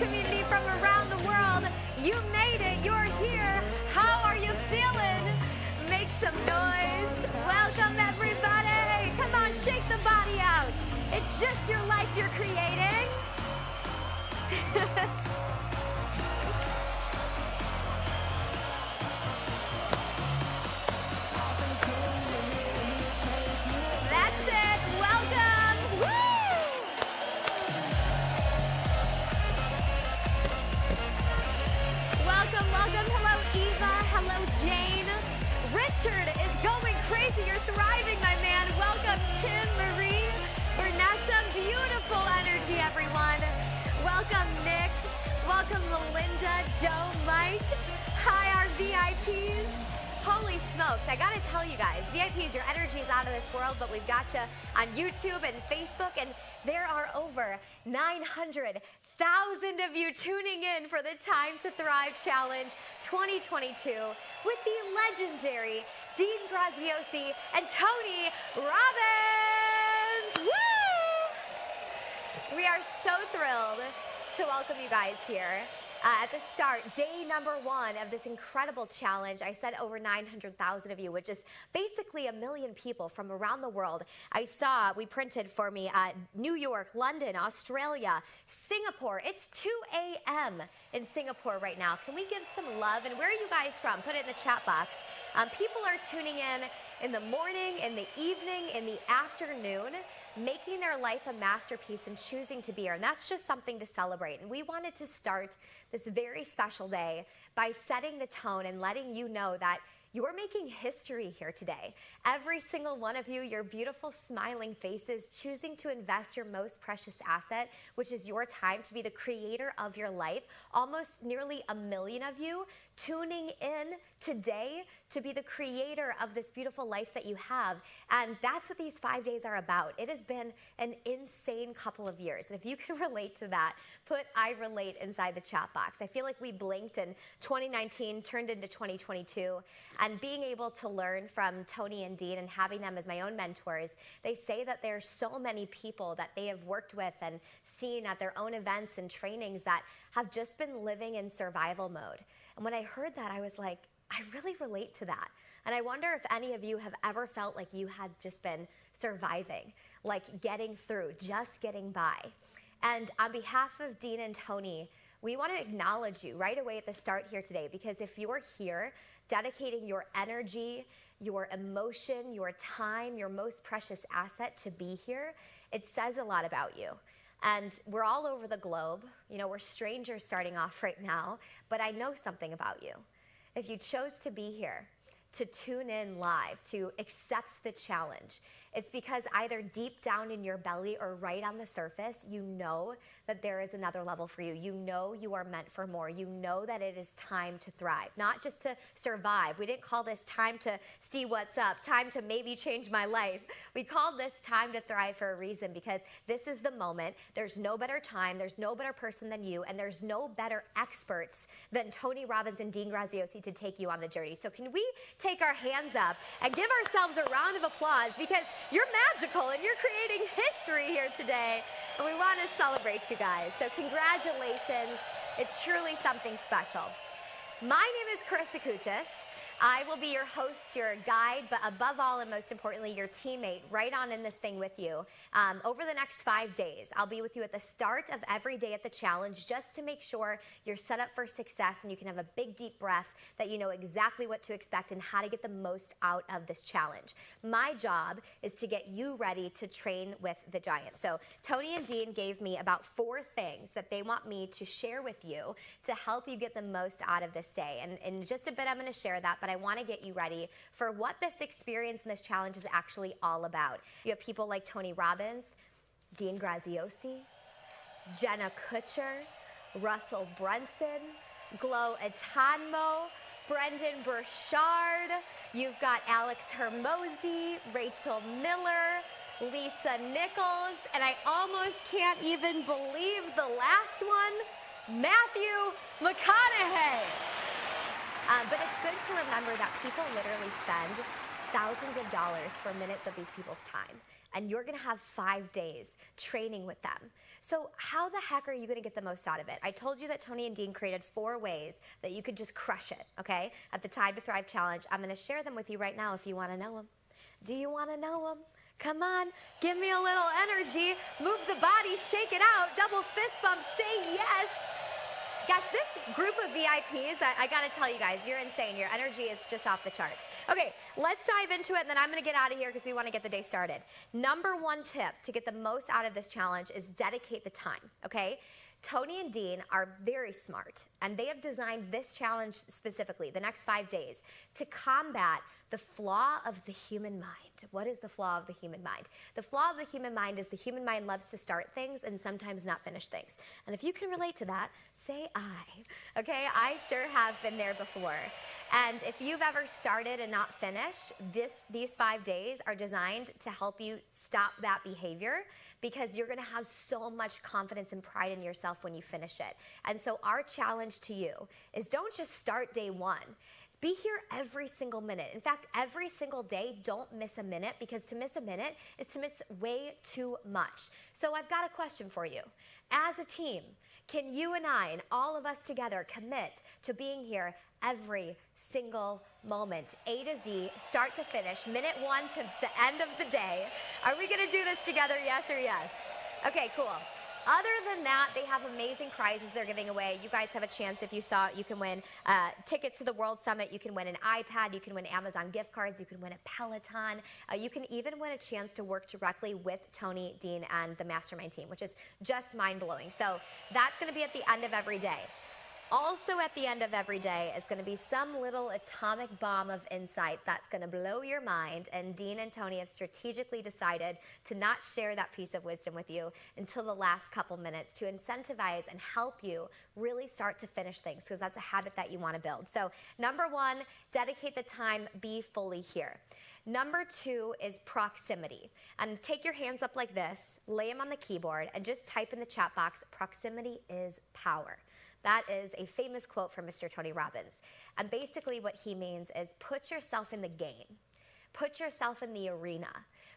community from around the world. You made it. You're here. How are you feeling? Make some noise. Welcome, everybody. Come on, shake the body out. It's just your life you're creating. That's it. Welcome. Woo! Welcome, welcome. Hello, Eva. Hello, Jane. Richard is going crazy. You're thriving, my man. Welcome, Tim, Marie, Vanessa. Beautiful energy, everyone. Welcome, Nick. Welcome, Melinda, Joe, Mike. Hi, our VIPs. Holy smokes, I gotta tell you guys, VIPs, your energy is out of this world, but we've got you on YouTube and Facebook, and there are over 900,000 of you tuning in for the Time to Thrive Challenge 2022 with the legendary Dean Graziosi and Tony Robbins. Woo! We are so thrilled to welcome you guys here. At the start, day number 1 of this incredible challenge, I said over 900,000 of you, which is basically 1 million people from around the world. I saw, we printed for me, New York, London, Australia, Singapore. It's 2 a.m. in Singapore right now. Can we give some love? And where are you guys from? Put it in the chat box. People are tuning in the morning, in the evening, in the afternoon, making their life a masterpiece and choosing to be here. And that's just something to celebrate. And we wanted to start this very special day by setting the tone and letting you know that you're making history here today. Every single one of you, your beautiful smiling faces, choosing to invest your most precious asset, which is your time, to be the creator of your life. Almost nearly 1 million of you tuning in today to be the creator of this beautiful life that you have. And that's what these 5 days are about. It has been an insane couple of years. And if you can relate to that, put I relate inside the chat box. I feel like we blinked and 2019 turned into 2022. And being able to learn from Tony and Dean and having them as my own mentors, they say that there's so many people that they have worked with and seen at their own events and trainings that have just been living in survival mode. And when I heard that, I was like, I really relate to that. And I wonder if any of you have ever felt like you had just been surviving, like getting through, just getting by. And on behalf of Dean and Tony, we want to acknowledge you right away at the start here today, because if you're here dedicating your energy, your emotion, your time, your most precious asset to be here, it says a lot about you. And we're all over the globe. You know, we're strangers starting off right now, but I know something about you. If you chose to be here, to tune in live, to accept the challenge, it's because either deep down in your belly or right on the surface, you know that there is another level for you. You know you are meant for more. You know that it is time to thrive, not just to survive. We didn't call this time to see what's up, time to maybe change my life. We called this time to thrive for a reason, because this is the moment. There's no better time, there's no better person than you, and there's no better experts than Tony Robbins and Dean Graziosi to take you on the journey. So can we take our hands up and give ourselves a round of applause, because you're magical and you're creating history here today, and we want to celebrate you guys. So congratulations. It's truly something special. My name is Carissa Kuchis. I will be your host, your guide, but above all and most importantly, your teammate right on in this thing with you. Over the next 5 days, I'll be with you at the start of every day at the challenge, just to make sure you're set up for success and you can have a big, deep breath, that you know exactly what to expect and how to get the most out of this challenge. My job is to get you ready to train with the giant. So Tony and Dean gave me about 4 things that they want me to share with you to help you get the most out of this day. And in just a bit, I'm going to share that, but I want to get you ready for what this experience and this challenge is actually all about. You have people like Tony Robbins, Dean Graziosi, Jenna Kutcher, Russell Brunson, Glo Atanmo, Brendan Burchard. You've got Alex Hermosi, Rachel Miller, Lisa Nichols, and I almost can't even believe the last one, Matthew McConaughey. But it's good to remember that people literally spend thousands of dollars for minutes of these people's time. And you're gonna have 5 days training with them. So how the heck are you gonna get the most out of it? I told you that Tony and Dean created 4 ways that you could just crush it, okay? At the Time to Thrive Challenge. I'm gonna share them with you right now if you wanna know them. Do you wanna know them? Come on, give me a little energy. Move the body, shake it out, double fist bump, say yes. Gosh, this group of VIPs, I gotta tell you guys, you're insane. Your energy is just off the charts. Okay, let's dive into it, and then I'm gonna get out of here because we wanna get the day started. Number 1 tip to get the most out of this challenge is dedicate the time, okay? Tony and Dean are very smart, and they have designed this challenge specifically, the next 5 days, to combat the flaw of the human mind. What is the flaw of the human mind? The flaw of the human mind is the human mind loves to start things and sometimes not finish things. And if you can relate to that, say I. Okay, I sure have been there before. And if you've ever started and not finished, these 5 days are designed to help you stop that behavior, because you're gonna have so much confidence and pride in yourself when you finish it. And so our challenge to you is don't just start day 1. Be here every single minute. In fact, every single day, don't miss a minute, because to miss a minute is to miss way too much. So I've got a question for you. As a team, can you and I, and all of us together, commit to being here every single moment, A to Z, start to finish, minute 1 to the end of the day? Are we gonna do this together, yes or yes? Okay, cool. Other than that, they have amazing prizes they're giving away. You guys have a chance. If you saw it, you can win tickets to the World Summit. You can win an iPad. You can win Amazon gift cards. You can win a Peloton. You can even win a chance to work directly with Tony, Dean, and the Mastermind team, which is just mind-blowing. So that's going to be at the end of every day. Also at the end of every day is going to be some little atomic bomb of insight that's going to blow your mind, and Dean and Tony have strategically decided to not share that piece of wisdom with you until the last couple minutes to incentivize and help you really start to finish things, because that's a habit that you want to build. So number 1, dedicate the time, be fully here. Number 2 is proximity. And take your hands up like this, lay them on the keyboard, and just type in the chat box, proximity is power. That is a famous quote from Mr. Tony Robbins. And basically what he means is put yourself in the game. Put yourself in the arena.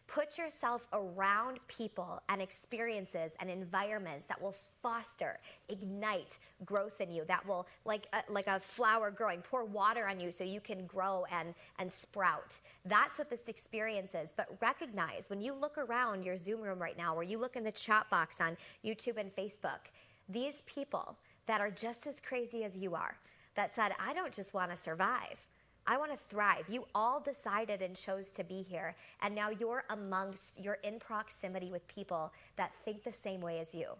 Put yourself around people and experiences and environments that will foster, ignite growth in you, that will, like a flower growing, pour water on you so you can grow and sprout. That's what this experience is. But recognize, when you look around your Zoom room right now, or you look in the chat box on YouTube and Facebook, these people that are just as crazy as you are, that said, I don't just want to survive, I want to thrive. You all decided and chose to be here, and now you're in proximity with people that think the same way as you.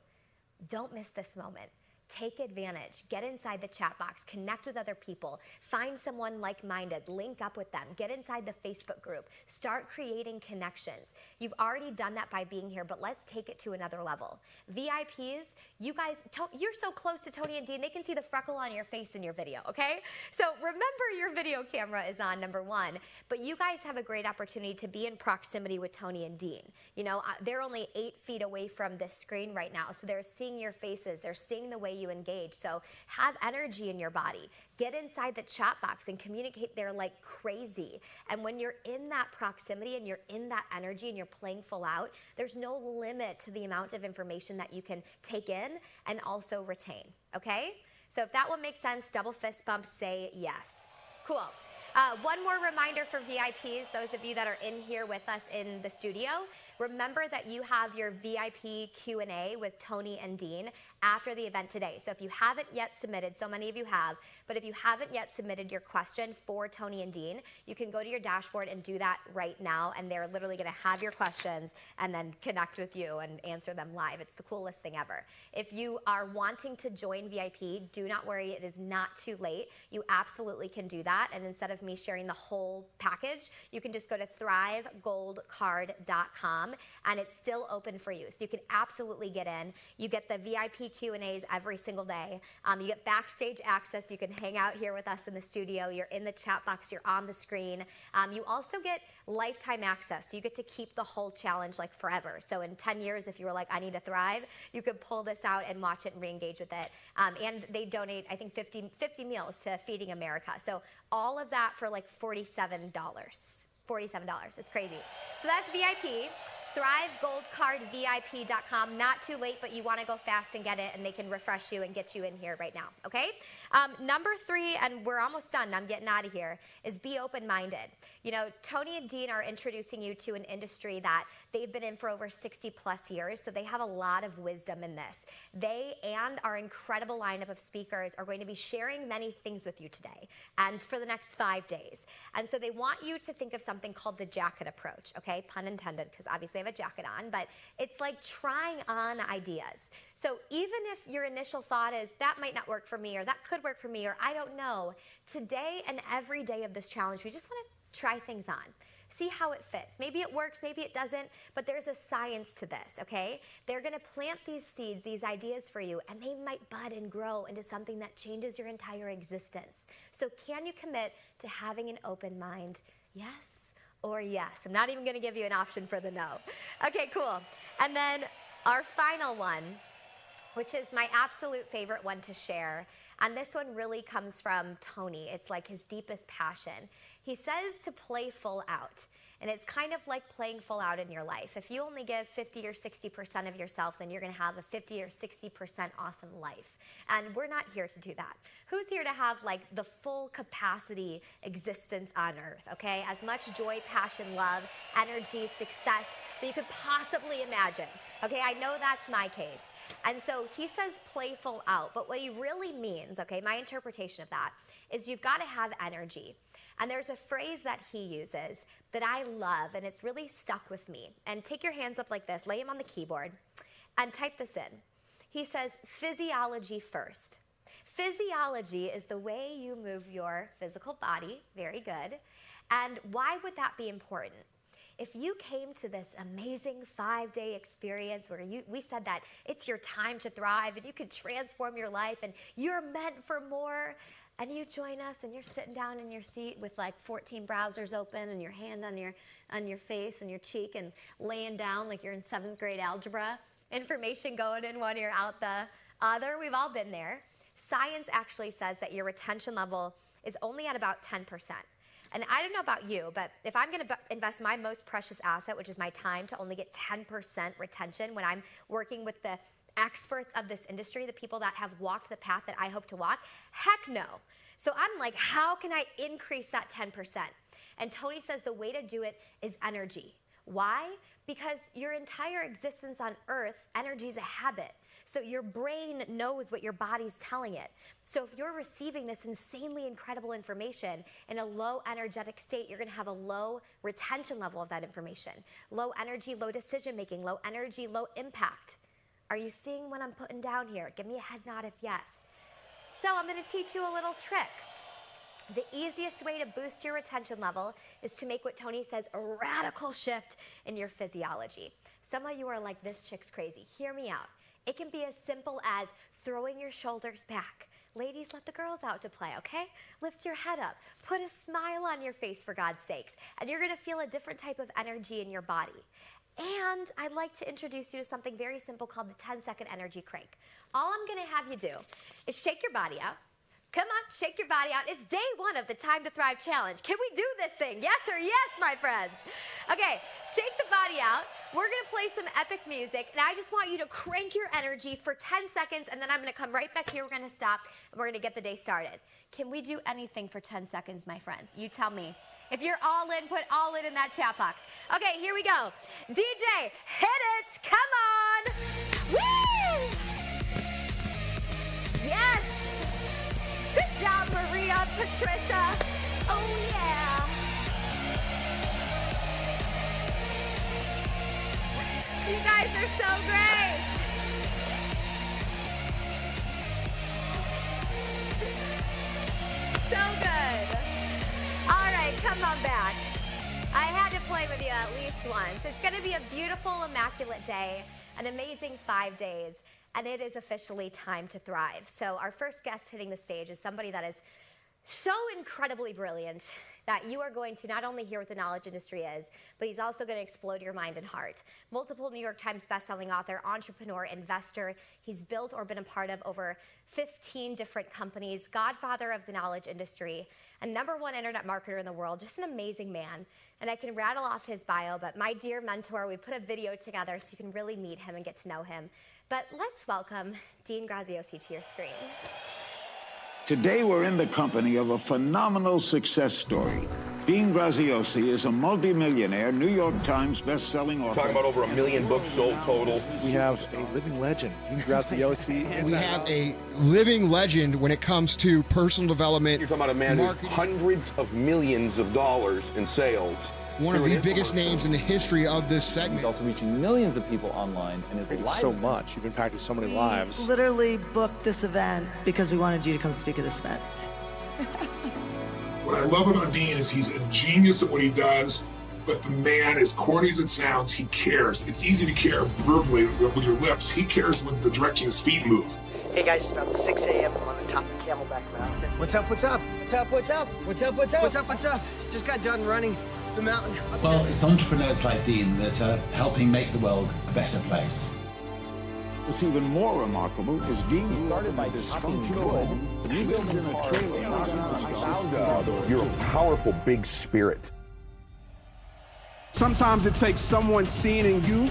Don't miss this moment. Take advantage. Get inside the chat box. Connect with other people. Find someone like-minded. Link up with them. Get inside the Facebook group. Start creating connections. You've already done that by being here, but let's take it to another level. VIPs, you guys, you're so close to Tony and Dean, they can see the freckle on your face in your video, okay? So remember your video camera is on, number 1, but you guys have a great opportunity to be in proximity with Tony and Dean. You know, they're only 8 feet away from this screen right now, so they're seeing your faces. They're seeing the way you engage. So have energy in your body. Get inside the chat box and communicate there like crazy. And when you're in that proximity and you're in that energy and you're playing full out, there's no limit to the amount of information that you can take in and also retain. Okay? So if that one makes sense, double fist bump, say yes. Cool. One more reminder for VIPs, those of you that are in here with us in the studio, remember that you have your VIP Q&A with Tony and Dean after the event today. So if you haven't yet submitted, so many of you have, but if you haven't yet submitted your question for Tony and Dean, you can go to your dashboard and do that right now, and they're literally going to have your questions and then connect with you and answer them live. It's the coolest thing ever. If you are wanting to join VIP, do not worry, it is not too late. You absolutely can do that, and instead of me sharing the whole package, you can just go to thrivegoldcard.com, and it's still open for you. So you can absolutely get in. You get the VIP Q&As every single day. You get backstage access. You can hang out here with us in the studio. You're in the chat box. You're on the screen. You also get lifetime access. So you get to keep the whole challenge like forever. So in 10 years, if you were like, I need to thrive, you could pull this out and watch it and re-engage with it. And they donate, I think, 50 meals to Feeding America. So all of that for like $47. $47. It's crazy. So that's VIP. ThriveGoldCardVIP.com. Not too late, but you want to go fast and get it, and they can refresh you and get you in here right now, okay? Number 3, and we're almost done, I'm getting out of here, is be open-minded. You know, Tony and Dean are introducing you to an industry that they've been in for over 60 plus years, so they have a lot of wisdom in this. They and our incredible lineup of speakers are going to be sharing many things with you today and for the next 5 days. And so they want you to think of something called the jacket approach, okay? Pun intended, because obviously I have a jacket on, but it's like trying on ideas. So even if your initial thought is, that might not work for me, or that could work for me, or I don't know, today and every day of this challenge, we just want to try things on. See how it fits. Maybe it works, maybe it doesn't, but there's a science to this, okay? They're gonna plant these seeds, these ideas for you, and they might bud and grow into something that changes your entire existence. So can you commit to having an open mind? Yes or yes? I'm not even gonna give you an option for the no. Okay, cool. And then our final one, which is my absolute favorite one to share, and this one really comes from Tony. It's like his deepest passion. He says to play full out, and it's kind of like playing full out in your life. If you only give 50 or 60% of yourself, then you're gonna have a 50 or 60% awesome life. And we're not here to do that. Who's here to have like the full capacity existence on earth, okay? As much joy, passion, love, energy, success that you could possibly imagine, okay? I know that's my case. And so he says playful out, but what he really means, okay, my interpretation of that is you've got to have energy. And there's a phrase that he uses that I love, and it's really stuck with me. And take your hands up like this, lay them on the keyboard, and type this in. He says, physiology first. Physiology is the way you move your physical body, very good. And why would that be important? If you came to this amazing 5-day experience where we said that it's your time to thrive and you could transform your life and you're meant for more, and you join us and you're sitting down in your seat with like 14 browsers open and your hand on your face and your cheek and laying down like you're in 7th grade algebra, information going in one ear out the other, we've all been there. Science actually says that your retention level is only at about 10%. And I don't know about you, but if I'm going to invest my most precious asset, which is my time, to only get 10% retention when I'm working with the experts of this industry, the people that have walked the path that I hope to walk, heck no. So I'm like, how can I increase that 10%? And Tony says the way to do it is energy. Why? Because your entire existence on earth, energy is a habit. So your brain knows what your body's telling it. So if you're receiving this insanely incredible information in a low energetic state, you're gonna have a low retention level of that information. Low energy, low decision making, low energy, low impact. Are you seeing what I'm putting down here? Give me a head nod if yes. So I'm gonna teach you a little trick. The easiest way to boost your retention level is to make what Tony says a radical shift in your physiology. Some of you are like, this chick's crazy. Hear me out. It can be as simple as throwing your shoulders back. Ladies, let the girls out to play, okay? Lift your head up. Put a smile on your face, for God's sakes. And you're gonna feel a different type of energy in your body. And I'd like to introduce you to something very simple called the 10-second energy crank. All I'm gonna have you do is shake your body out. Come on, shake your body out. It's day 1 of the Time to Thrive Challenge. Can we do this thing? Yes or yes, my friends? Okay, shake the body out. We're gonna play some epic music, and I just want you to crank your energy for 10 seconds, and then I'm gonna come right back here, we're gonna stop, and we're gonna get the day started. Can we do anything for 10 seconds, my friends? You tell me. If you're all in, put all in that chat box. Okay, here we go. DJ, hit it, come on. Woo! Yes! Good job, Maria, Patricia. Oh, yeah. You guys are so great. So good. All right, come on back. I had to play with you at least once. It's going to be a beautiful, immaculate day, an amazing 5 days, and it is officially time to thrive. So our first guest hitting the stage is somebody that is so incredibly brilliant, that you are going to not only hear what the knowledge industry is, but he's also going to explode your mind and heart. Multiple New York Times bestselling author, entrepreneur, investor. He's built or been a part of over 15 different companies, godfather of the knowledge industry, and #1 internet marketer in the world, just an amazing man. And I can rattle off his bio, but my dear mentor, we put a video together so you can really meet him and get to know him. But let's welcome Dean Graziosi to your screen. Today we're in the company of a phenomenal success story. Dean Graziosi is a multimillionaire, New York Times best-selling author. Talking about over 1 million books sold total. We have a living legend, Dean Graziosi. We have a living legend when it comes to personal development. You're talking about a man who's hundreds of millions of dollars in sales. One of the biggest names in the history of this segment. He's also reaching millions of people online and is live. So much. You've impacted so many lives. We literally booked this event because we wanted you to come speak at this event. What I love about Dean is he's a genius at what he does, but the man, as corny as it sounds, he cares. It's easy to care verbally with your lips. He cares with the direction his feet move. Hey guys, it's about 6 a.m. I'm on the top of Camelback Mountain. What's up, what's up? What's up, what's up? What's up, what's up? What's up, what's up? Just got done running the mountain. Well, it's entrepreneurs like Dean that are helping make the world a better place. What's even more remarkable is Dean started by dysfunctional home. He lived in a trailer. You're a powerful, big spirit. Sometimes it takes someone seeing in you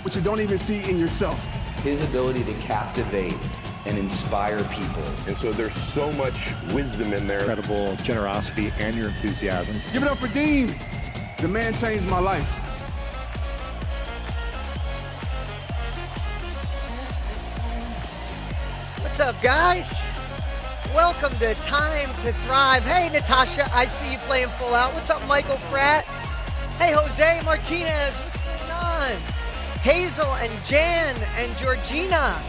what you don't even see in yourself. His ability to captivate and inspire people. And so there's so much wisdom in there. Incredible generosity and your enthusiasm. Give it up for Dean. The man changed my life. What's up, guys? Welcome to Time to Thrive. Hey, Natasha, I see you playing full out. What's up, Michael Pratt? Hey, Jose Martinez, what's going on? Hazel and Jan and Georgina.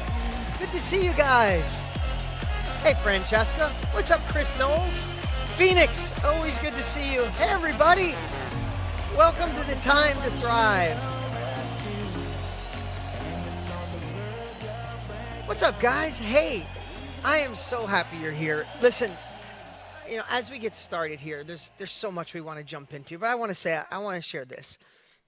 Good to see you guys. Hey, Francesca. What's up, Chris Knowles? Phoenix, always good to see you. Hey, everybody. Welcome to the Time to Thrive. What's up, guys? Hey, I am so happy you're here. Listen, you know, as we get started here, there's so much we want to jump into, but I want to share this.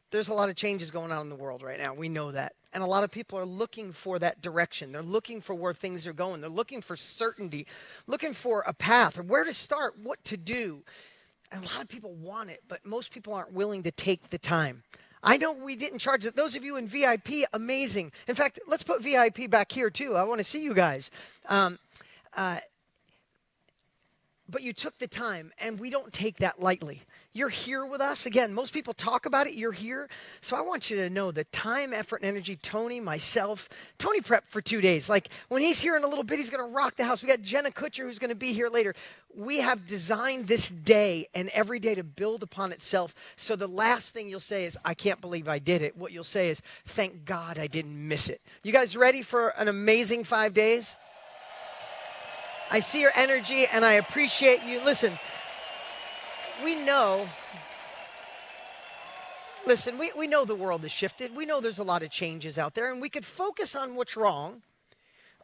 There's a lot of changes going on in the world right now. We know that. And a lot of people are looking for that direction. They're looking for where things are going. They're looking for certainty, looking for a path or where to start, what to do. And a lot of people want it, but most people aren't willing to take the time. I know we didn't charge it. Those of you in VIP, amazing. In fact, let's put VIP back here too. I want to see you guys. But you took the time, and we don't take that lightly. You're here with us. Again, most people talk about it. You're here. So I want you to know the time, effort, and energy, Tony, myself. Tony prepped for 2 days. Like, when he's here in a little bit, he's going to rock the house. We got Jenna Kutcher, who's going to be here later. We have designed this day and every day to build upon itself. So the last thing you'll say is, I can't believe I did it. What you'll say is, thank God I didn't miss it. You guys ready for an amazing 5 days? I see your energy, and I appreciate you. Listen, we know the world has shifted. We know there's a lot of changes out there, and we could focus on what's wrong,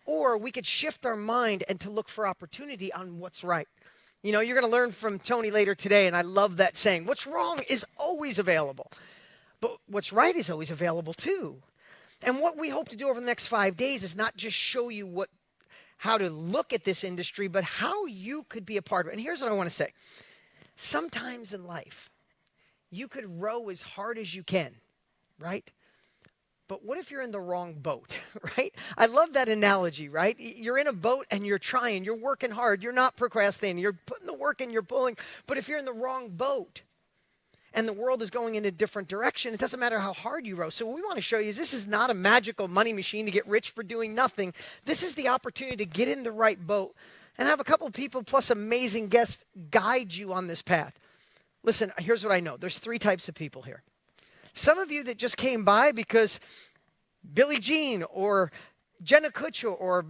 or we could shift our mind and to look for opportunity on what's right. You know, you're going to learn from Tony later today, and I love that saying. What's wrong is always available, but what's right is always available too. And what we hope to do over the next 5 days is not just show you how to look at this industry, but how you could be a part of it. And here's what I want to say. Sometimes in life, you could row as hard as you can, right? But what if you're in the wrong boat, right? I love that analogy, right? You're in a boat and you're trying, you're working hard, you're not procrastinating, you're putting the work in, you're pulling. But if you're in the wrong boat and the world is going in a different direction, it doesn't matter how hard you row. So what we want to show you is this is not a magical money machine to get rich for doing nothing. This is the opportunity to get in the right boat and have a couple of people plus amazing guests guide you on this path. Listen, here's what I know. There's 3 types of people here. Some of you that just came by because Billie Jean or Jenna Kutcher or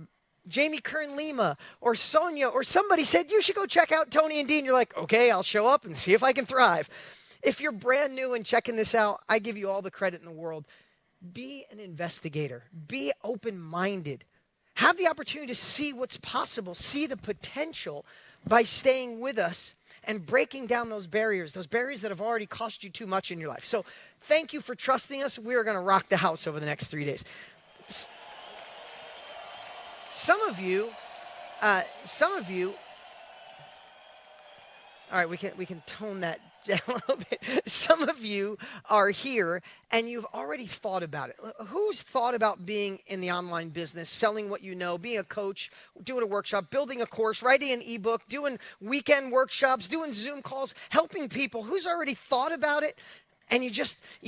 Jamie Kern-Lima or Sonia or somebody said, you should go check out Tony and Dean. You're like, okay, I'll show up and see if I can thrive. If you're brand new and checking this out, I give you all the credit in the world. Be an investigator. Be open-minded. Have the opportunity to see what's possible, see the potential by staying with us and breaking down those barriers that have already cost you too much in your life. So thank you for trusting us. We are going to rock the house over the next 3 days. Some of you, all right, we can tone that down a little bit. Some of you are here and you've already thought about it. Who's thought about being in the online business, selling what you know, being a coach, doing a workshop, building a course, writing an ebook, doing weekend workshops, doing Zoom calls, helping people? Who's already thought about it? And you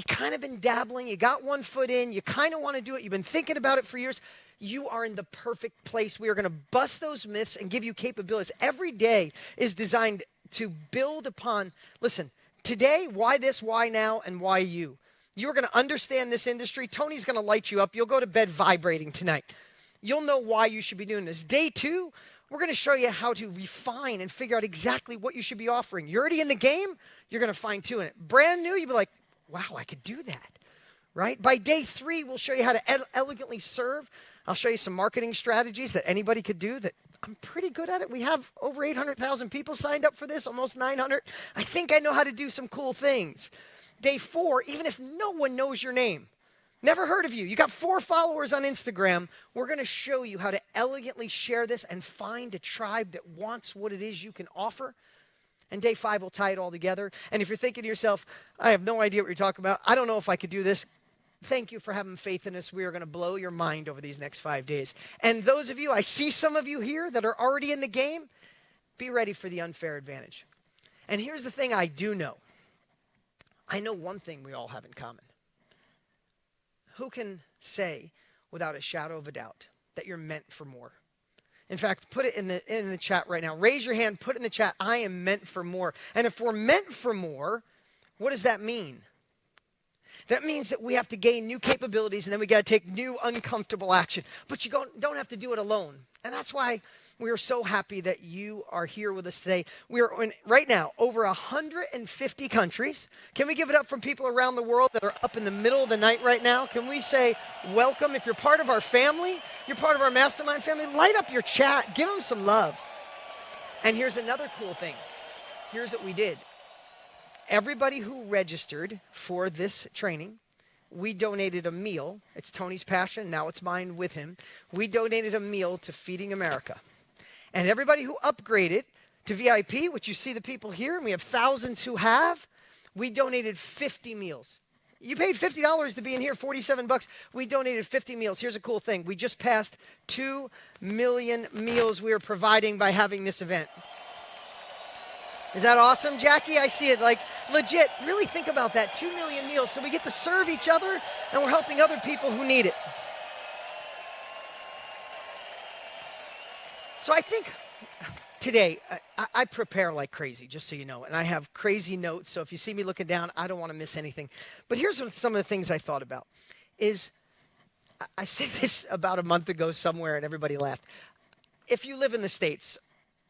kind of been dabbling, you got one foot in, you kind of want to do it, you've been thinking about it for years. You are in the perfect place. We are going to bust those myths and give you capabilities. Every day is designed to build upon, listen, today, why this, why now, and why you? You're going to understand this industry. Tony's going to light you up. You'll go to bed vibrating tonight. You'll know why you should be doing this. Day 2, we're going to show you how to refine and figure out exactly what you should be offering. You're already in the game. You're going to fine tune it. Brand new, you'll be like, wow, I could do that, right? By day 3, we'll show you how to elegantly serve. I'll show you some marketing strategies that anybody could do that I'm pretty good at it. We have over 800,000 people signed up for this, almost 900. I think I know how to do some cool things. Day 4, even if no one knows your name, never heard of you, you got 4 followers on Instagram, we're going to show you how to elegantly share this and find a tribe that wants what it is you can offer. And day 5 will tie it all together. And if you're thinking to yourself, I have no idea what you're talking about, I don't know if I could do this, thank you for having faith in us. We are going to blow your mind over these next 5 days. And those of you, I see some of you here that are already in the game, be ready for the unfair advantage. And here's the thing I do know. I know one thing we all have in common. Who can say without a shadow of a doubt that you're meant for more? In fact, put it in the chat right now. Raise your hand, put it in the chat. I am meant for more. And if we're meant for more, what does that mean? That means that we have to gain new capabilities, and then we got to take new uncomfortable action. But you don't have to do it alone. And that's why we are so happy that you are here with us today. We are in, right now, over 150 countries. Can we give it up from people around the world that are up in the middle of the night right now? Can we say welcome? If you're part of our family, you're part of our mastermind family, light up your chat. Give them some love. And here's another cool thing. Here's what we did. Everybody who registered for this training, we donated a meal. It's Tony's passion. Now it's mine with him. We donated a meal to Feeding America. And everybody who upgraded to VIP, which you see the people here, and we have thousands who have, we donated 50 meals. You paid $50 to be in here, $47. We donated 50 meals. Here's a cool thing. We just passed 2 million meals we are providing by having this event. Is that awesome, Jackie? I see it. Like, legit, really think about that. 2 million meals. So we get to serve each other, and we're helping other people who need it. So I think today, I prepare like crazy, just so you know. And I have crazy notes, so if you see me looking down, I don't want to miss anything. But here's some of the things I thought about. I said this about a month ago somewhere, and everybody laughed. If you live in the States,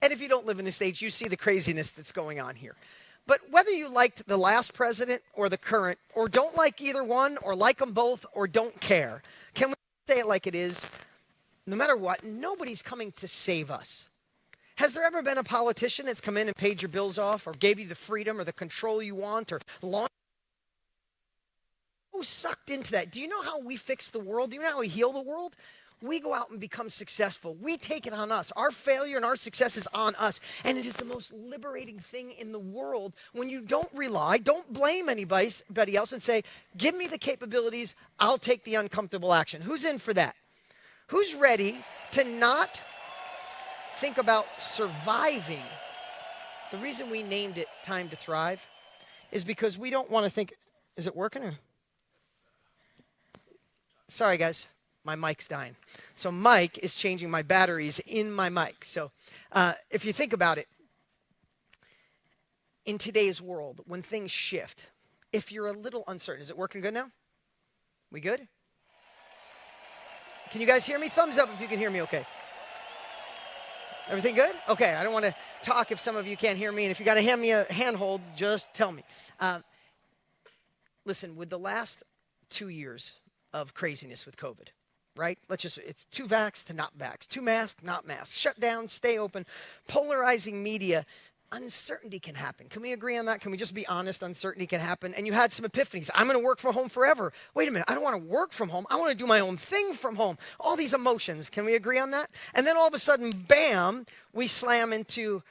and if you don't live in the States, you see the craziness that's going on here. But whether you liked the last president or the current, or don't like either one, or like them both, or don't care, can we say it like it is? No matter what, nobody's coming to save us. Has there ever been a politician that's come in and paid your bills off, or gave you the freedom or the control you want, or launched? Who sucked into that? Do you know how we fix the world? Do you know how we heal the world? We go out and become successful. We take it on us. Our failure and our success is on us. And it is the most liberating thing in the world when you don't blame anybody else and say, give me the capabilities, I'll take the uncomfortable action. Who's in for that? Who's ready to not think about surviving? The reason we named it Time to Thrive is because we don't want to think, is it working? Sorry, guys. My mic's dying. So Mike is changing my batteries in my mic. So if you think about it, in today's world, when things shift, if you're a little uncertain, is it working good now? We good? Can you guys hear me? Thumbs up if you can hear me okay. Everything good? Okay, I don't want to talk if some of you can't hear me. And if you got to hand me a handhold, just tell me. Listen, with the last 2 years of craziness with COVID, right? It's 2 vax to not vax, 2 mask, not mask, shut down, stay open, polarizing media. uncertainty can happen. Can we agree on that? Can we just be honest? Uncertainty can happen. And you had some epiphanies. I'm going to work from home forever. Wait a minute. I don't want to work from home. I want to do my own thing from home. All these emotions. Can we agree on that? And then all of a sudden, bam, we slam into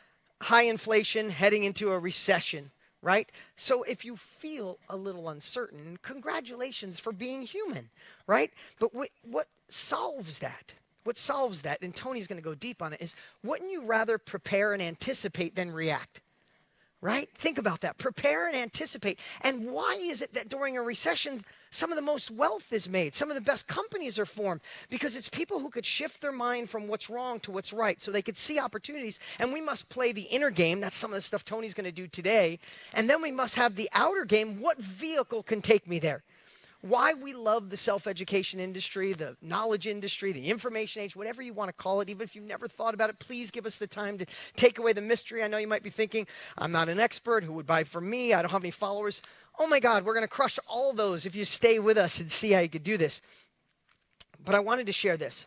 high inflation, heading into a recession, right? So if you feel a little uncertain, congratulations for being human, right? But what solves that? What solves that, and Tony's going to go deep on it, is wouldn't you rather prepare and anticipate than react? Right? Think about that. Prepare and anticipate. And why is it that during a recession, some of the most wealth is made? Some of the best companies are formed because it's people who could shift their mind from what's wrong to what's right so they could see opportunities. And we must play the inner game. That's some of the stuff Tony's going to do today. And then we must have the outer game. What vehicle can take me there? Why we love the self-education industry, the knowledge industry, the information age, whatever you want to call it, even if you've never thought about it, please give us the time to take away the mystery. I know you might be thinking, I'm not an expert. Who would buy from me? I don't have any followers. Oh my God, we're going to crush all those if you stay with us and see how you could do this. But I wanted to share this.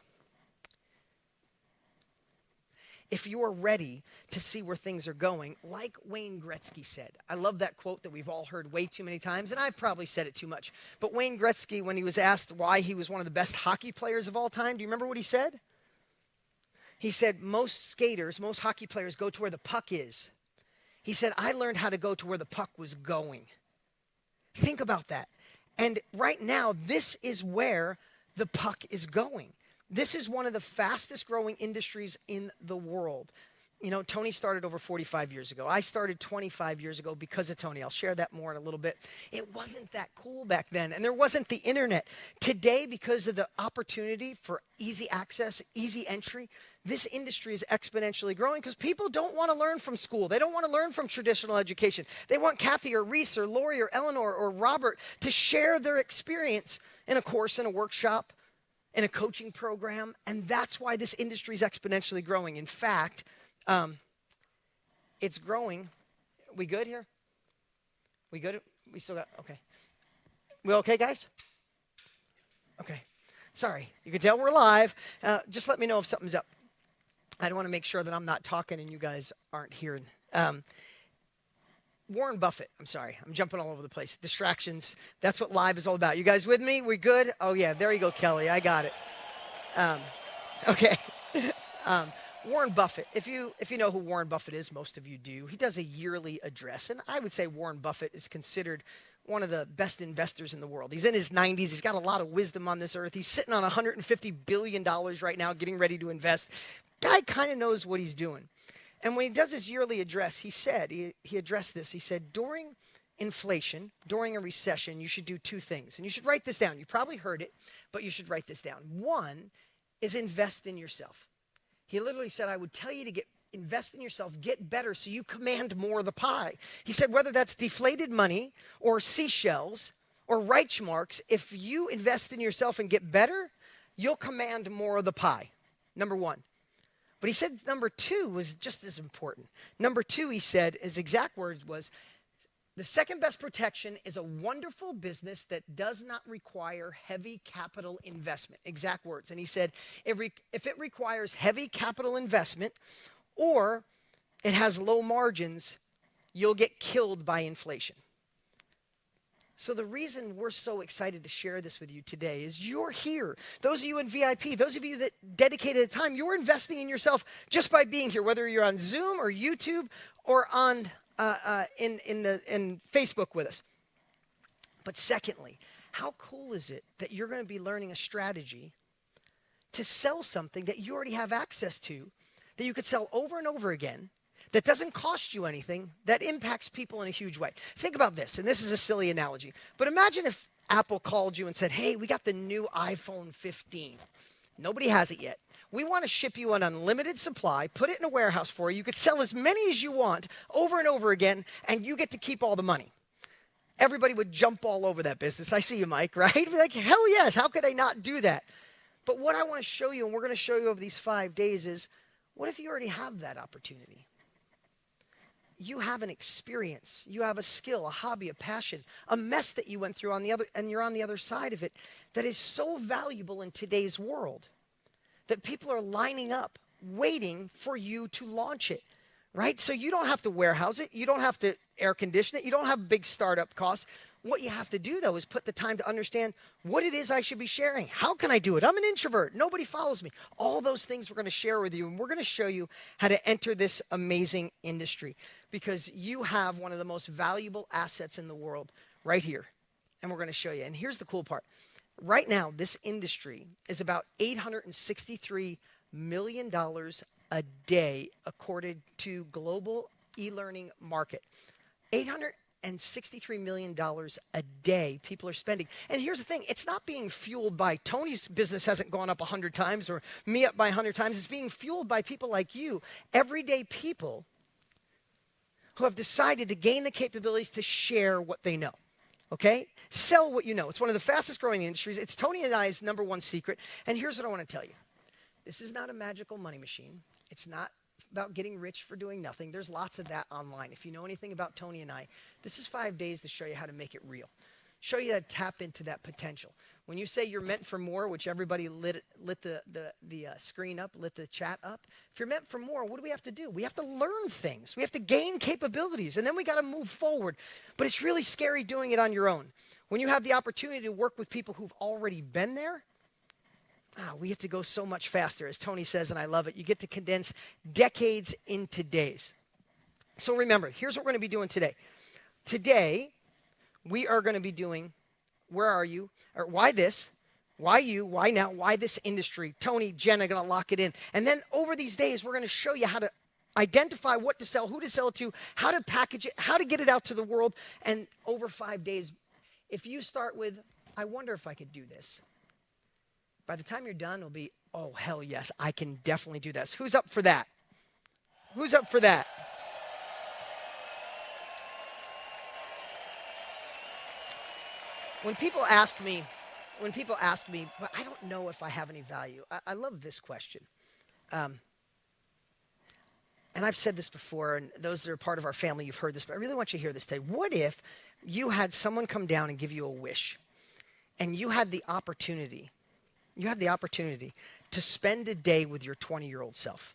If you are ready to see where things are going, like Wayne Gretzky said. I love that quote that we've all heard way too many times, and I've probably said it too much. But Wayne Gretzky, when he was asked why he was one of the best hockey players of all time, do you remember what he said? He said, most skaters, most hockey players go to where the puck is. He said, I learned how to go to where the puck was going. Think about that. And right now, this is where the puck is going. This is one of the fastest growing industries in the world. You know, Tony started over 45 years ago. I started 25 years ago because of Tony. I'll share that more in a little bit. It wasn't that cool back then, and there wasn't the internet. Today, because of the opportunity for easy access, easy entry, this industry is exponentially growing because people don't want to learn from school. They don't want to learn from traditional education. They want Kathy or Reese or Lori or Eleanor or Robert to share their experience in a course, in a workshop, in a coaching program, and that's why this industry is exponentially growing. In fact, it's growing. We good here? We good? We still got, okay. We okay, guys? Okay. Sorry. You can tell we're live. Just let me know if something's up. I want to make sure that I'm not talking and you guys aren't hearing. Warren Buffett. I'm sorry. I'm jumping all over the place. Distractions. That's what live is all about. You guys with me? We good? Oh, yeah. There you go, Kelly. I got it. Okay. Warren Buffett. If you know who Warren Buffett is, most of you do. He does a yearly address. And I would say Warren Buffett is considered one of the best investors in the world. He's in his 90s. He's got a lot of wisdom on this earth. He's sitting on $150 billion right now, getting ready to invest. Guy kind of knows what he's doing. And when he does his yearly address, he said, he addressed this. He said, during inflation, during a recession, you should do two things. And you should write this down. You probably heard it, but you should write this down. One is invest in yourself. He literally said, I would tell you to invest in yourself, get better so you command more of the pie. He said, whether that's deflated money or seashells or Reichmarks, if you invest in yourself and get better, you'll command more of the pie. Number one. But he said number two was just as important. Number two, he said, his exact words was, the second best protection is a wonderful business that does not require heavy capital investment. Exact words. And he said, if it requires heavy capital investment or it has low margins, you'll get killed by inflation. So the reason we're so excited to share this with you today is you're here. Those of you in VIP, those of you that dedicated time, you're investing in yourself just by being here, whether you're on Zoom or YouTube or on in Facebook with us. But secondly, how cool is it that you're going to be learning a strategy to sell something that you already have access to, that you could sell over and over again, that doesn't cost you anything, that impacts people in a huge way. Think about this, and this is a silly analogy, but imagine if Apple called you and said, hey, we got the new iPhone 15. Nobody has it yet. We want to ship you an unlimited supply, put it in a warehouse for you. You could sell as many as you want over and over again, and you get to keep all the money. Everybody would jump all over that business. I see you, Mike, right? Be like, hell yes, how could I not do that? But what I want to show you, and we're going to show you over these 5 days, is what if you already have that opportunity? You have an experience, you have a skill, a hobby, a passion, a mess that you went through on the other, and you're on the other side of it, that is so valuable in today's world that people are lining up, waiting for you to launch it, right? So you don't have to warehouse it. You don't have to air condition it. You don't have big startup costs. What you have to do, though, is put the time to understand what it is I should be sharing. How can I do it? I'm an introvert. Nobody follows me. All those things we're going to share with you, and we're going to show you how to enter this amazing industry because you have one of the most valuable assets in the world right here, and we're going to show you. And here's the cool part. Right now, this industry is about $863 million a day according to Global E-Learning Market. $863 million a day people are spending. And here's the thing, it's not being fueled by Tony's business hasn't gone up 100 times or me up by 100 times. It's being fueled by people like you, everyday people who have decided to gain the capabilities to share what they know. Okay? Sell what you know. It's one of the fastest growing industries. It's Tony and I's number one secret. And here's what I want to tell you. This is not a magical money machine. It's not about getting rich for doing nothing. There's lots of that online. If you know anything about Tony and I, this is 5 days to show you how to make it real. Show you how to tap into that potential. When you say you're meant for more, which everybody lit the screen up, lit the chat up. If you're meant for more, what do we have to do? We have to learn things. We have to gain capabilities, and then we got to move forward. But it's really scary doing it on your own. When you have the opportunity to work with people who've already been there, we get to go so much faster. As Tony says, and I love it, you get to condense decades into days. So remember, here's what we're going to be doing today. Today, we are going to be doing, where are you? Or why this? Why you? Why now? Why this industry? Tony, Jen are going to lock it in. And then over these days, we're going to show you how to identify what to sell, who to sell it to, how to package it, how to get it out to the world. And over 5 days, if you start with, I wonder if I could do this. By the time you're done, it'll be, oh, hell yes, I can definitely do this. Who's up for that? Who's up for that? When people ask me, but I don't know if I have any value, I love this question. And I've said this before, and those that are part of our family, you've heard this, but I really want you to hear this today. What if you had someone come down and give you a wish, and you had the opportunity to spend a day with your 20-year-old self?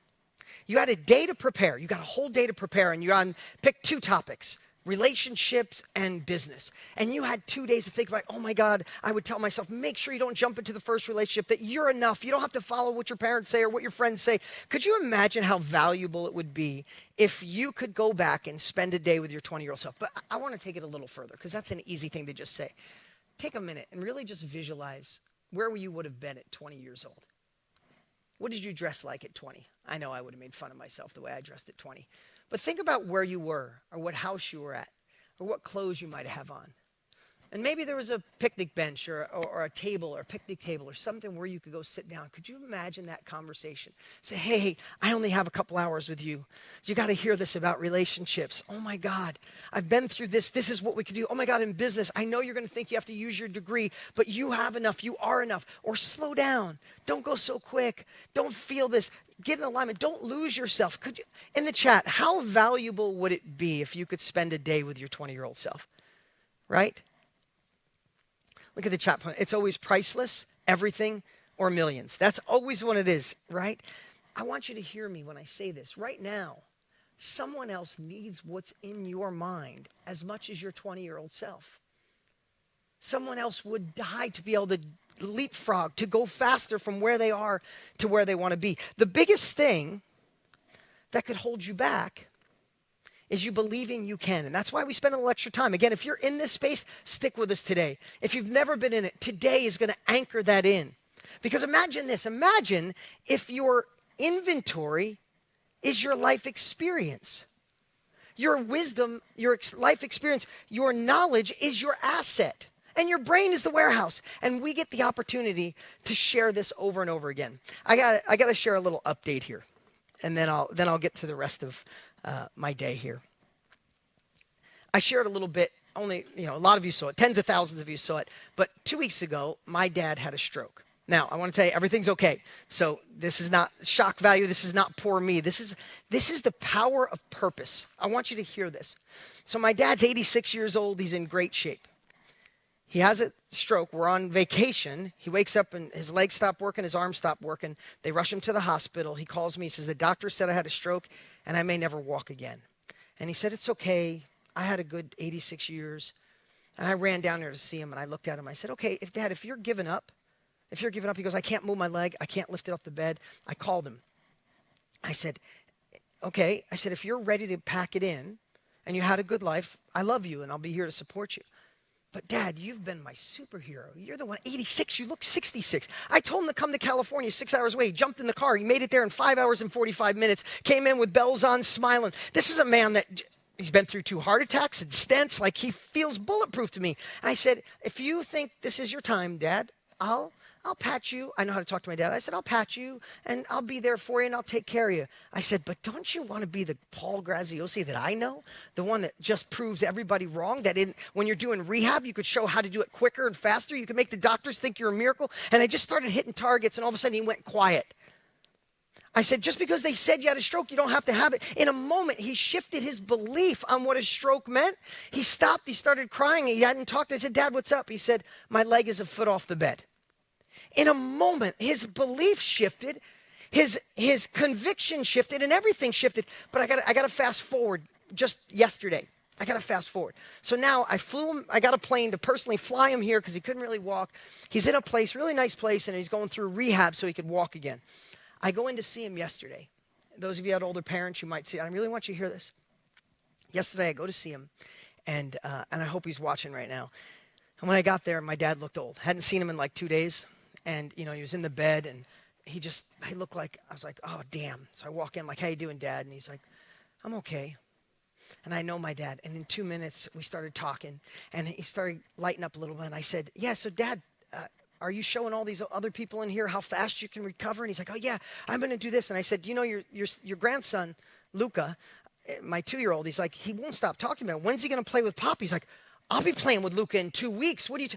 You had a day to prepare. You got a whole day to prepare, and you pick 2 topics, relationships and business. And you had 2 days to think about, oh my God, I would tell myself, make sure you don't jump into the first relationship, that you're enough. You don't have to follow what your parents say or what your friends say. Could you imagine how valuable it would be if you could go back and spend a day with your 20-year-old self? But I want to take it a little further because that's an easy thing to just say. Take a minute and really just visualize where you would have been at 20 years old. What did you dress like at 20? I know I would have made fun of myself the way I dressed at 20. But think about where you were, or what house you were at, or what clothes you might have on. And maybe there was a picnic bench or a table or a picnic table or something where you could go sit down. Could you imagine that conversation? Say, hey, I only have a couple hours with you. You got to hear this about relationships. Oh my God, I've been through this. This is what we could do. Oh my God, in business, I know you're going to think you have to use your degree, but you have enough. You are enough. Or slow down. Don't go so quick. Don't feel this. Get in alignment. Don't lose yourself. Could you, in the chat, how valuable would it be if you could spend a day with your 20-year-old self? Right? Look at the chat point. It's always priceless, everything, or millions. That's always what it is, right? I want you to hear me when I say this. Right now, someone else needs what's in your mind as much as your 20-year-old self. Someone else would die to be able to leapfrog, to go faster from where they are to where they want to be. The biggest thing that could hold you back is you believing you can. And that's why we spend a little extra time. Again, if you're in this space, stick with us today. If you've never been in it, today is going to anchor that in. Because imagine this. Imagine if your inventory is your life experience. Your wisdom, your life experience, your knowledge is your asset. And your brain is the warehouse. And we get the opportunity to share this over and over again. I got to share a little update here. And then I'll get to the rest of my day here. I shared a little bit, only, a lot of you saw it, tens of thousands of you saw it, but 2 weeks ago, my dad had a stroke. Now, I want to tell you, everything's okay. So this is not shock value. This is not poor me. This is the power of purpose. I want you to hear this. So my dad's 86 years old. He's in great shape. He has a stroke. We're on vacation. He wakes up and his legs stop working, his arms stop working. They rush him to the hospital. He calls me. He says, the doctor said I had a stroke. and I may never walk again. And he said, it's okay. I had a good 86 years. And I ran down there to see him, and I looked at him. I said, okay, Dad, if you're giving up, he goes, I can't move my leg. I can't lift it off the bed. I called him. I said, okay. I said, if you're ready to pack it in and you had a good life, I love you, and I'll be here to support you. But Dad, you've been my superhero. You're the one, 86, you look 66. I told him to come to California 6 hours away. He jumped in the car. He made it there in 5 hours and 45 minutes, came in with bells on, smiling. This is a man that, he's been through 2 heart attacks and stents. Like, he feels bulletproof to me. And I said, if you think this is your time, Dad, I'll pat you. I know how to talk to my dad. I said, I'll pat you, and I'll be there for you, and I'll take care of you. I said, but don't you want to be the Paul Graziosi that I know? The one that just proves everybody wrong, that when you're doing rehab, you could show how to do it quicker and faster. You could make the doctors think you're a miracle. And I just started hitting targets, and all of a sudden he went quiet. I said, just because they said you had a stroke, you don't have to have it. In a moment, he shifted his belief on what a stroke meant. He stopped. He started crying. He hadn't talked. I said, Dad, what's up? He said, my leg is a foot off the bed. In a moment, his belief shifted, his conviction shifted, and everything shifted. But I got to fast forward. Just yesterday, I got to fast forward. So now I flew him. I got a plane to personally fly him here because he couldn't really walk. He's in a place, really nice place, and he's going through rehab so he could walk again. I go in to see him yesterday. Those of you had older parents, you might see. I really want you to hear this. Yesterday, I go to see him, and I hope he's watching right now. And when I got there, my dad looked old. Hadn't seen him in like 2 days. And, he was in the bed, and he looked like, I was like, oh, damn. So I walk in, like, how you doing, Dad? And he's like, I'm okay. And I know my dad. And in 2 minutes, we started talking, and he started lighting up a little bit. And I said, yeah, so Dad, are you showing all these other people in here how fast you can recover? And he's like, oh, yeah, I'm going to do this. And I said, your grandson, Luca, my 2-year-old, he's like, he won't stop talking about it. When's he going to play with Pop? He's like, I'll be playing with Luca in 2 weeks. What do you?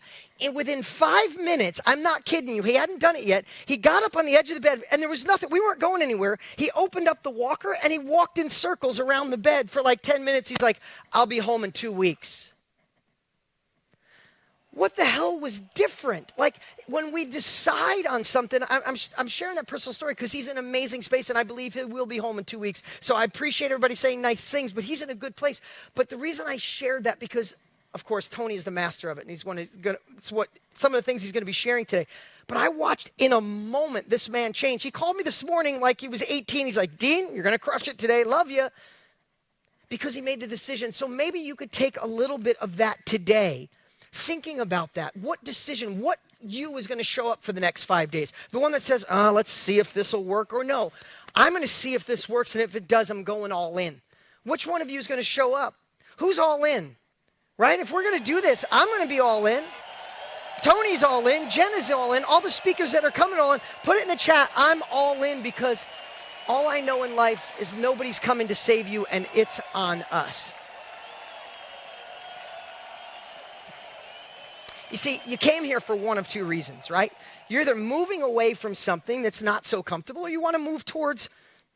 And within 5 minutes, I'm not kidding you, he hadn't done it yet. He got up on the edge of the bed, and there was nothing. We weren't going anywhere. He opened up the walker, and he walked in circles around the bed for like 10 minutes. He's like, I'll be home in 2 weeks. What the hell was different? Like, when we decide on something, I'm sharing that personal story because he's in an amazing space, and I believe he will be home in 2 weeks. So I appreciate everybody saying nice things, but he's in a good place. But the reason I shared that, because of course, Tony is the master of it, and it's what some of the things he's going to be sharing today. But I watched in a moment this man change. He called me this morning like he was 18. He's like, Dean, you're going to crush it today. Love you. Because he made the decision. So maybe you could take a little bit of that today, thinking about that. What decision, what you is going to show up for the next 5 days? The one that says, let's see if this will work, or no, I'm going to see if this works, and if it does, I'm going all in. Which one of you is going to show up? Who's all in? Right? If we're going to do this, I'm going to be all in. Tony's all in. Jen is all in. All the speakers that are coming all in, put it in the chat. I'm all in, because all I know in life is nobody's coming to save you, and it's on us. You see, you came here for one of 2 reasons, right? You're either moving away from something that's not so comfortable, or you want to move towards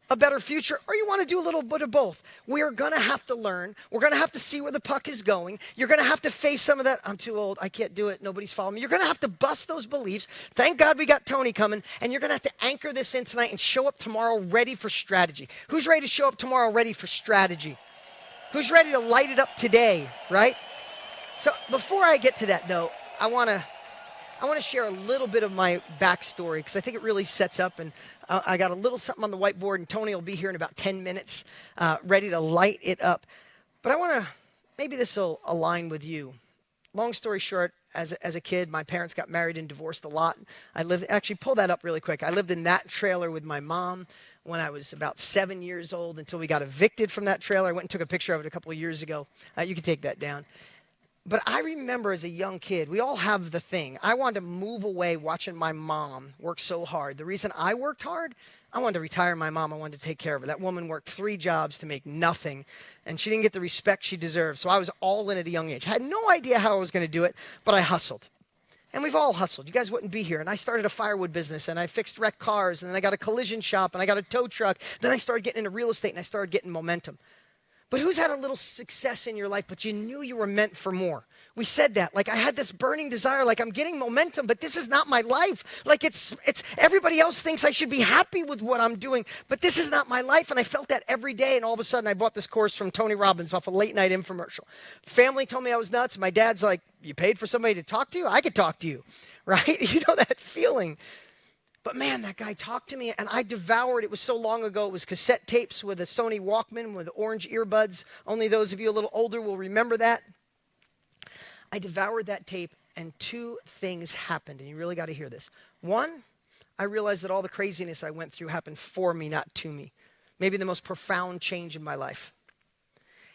a better future, or you want to do a little bit of both. We are going to have to learn. We're going to have to see where the puck is going. You're going to have to face some of that, I'm too old, I can't do it, nobody's following me. You're going to have to bust those beliefs. Thank God we got Tony coming, and you're going to have to anchor this in tonight and show up tomorrow ready for strategy. Who's ready to show up tomorrow ready for strategy? Who's ready to light it up today, right? So before I get to that, though, I want to share a little bit of my backstory, because I think it really sets up, and I got a little something on the whiteboard, and Tony will be here in about 10 minutes, ready to light it up. But I want to, maybe this will align with you. Long story short, as a kid, my parents got married and divorced a lot. Actually pull that up really quick. I lived in that trailer with my mom when I was about 7 years old, until we got evicted from that trailer. I went and took a picture of it a couple of years ago. You can take that down. But I remember as a young kid, we all have the thing. I wanted to move away watching my mom work so hard. The reason I worked hard, I wanted to retire my mom. I wanted to take care of her. That woman worked 3 jobs to make nothing, and she didn't get the respect she deserved. So I was all in at a young age. I had no idea how I was going to do it, but I hustled. And we've all hustled. You guys wouldn't be here. And I started a firewood business, and I fixed wrecked cars, and then I got a collision shop, and I got a tow truck. Then I started getting into real estate, and I started getting momentum. But who's had a little success in your life, but you knew you were meant for more? We said that. Like, I had this burning desire, like, I'm getting momentum, but this is not my life. Like, it's everybody else thinks I should be happy with what I'm doing, but this is not my life. And I felt that every day. And all of a sudden, I bought this course from Tony Robbins off a late night infomercial. Family told me I was nuts. My dad's like, you paid for somebody to talk to you? I could talk to you, right? You know that feeling. But man, that guy talked to me and I devoured. It was so long ago. It was cassette tapes with a Sony Walkman with orange earbuds. Only those of you a little older will remember that. I devoured that tape and two things happened. And you really got to hear this. One, I realized that all the craziness I went through happened for me, not to me. Maybe the most profound change in my life.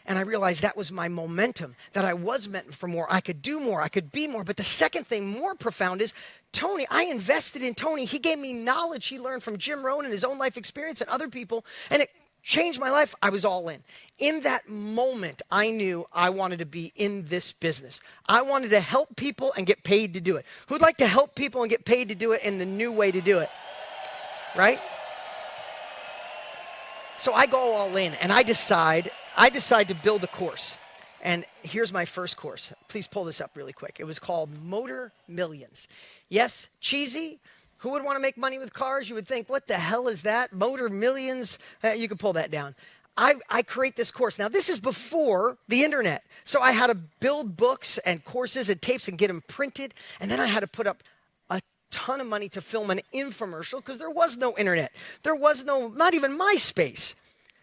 And I realized that was my momentum, that I was meant for more. I could do more. I could be more. But the second thing, more profound, is Tony. I invested in Tony. He gave me knowledge he learned from Jim Rohn and his own life experience and other people. And it changed my life. I was all in. In that moment, I knew I wanted to be in this business. I wanted to help people and get paid to do it. Who'd like to help people and get paid to do it in the new way to do it? Right? So I go all in and I decide to build a course. And here's my first course. Please pull this up really quick. It was called Motor Millions. Yes, cheesy. Who would want to make money with cars? You would think, what the hell is that? Motor Millions? You can pull that down. I create this course. Now, this is before the internet. So I had to build books and courses and tapes and get them printed. And then I had to put up a ton of money to film an infomercial because there was no internet. There was not even MySpace.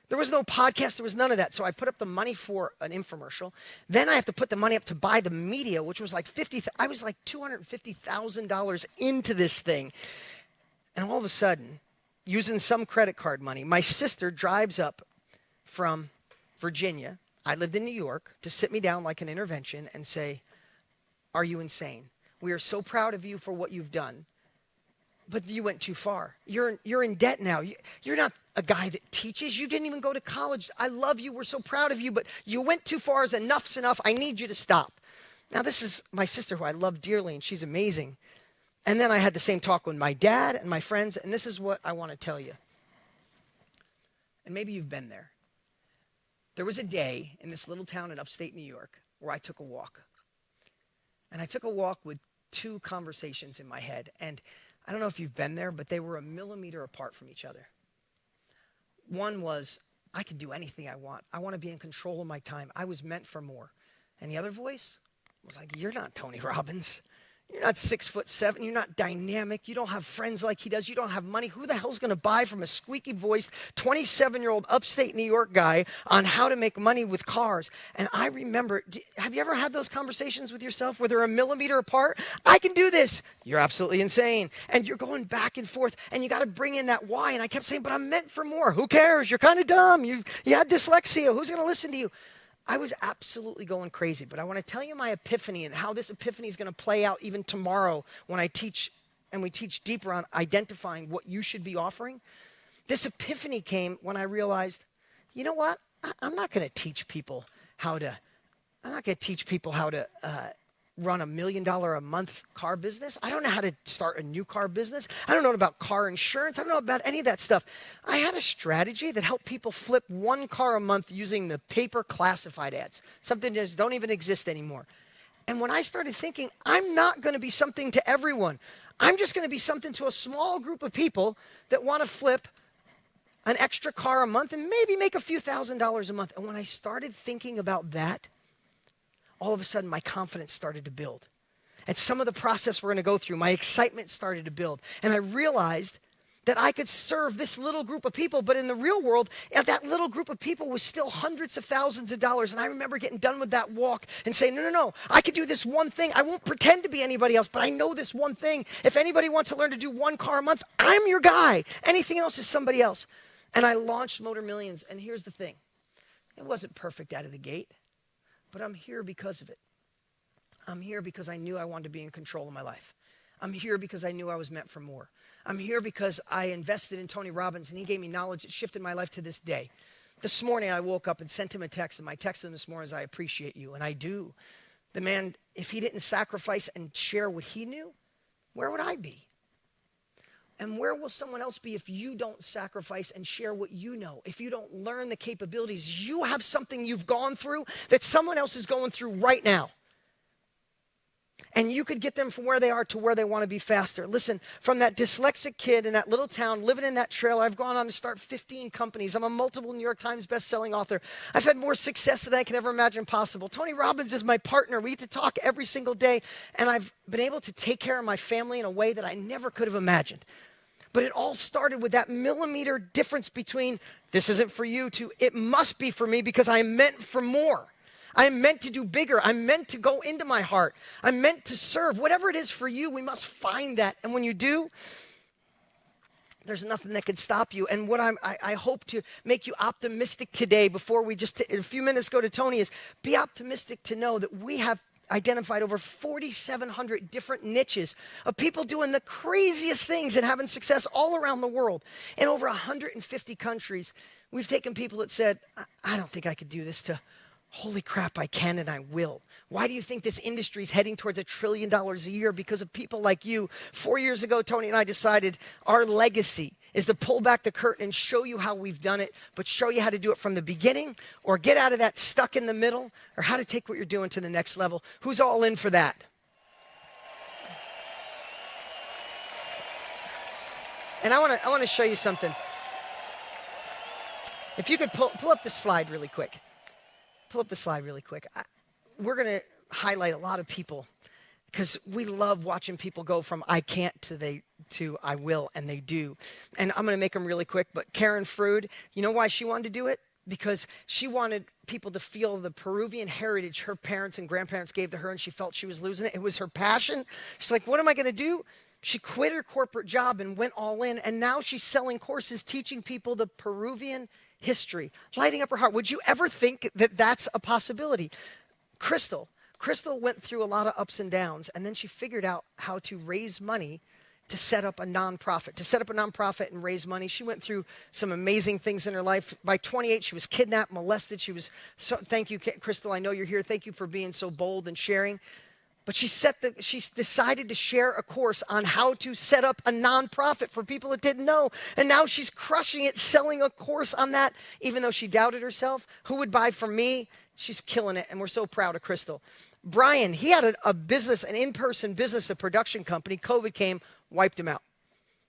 There was no podcast. There was none of that. So I put up the money for an infomercial. Then I have to put the money up to buy the media, which was like I was like $250,000 into this thing. And all of a sudden, using some credit card money, my sister drives up from Virginia. I lived in New York, to sit me down like an intervention and say, are you insane? We are so proud of you for what you've done. But you went too far. You're in debt now. You're not a guy that teaches. You didn't even go to college. I love you. We're so proud of you, but you went too far. Enough's enough. I need you to stop. Now, this is my sister who I love dearly, and she's amazing. And then I had the same talk with my dad and my friends, and this is what I want to tell you. And maybe you've been there. There was a day in this little town in upstate New York where I took a walk. And I took a walk with two conversations in my head. And I don't know if you've been there, but they were a millimeter apart from each other. One was, I can do anything I want. I want to be in control of my time. I was meant for more. And the other voice was like, you're not Tony Robbins. You're not 6'7". You're not dynamic. You don't have friends like he does. You don't have money. Who the hell's going to buy from a squeaky-voiced 27-year-old upstate New York guy on how to make money with cars? And I remember, have you ever had those conversations with yourself where they're a millimeter apart? I can do this. You're absolutely insane. And you're going back and forth, and you got to bring in that why. And I kept saying, but I'm meant for more. Who cares? You're kind of dumb. You had dyslexia. Who's going to listen to you? I was absolutely going crazy, but I want to tell you my epiphany and how this epiphany is going to play out even tomorrow when I teach, and we teach deeper on identifying what you should be offering. This epiphany came when I realized, you know what? I'm not going to teach people how to run $1 million a month car business. I don't know how to start a new car business. I don't know about car insurance. I don't know about any of that stuff. I had a strategy that helped people flip one car a month using the paper classified ads, something that just don't even exist anymore. And when I started thinking, I'm not going to be something to everyone. I'm just going to be something to a small group of people that want to flip an extra car a month and maybe make a few $1,000s a month. And when I started thinking about that, all of a sudden, my confidence started to build. And some of the process we're going to go through, my excitement started to build. And I realized that I could serve this little group of people, but in the real world, that little group of people was still hundreds of thousands of dollars. And I remember getting done with that walk and saying, no, I could do this one thing. I won't pretend to be anybody else, but I know this one thing. If anybody wants to learn to do one car a month, I'm your guy. Anything else is somebody else. And I launched Motor Millions. And here's the thing. It wasn't perfect out of the gate. But I'm here because of it. I'm here because I knew I wanted to be in control of my life. I'm here because I knew I was meant for more. I'm here because I invested in Tony Robbins and he gave me knowledge that shifted my life to this day. This morning I woke up and sent him a text, and my text to him this morning is, I appreciate you, and I do. The man, if he didn't sacrifice and share what he knew, where would I be? And where will someone else be if you don't sacrifice and share what you know? If you don't learn the capabilities, you have something you've gone through that someone else is going through right now. And you could get them from where they are to where they want to be faster. Listen, from that dyslexic kid in that little town living in that trailer, I've gone on to start 15 companies. I'm a multiple New York Times best-selling author. I've had more success than I can ever imagine possible. Tony Robbins is my partner. We get to talk every single day. And I've been able to take care of my family in a way that I never could have imagined. But it all started with that millimeter difference between this isn't for you to it must be for me because I am meant for more. I'm meant to do bigger. I'm meant to go into my heart. I'm meant to serve. Whatever it is for you, we must find that. And when you do, there's nothing that can stop you. And what I hope to make you optimistic today before we just in a few minutes go to Tony is be optimistic to know that we have identified over 4,700 different niches of people doing the craziest things and having success all around the world. In over 150 countries, we've taken people that said, I don't think I could do this, to holy crap, I can and I will. Why do you think this industry is heading towards $1 trillion a year? Because of people like you. 4 years ago, Tony and I decided our legacy is to pull back the curtain and show you how we've done it, but show you how to do it from the beginning or get out of that stuck in the middle or how to take what you're doing to the next level. Who's all in for that? And I want to show you something. If you could pull up the slide really quick. Pull up the slide really quick. We're going to highlight a lot of people because we love watching people go from I can't to I will, and they do. And I'm going to make them really quick, but Karen Freud, you know why she wanted to do it? Because she wanted people to feel the Peruvian heritage her parents and grandparents gave to her, and she felt she was losing it. It was her passion. She's like, what am I going to do? She quit her corporate job and went all in, and now she's selling courses teaching people the Peruvian history, lighting up her heart. Would you ever think that that's a possibility? Crystal went through a lot of ups and downs, and then she figured out how to raise money to set up a nonprofit and raise money. She went through some amazing things in her life. By 28, she was kidnapped, molested. Thank you, Crystal. I know you're here. Thank you for being so bold and sharing. But she decided to share a course on how to set up a nonprofit for people that didn't know. And now she's crushing it, selling a course on that, even though she doubted herself. Who would buy from me? She's killing it, and we're so proud of Crystal. Brian, he had a business, an in-person business, a production company. COVID came, wiped him out.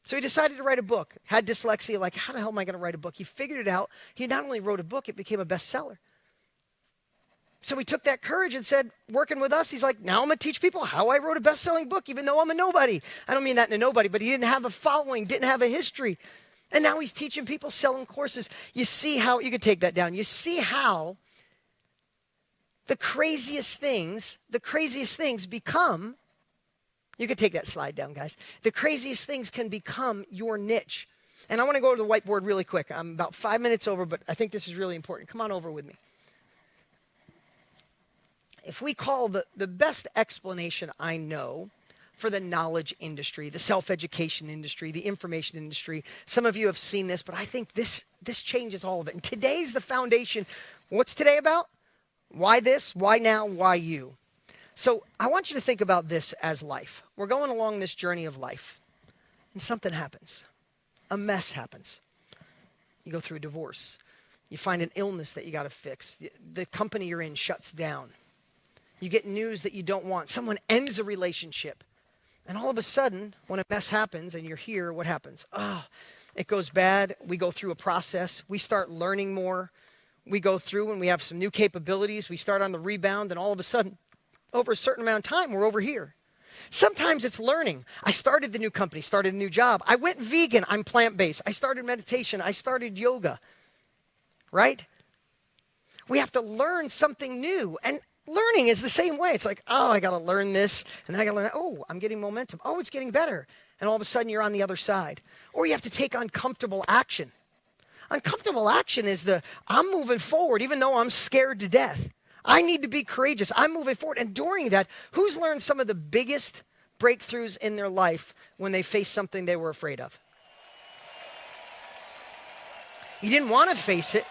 So he decided to write a book. Had dyslexia, like, how the hell am I going to write a book? He figured it out. He not only wrote a book, it became a bestseller. So he took that courage and said, working with us, he's like, now I'm going to teach people how I wrote a best-selling book, even though I'm a nobody. I don't mean that in a nobody, but he didn't have a following, didn't have a history. And now he's teaching people, selling courses. You see how, you could take that down. You see how the craziest things become, you could take that slide down, guys. The craziest things can become your niche. And I want to go to the whiteboard really quick. I'm about 5 minutes over, but I think this is really important. Come on over with me. If we call the best explanation I know for the knowledge industry, the self-education industry, the information industry, some of you have seen this, but I think this changes all of it. And today's the foundation. What's today about? Why this? Why now? Why you? So I want you to think about this as life. We're going along this journey of life, and something happens. A mess happens. You go through a divorce. You find an illness that you got to fix. The company you're in shuts down. You get news that you don't want. Someone ends a relationship. And all of a sudden, when a mess happens and you're here, what happens? Oh, it goes bad. We go through a process. We start learning more. We go through and we have some new capabilities. We start on the rebound, and all of a sudden, over a certain amount of time, we're over here. Sometimes it's learning. I started the new company, started a new job. I went vegan. I'm plant-based. I started meditation. I started yoga. Right? We have to learn something new. And learning is the same way. It's like, oh, I got to learn this, and then I got to learn that. Oh, I'm getting momentum. Oh, it's getting better. And all of a sudden, you're on the other side. Or you have to take uncomfortable action. Uncomfortable action is I'm moving forward, even though I'm scared to death. I need to be courageous. I'm moving forward. And during that, who's learned some of the biggest breakthroughs in their life when they faced something they were afraid of? You didn't want to face it.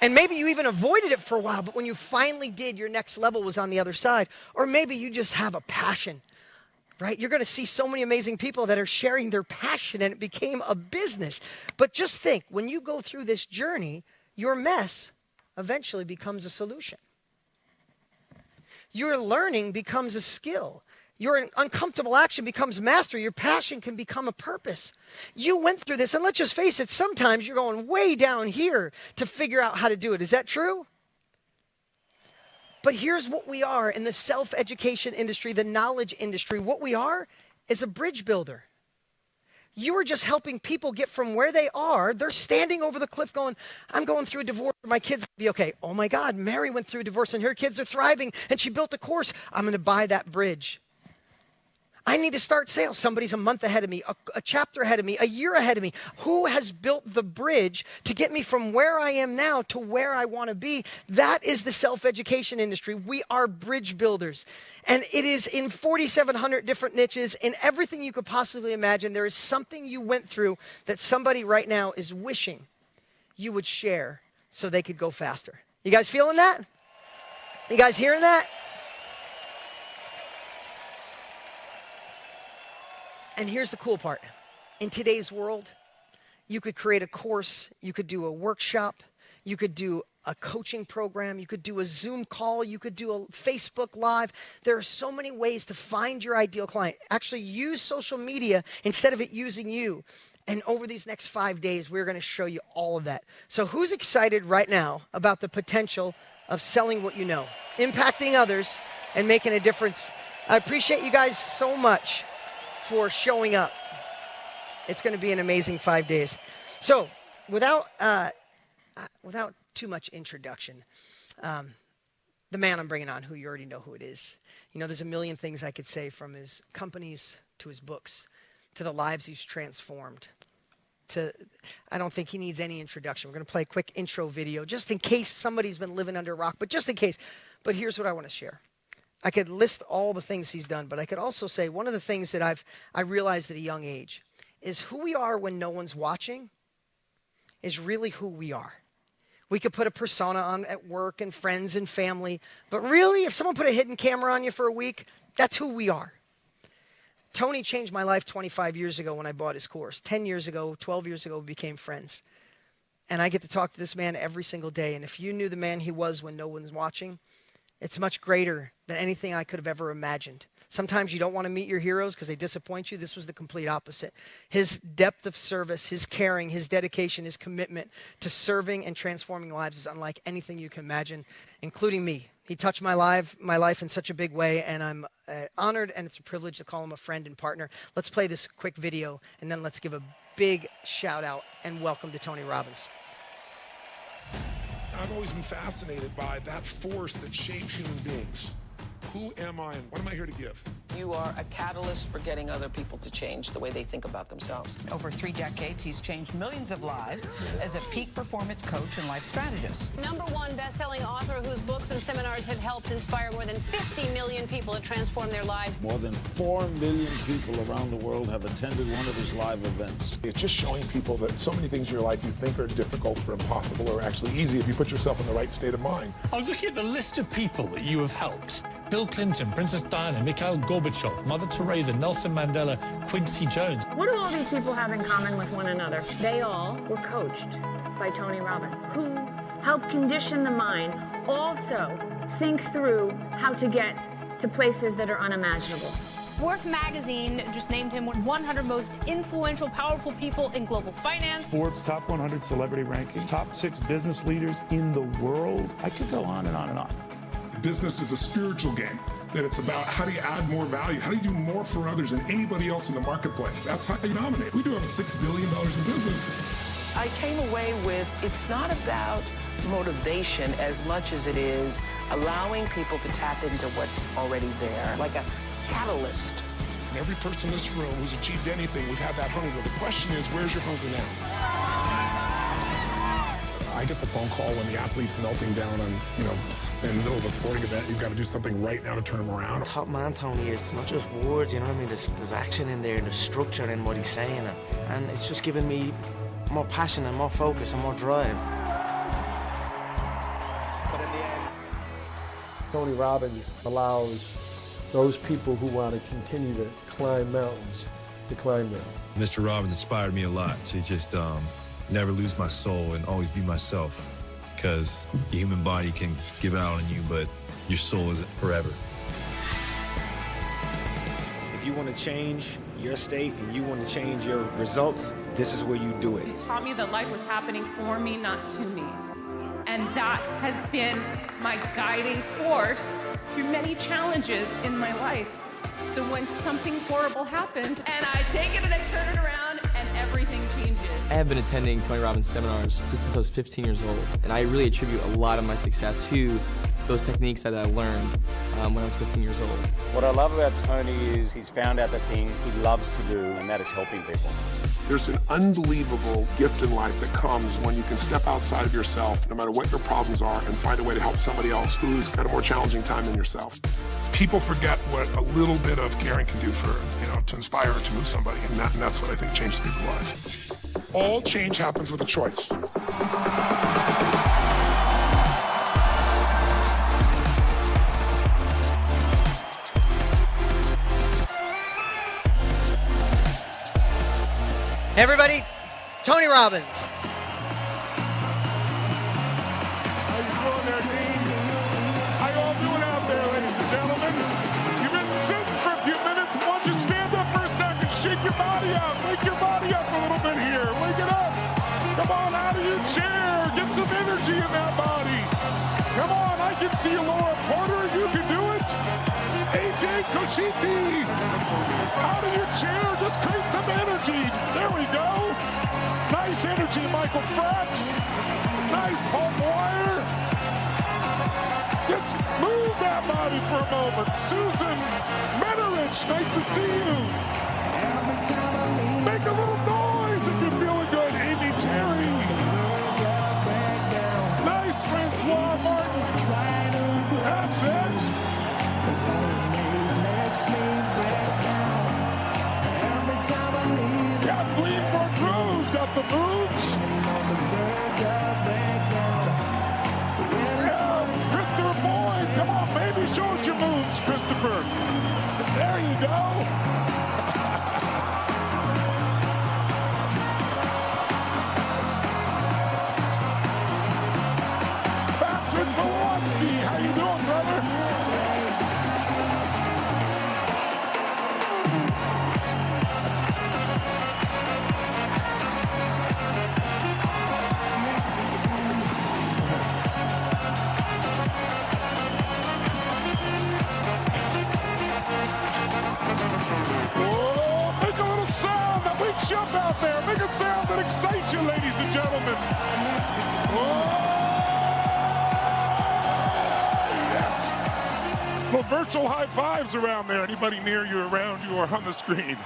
And maybe you even avoided it for a while, but when you finally did, your next level was on the other side. Or maybe you just have a passion. right? You're going to see so many amazing people that are sharing their passion, and it became a business. But just think, when you go through this journey, your mess eventually becomes a solution. Your learning becomes a skill. Your uncomfortable action becomes mastery. Your passion can become a purpose. You went through this, and let's just face it, sometimes you're going way down here to figure out how to do it. Is that true? But here's what we are in the self-education industry, the knowledge industry. What we are is a bridge builder. You are just helping people get from where they are. They're standing over the cliff going, I'm going through a divorce. My kids will be okay. Oh my God, Mary went through a divorce and her kids are thriving and she built a course. I'm going to buy that bridge. I need to start sales. Somebody's a month ahead of me, a chapter ahead of me, a year ahead of me. Who has built the bridge to get me from where I am now to where I want to be? That is the self-education industry. We are bridge builders. And it is in 4,700 different niches. In everything you could possibly imagine, there is something you went through that somebody right now is wishing you would share so they could go faster. You guys feeling that? You guys hearing that? And here's the cool part. In today's world, you could create a course, you could do a workshop, you could do a coaching program, you could do a Zoom call, you could do a Facebook Live. There are so many ways to find your ideal client. Actually use social media instead of it using you. And over these next 5 days, we're going to show you all of that. So who's excited right now about the potential of selling what you know, impacting others, and making a difference? I appreciate you guys so much for showing up. It's going to be an amazing 5 days. So without too much introduction, the man I'm bringing on, who you already know who it is. You know, there's a million things I could say, from his companies to his books to the lives he's transformed. I don't think he needs any introduction. We're going to play a quick intro video just in case somebody's been living under a rock, but just in case. But here's what I want to share. I could list all the things he's done, but I could also say one of the things that I realized at a young age is who we are when no one's watching is really who we are. We could put a persona on at work and friends and family, but really, if someone put a hidden camera on you for a week, that's who we are. Tony changed my life 25 years ago when I bought his course. 10 years ago, 12 years ago, we became friends. And I get to talk to this man every single day. And if you knew the man he was when no one's watching, it's much greater than anything I could have ever imagined. Sometimes you don't want to meet your heroes because they disappoint you. This was the complete opposite. His depth of service, his caring, his dedication, his commitment to serving and transforming lives is unlike anything you can imagine, including me. He touched my life in such a big way, and I'm honored, and it's a privilege to call him a friend and partner. Let's play this quick video, and then let's give a big shout out and welcome to Tony Robbins. I've always been fascinated by that force that shapes human beings. Who am I and what am I here to give? You are a catalyst for getting other people to change the way they think about themselves. Over 3 decades, he's changed millions of lives as a peak performance coach and life strategist. #1 best-selling author whose books and seminars have helped inspire more than 50 million people to transform their lives. More than 4 million people around the world have attended one of his live events. It's just showing people that so many things in your life you think are difficult or impossible are actually easy if you put yourself in the right state of mind. I was looking at the list of people that you have helped. Bill Clinton, Princess Diana, Mikhail Gorbachev, Mother Teresa, Nelson Mandela, Quincy Jones. What do all these people have in common with one another? They all were coached by Tony Robbins, who helped condition the mind, also think through how to get to places that are unimaginable. Forbes magazine just named him 100 most influential, powerful people in global finance. Forbes top 100 celebrity ranking, top 6 business leaders in the world. I could go on and on and on. Business is a spiritual game, that it's about how do you add more value? How do you do more for others than anybody else in the marketplace? That's how you dominate. We do have $6 billion in business. I came away with, it's not about motivation as much as it is allowing people to tap into what's already there, like a catalyst. And every person in this room who's achieved anything, we've had that hunger. The question is, where's your hunger now? I get the phone call when the athlete's melting down on, in the middle of a sporting event. You've got to do something right now to turn them around. Top man, Tony, it's not just words, you know what I mean? There's action in there, and there's structure in what he's saying. And it's just giving me more passion and more focus and more drive. But in the end, Tony Robbins allows those people who want to continue to climb mountains, to climb them. Mr. Robbins inspired me a lot to just never lose my soul and always be myself, because the human body can give out on you, but your soul isn't forever. If you want to change your state and you want to change your results, this is where you do it. It taught me that life was happening for me, not to me. And that has been my guiding force through many challenges in my life. So when something horrible happens, and I take it and I turn it around, and everything changes. I have been attending Tony Robbins seminars since I was 15 years old, and I really attribute a lot of my success to those techniques that I learned when I was 15 years old. What I love about Tony is he's found out the thing he loves to do, and that is helping people. There's an unbelievable gift in life that comes when you can step outside of yourself, no matter what your problems are, and find a way to help somebody else who's got a more challenging time than yourself. People forget what a little bit of caring can do for, to inspire or to move somebody, and that's what I think changes people's lives. All change happens with a choice. Everybody, Tony Robbins. How you doing there, Dean? How you all doing out there, ladies and gentlemen? You've been sitting for a few minutes. Why don't you stand up for a second, shake your body out, wake your body up a little bit here. Wake it up. Come on, out of your chair. Get some energy in that body. Come on, I can see you, Laura Porter. You can do it. AJ Koshiki. Out of your chair. Just create some energy. There we go. Nice energy, Michael Pratt. Nice, Paul Moyer. Just move that body for a moment. Susan Metterich, nice to see you. Make a little noise if you're feeling good. Amy Terry. Nice, Francois Martin. That's it. Kathleen Bordeaux's got the moves. Yeah, Christopher Boyd, come on, baby, show us your moves, Christopher. There you go. Patrick Kowalski, how you doing, brother? Jump out there. Make a sound that excites you, ladies and gentlemen. Oh, yes. Well, virtual high fives around there. Anybody near you, around you, or on the screen.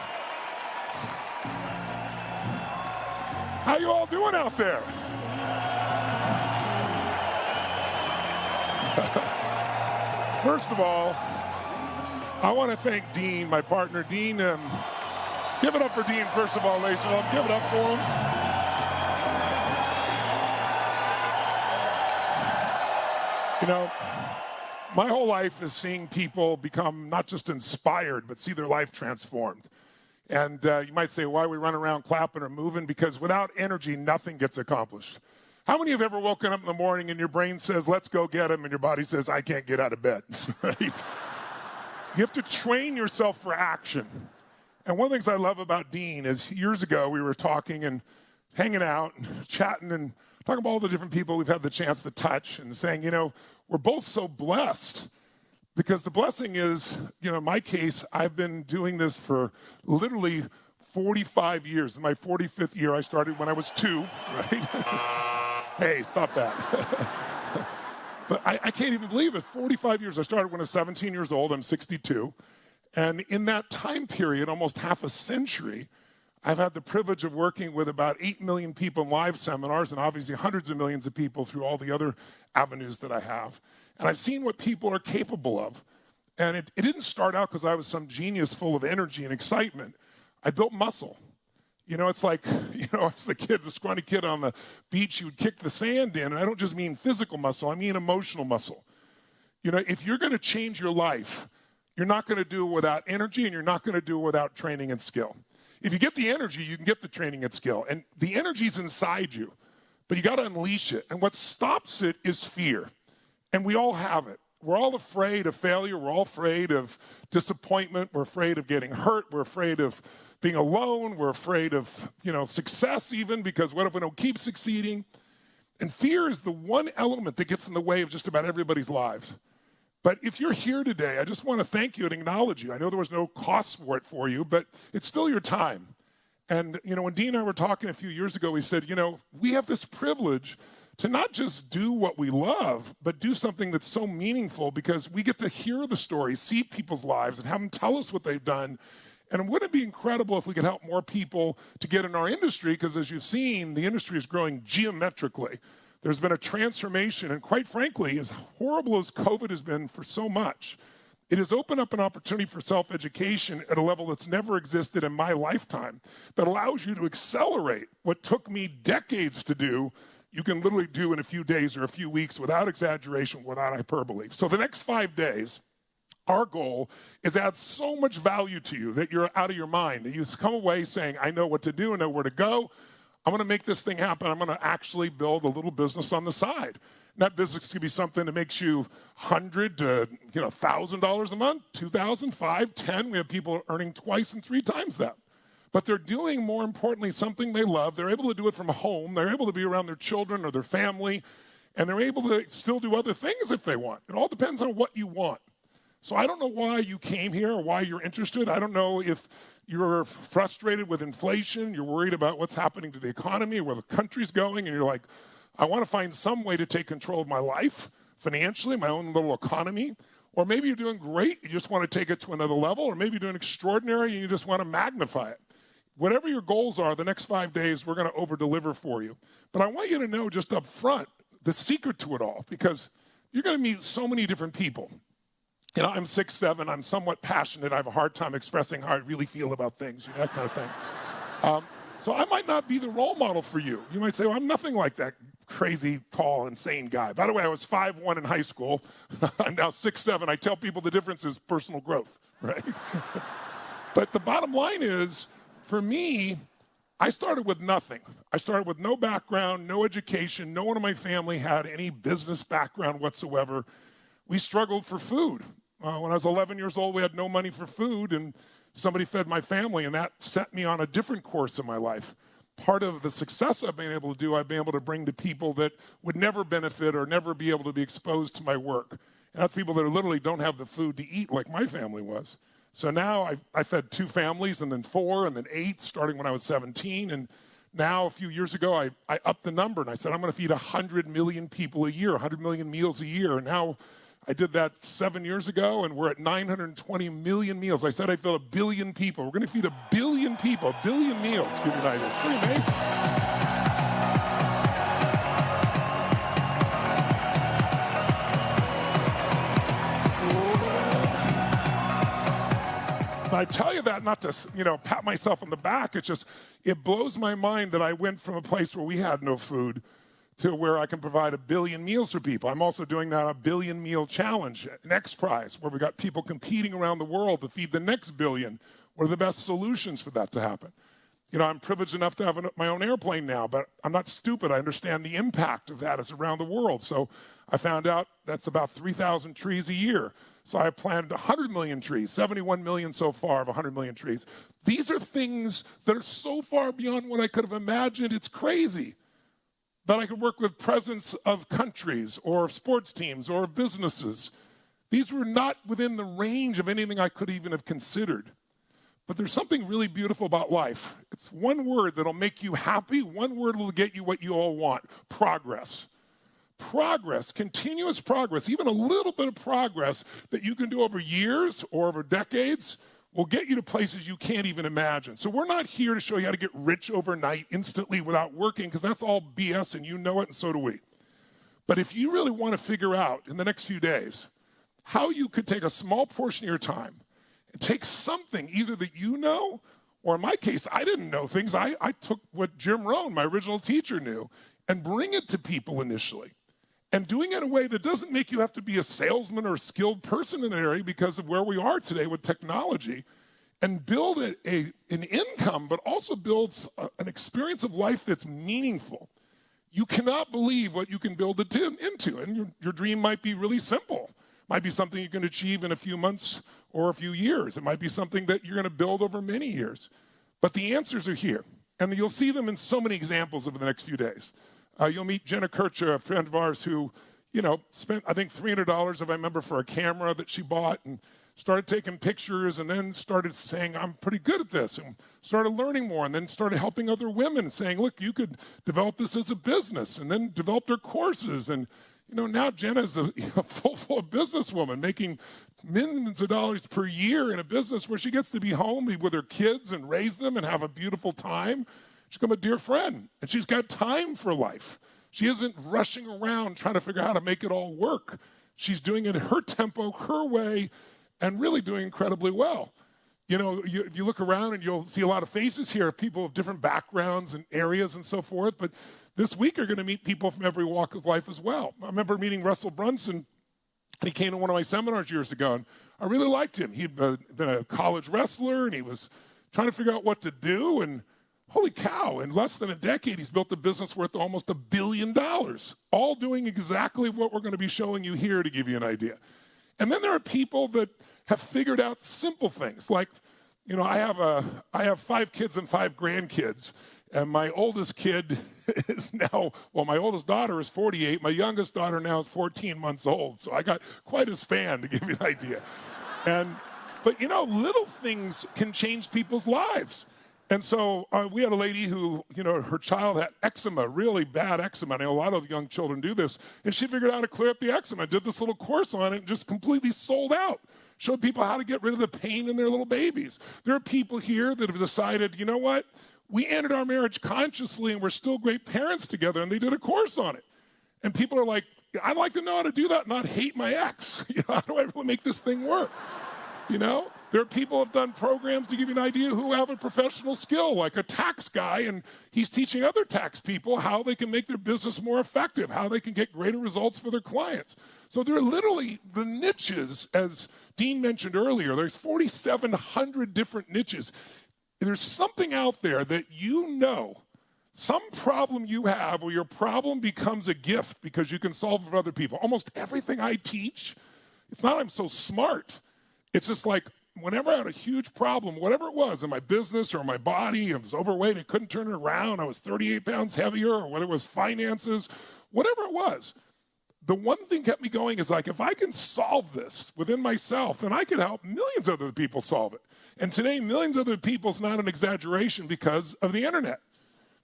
How you all doing out there? First of all, I want to thank Dean, my partner. Dean, give it up for Dean, first of all, ladies and gentlemen. Give it up for him. My whole life is seeing people become not just inspired, but see their life transformed. And you might say, why are we running around clapping or moving? Because without energy, nothing gets accomplished. How many have ever woken up in the morning and your brain says, let's go get him, and your body says, I can't get out of bed, right? You have to train yourself for action. And one of the things I love about Dean is years ago we were talking and hanging out and chatting and talking about all the different people we've had the chance to touch and saying, we're both so blessed because the blessing is, in my case, I've been doing this for literally 45 years. In my 45th year, I started when I was 2, right? Hey, stop that. But I can't even believe it. 45 years. I started when I was 17 years old. I'm 62. And in that time period, almost half a century, I've had the privilege of working with about 8 million people in live seminars and obviously hundreds of millions of people through all the other avenues that I have. And I've seen what people are capable of. And it didn't start out because I was some genius full of energy and excitement. I built muscle. It's like, I was the scrawny kid on the beach who would kick the sand in. And I don't just mean physical muscle, I mean emotional muscle. If you're going to change your life, You're not going to do it without energy, and you're not going to do it without training and skill. If you get the energy, you can get the training and skill. And the energy's inside you, but you got to unleash it. And what stops it is fear. And we all have it. We're all afraid of failure. We're all afraid of disappointment. We're afraid of getting hurt. We're afraid of being alone. We're afraid of, success even, because what if we don't keep succeeding? And fear is the one element that gets in the way of just about everybody's lives. But if you're here today, I just want to thank you and acknowledge you. I know there was no cost for it for you, but it's still your time. And, when Dean and I were talking a few years ago, we said, we have this privilege to not just do what we love, but do something that's so meaningful because we get to hear the stories, see people's lives, and have them tell us what they've done. And wouldn't it be incredible if we could help more people to get in our industry? Because as you've seen, the industry is growing geometrically. There's been a transformation, and quite frankly, as horrible as COVID has been for so much, it has opened up an opportunity for self-education at a level that's never existed in my lifetime that allows you to accelerate what took me decades to do. You can literally do in a few days or a few weeks without exaggeration, without hyperbole. So the next 5 days, our goal is to add so much value to you that you're out of your mind, that you come away saying, I know what to do, I know where to go. I'm going to make this thing happen. I'm going to actually build a little business on the side. And that business could be something that makes you $100 to $1,000 a month, $2,000, $5,000, $10,000. We have people earning twice and 3 times that. But they're doing, more importantly, something they love. They're able to do it from home. They're able to be around their children or their family. And they're able to still do other things if they want. It all depends on what you want. So I don't know why you came here or why you're interested. I don't know if you're frustrated with inflation, you're worried about what's happening to the economy, where the country's going, and you're like, I want to find some way to take control of my life financially, my own little economy. Or maybe you're doing great, you just want to take it to another level, or maybe you're doing extraordinary and you just want to magnify it. Whatever your goals are, the next 5 days, we're going to over-deliver for you. But I want you to know just up front the secret to it all, because you're going to meet so many different people. I'm 6'7", I'm somewhat passionate, I have a hard time expressing how I really feel about things, that kind of thing. So I might not be the role model for you. You might say, well, I'm nothing like that crazy, tall, insane guy. By the way, I was 5'1" in high school. I'm now 6'7". I tell people the difference is personal growth, right? But the bottom line is, for me, I started with nothing. I started with no background, no education. No one in my family had any business background whatsoever. We struggled for food. When I was 11 years old, we had no money for food, and somebody fed my family, and that set me on a different course in my life. Part of the success I've been able to do, I've been able to bring to people that would never benefit or never be able to be exposed to my work. And that's people that literally don't have the food to eat like my family was. So now I fed 2 families, and then 4, and then 8, starting when I was 17. And now, a few years ago, I upped the number, and I said, I'm going to feed 100 million people a year, 100 million meals a year. And now I did that 7 years ago, and we're at 920 million meals. I said I fed 1 billion people. We're going to feed 1 billion people, 1 billion meals. Give you an idea. It's pretty amazing. And I tell you that not to, pat myself on the back. It's just, it blows my mind that I went from a place where we had no food to where I can provide 1 billion meals for people. I'm also doing now a 1 billion meal challenge, an X Prize, where we got people competing around the world to feed the next 1 billion. What are the best solutions for that to happen? I'm privileged enough to have my own airplane now, but I'm not stupid. I understand the impact of that is around the world. So I found out that's about 3,000 trees a year. So I planted 100 million trees, 71 million so far of 100 million trees. These are things that are so far beyond what I could have imagined. It's crazy. That I could work with presidents of countries or sports teams or businesses. These were not within the range of anything I could even have considered. But there's something really beautiful about life. It's one word that'll make you happy. One word will get you what you all want: progress. Progress, continuous progress, even a little bit of progress that you can do over years or over decades will get you to places you can't even imagine. So we're not here to show you how to get rich overnight instantly without working, because that's all BS and you know it, and so do we. But if you really want to figure out in the next few days how you could take a small portion of your time and take something either that you know, or in my case, I didn't know things. I took what Jim Rohn, my original teacher, knew and bring it to people initially. and doing it in a way that doesn't make you have to be a salesman or a skilled person in an area because of where we are today with technology, and build an income, but also builds an experience of life that's meaningful. You cannot believe what you can build it into. And your dream might be really simple. Might be something you can achieve in a few months or a few years. It might be something that you're going to build over many years. But the answers are here. And you'll see them in so many examples over the next few days. You'll meet Jenna Kircher, a friend of ours who, spent, I think, $300, if I remember, for a camera that she bought, and started taking pictures, and then started saying, I'm pretty good at this, and started learning more, and then started helping other women, saying, look, you could develop this as a business, and then developed her courses. And now Jenna's a full businesswoman, making millions of dollars per year in a business where she gets to be home with her kids and raise them and have a beautiful time. She's become a dear friend, and she's got time for life. She isn't rushing around trying to figure out how to make it all work. She's doing it her tempo, her way, and really doing incredibly well. If you look around, and you'll see a lot of faces here of people of different backgrounds and areas and so forth, but this week you're going to meet people from every walk of life as well. I remember meeting Russell Brunson, and he came to one of my seminars years ago, and I really liked him. He'd been a college wrestler, and he was trying to figure out what to do, and holy cow, in less than a decade, he's built a business worth almost $1 billion, all doing exactly what we're going to be showing you here to give you an idea. And then there are people that have figured out simple things, like, I have 5 kids and 5 grandkids, and my oldest kid is now, my oldest daughter is 48. My youngest daughter now is 14 months old. So I got quite a span, to give you an idea. But little things can change people's lives. And so we had a lady who, her child had eczema, really bad eczema. I know a lot of young children do this. And she figured out how to clear up the eczema, did this little course on it, and just completely sold out. Showed people how to get rid of the pain in their little babies. There are people here that have decided, you know what? We ended our marriage consciously, and we're still great parents together, and they did a course on it. And people are like, I'd like to know how to do that and not hate my ex. How do I really make this thing work? There are people who have done programs, to give you an idea, who have a professional skill, like a tax guy, and he's teaching other tax people how they can make their business more effective, how they can get greater results for their clients. So there are literally the niches, as Dean mentioned earlier, there's 4,700 different niches. There's something out there that some problem you have, or your problem becomes a gift because you can solve it for other people. Almost everything I teach, it's not I'm so smart. It's just like, whenever I had a huge problem, whatever it was in my business or my body, I was overweight, I couldn't turn it around, I was 38 pounds heavier, or whether it was finances, whatever it was, the one thing kept me going is like, if I can solve this within myself, then I can help millions of other people solve it. And today, millions of other people is not an exaggeration because of the internet.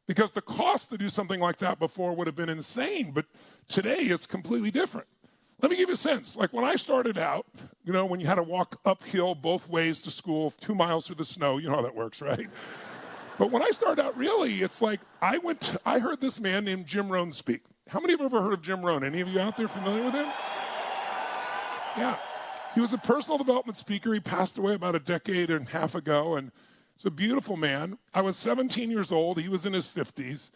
Because the cost to do something like that before would have been insane, but today it's completely different. Let me give you a sense. Like when I started out, when you had to walk uphill both ways to school, 2 miles through the snow, you know how that works, right? But when I started out, really, it's like I heard this man named Jim Rohn speak. How many have ever heard of Jim Rohn? Any of you out there familiar with him? Yeah. He was a personal development speaker. He passed away about a decade and a half ago, and he's a beautiful man. I was 17 years old. He was in his 50s.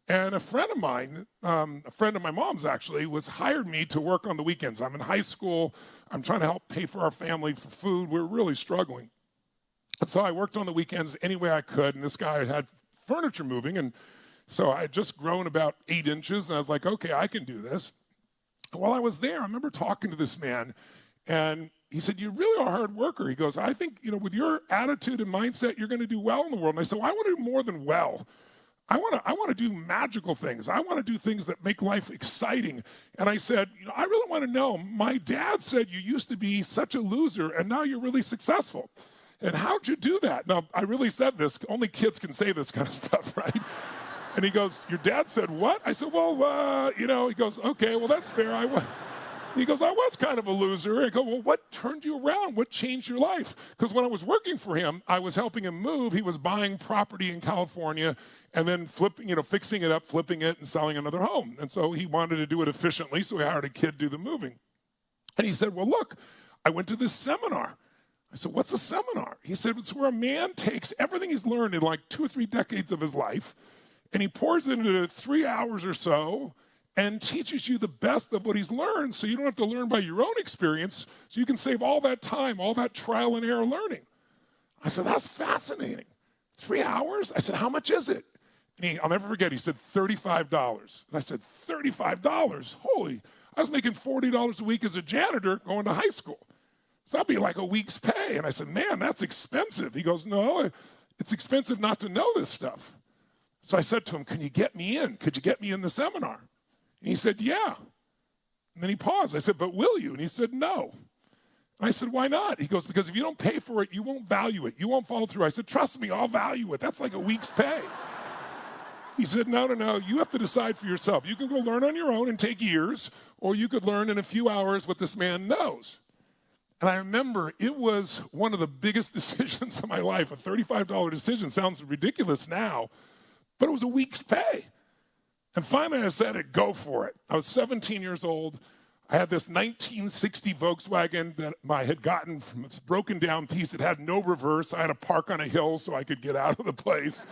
And a friend of mine, a friend of my mom's actually, hired me to work on the weekends. I'm in high school. I'm trying to help pay for our family for food. We're really struggling. And so I worked on the weekends any way I could. And this guy had furniture moving. And so I had just grown about 8 inches. And I was like, okay, I can do this. And while I was there, I remember talking to this man. And he said, you really are a hard worker. He goes, I think, with your attitude and mindset, you're going to do well in the world. And I said, well, I want to do more than well. I want to do magical things. I want to do things that make life exciting. And I said, I really want to know. My dad said you used to be such a loser, and now you're really successful. And how'd you do that? Now, I really said this. Only kids can say this kind of stuff, right? And he goes, your dad said what? I said, well, he goes, okay, well, that's fair. He goes, I was kind of a loser. I go, well, what turned you around? What changed your life? Because when I was working for him, I was helping him move. He was buying property in California and then fixing it up, flipping it, and selling another home. And so he wanted to do it efficiently, so he hired a kid to do the moving. And he said, well, look, I went to this seminar. I said, what's a seminar? He said, it's where a man takes everything he's learned in like 2 or 3 decades of his life, and he pours it into 3 hours or so, and teaches you the best of what he's learned so you don't have to learn by your own experience, so you can save all that time, all that trial and error learning. I said, that's fascinating. 3 hours? I said, how much is it? And I'll never forget, he said $35. And I said, $35? Holy, I was making $40 a week as a janitor going to high school. So that'd be like a week's pay. And I said, man, that's expensive. He goes, no, it's expensive not to know this stuff. So I said to him, can you get me in? Could you get me in the seminar? And he said, yeah. And then he paused. I said, but will you? And he said, no. And I said, why not? He goes, because if you don't pay for it, you won't value it. You won't follow through. I said, trust me, I'll value it. That's like a week's pay. He said, no, you have to decide for yourself. You can go learn on your own and take years, or you could learn in a few hours what this man knows. And I remember it was one of the biggest decisions of my life. A $35 decision sounds ridiculous now, but it was a week's pay. And finally I said, go for it. I was 17 years old. I had this 1960 Volkswagen that I had gotten from this broken down piece. It had no reverse. I had to park on a hill so I could get out of the place.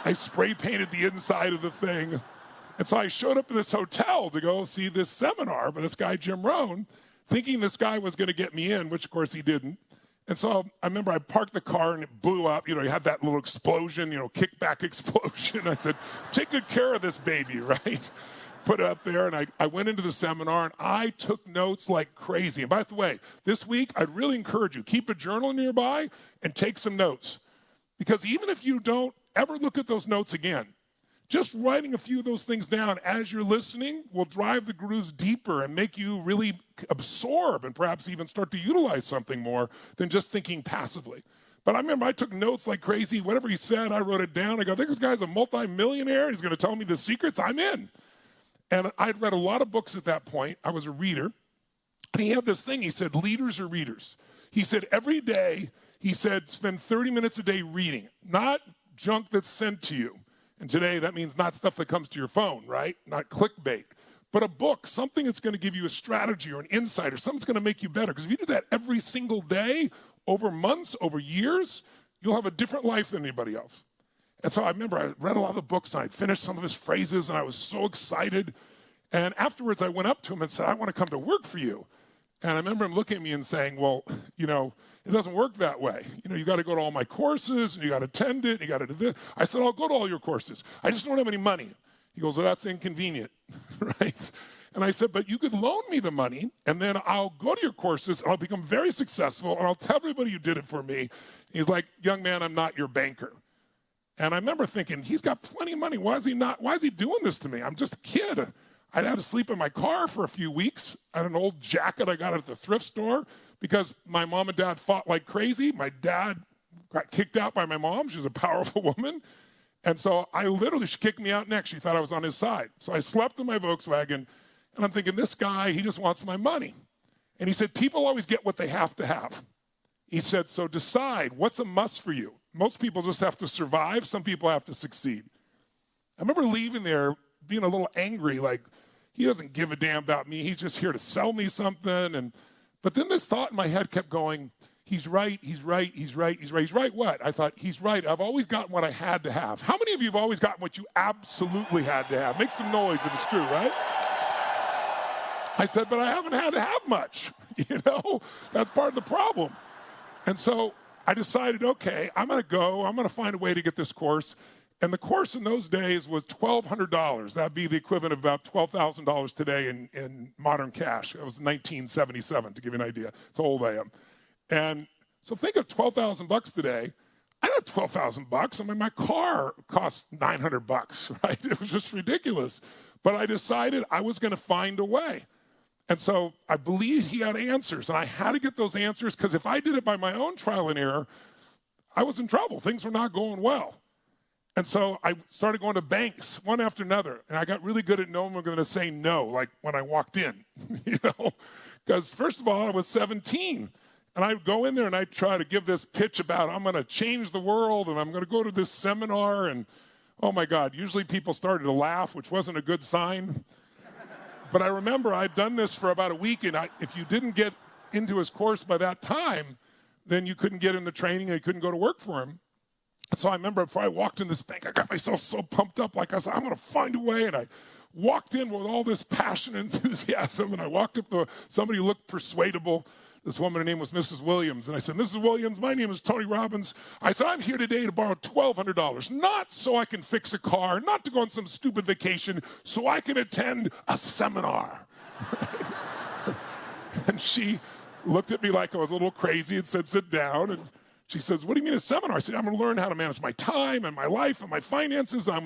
I spray painted the inside of the thing. And so I showed up at this hotel to go see this seminar by this guy, Jim Rohn, thinking this guy was going to get me in, which of course he didn't. And so I remember I parked the car and it blew up. You know, you had that little explosion, kickback explosion. I said, take good care of this baby, right? Put it up there, and I went into the seminar, and I took notes like crazy. And by the way, this week, I'd really encourage you, keep a journal nearby and take some notes. Because even if you don't ever look at those notes again, just writing a few of those things down as you're listening will drive the grooves deeper and make you really absorb and perhaps even start to utilize something more than just thinking passively. But I remember I took notes like crazy. Whatever he said, I wrote it down. I go, I think this guy's a multimillionaire. He's going to tell me the secrets. I'm in. And I'd read a lot of books at that point. I was a reader. And he had this thing. He said, leaders are readers. He said, every day, he said, spend 30 minutes a day reading, not junk that's sent to you. And today, that means not stuff that comes to your phone, right? Not clickbait. But a book, something that's going to give you a strategy or an insight or something that's going to make you better. Because if you do that every single day, over months, over years, you'll have a different life than anybody else. And so I remember I read a lot of the books, and I finished some of his phrases, and I was so excited. And afterwards, I went up to him and said, I want to come to work for you. And I remember him looking at me and saying, well, it doesn't work that way. You got to go to all my courses, and you got to attend it, and you got to do this. I said, I'll go to all your courses. I just don't have any money. He goes, well, that's inconvenient, right? And I said, but you could loan me the money, and then I'll go to your courses, and I'll become very successful, and I'll tell everybody you did it for me. He's like, young man, I'm not your banker. And I remember thinking, he's got plenty of money. Why is he doing this to me? I'm just a kid. I'd had to sleep in my car for a few weeks. I had an old jacket I got at the thrift store because my mom and dad fought like crazy. My dad got kicked out by my mom. She was a powerful woman. And so she kicked me out next. She thought I was on his side. So I slept in my Volkswagen, and I'm thinking, this guy, he just wants my money. And he said, people always get what they have to have. He said, so decide what's a must for you. Most people just have to survive. Some people have to succeed. I remember leaving there being a little angry, like, he doesn't give a damn about me. He's just here to sell me something. But then this thought in my head kept going, he's right, he's right, he's right, he's right. He's right what? I thought, he's right. I've always gotten what I had to have. How many of you have always gotten what you absolutely had to have? Make some noise if it's true, right? I said, but I haven't had to have much. That's part of the problem. And so I decided, okay, I'm going to go. I'm going to find a way to get this course. And the course in those days was $1,200. That'd be the equivalent of about $12,000 today in modern cash. It was 1977, to give you an idea. That's how old I am. And so think of $12,000 today. I don't have $12,000. I mean, my car cost $900, right? It was just ridiculous. But I decided I was going to find a way. And so I believed he had answers, and I had to get those answers because if I did it by my own trial and error, I was in trouble. Things were not going well. And so I started going to banks one after another, and I got really good at knowing I'm going to say no, like when I walked in, because first of all, I was 17, and I'd go in there and I'd try to give this pitch about I'm going to change the world, and I'm going to go to this seminar, and oh my God, usually people started to laugh, which wasn't a good sign. But I remember I'd done this for about a week, and if you didn't get into his course by that time, then you couldn't get in the training and you couldn't go to work for him. So I remember before I walked in this bank, I got myself so pumped up, like I said, I'm going to find a way. And I walked in with all this passion and enthusiasm, and I walked up to somebody who looked persuadable. This woman, her name was Mrs. Williams. And I said, Mrs. Williams, my name is Tony Robbins. I said, I'm here today to borrow $1,200, not so I can fix a car, not to go on some stupid vacation, so I can attend a seminar. And she looked at me like I was a little crazy and said, sit down. And she says, what do you mean a seminar? I said, I'm going to learn how to manage my time and my life and my finances. I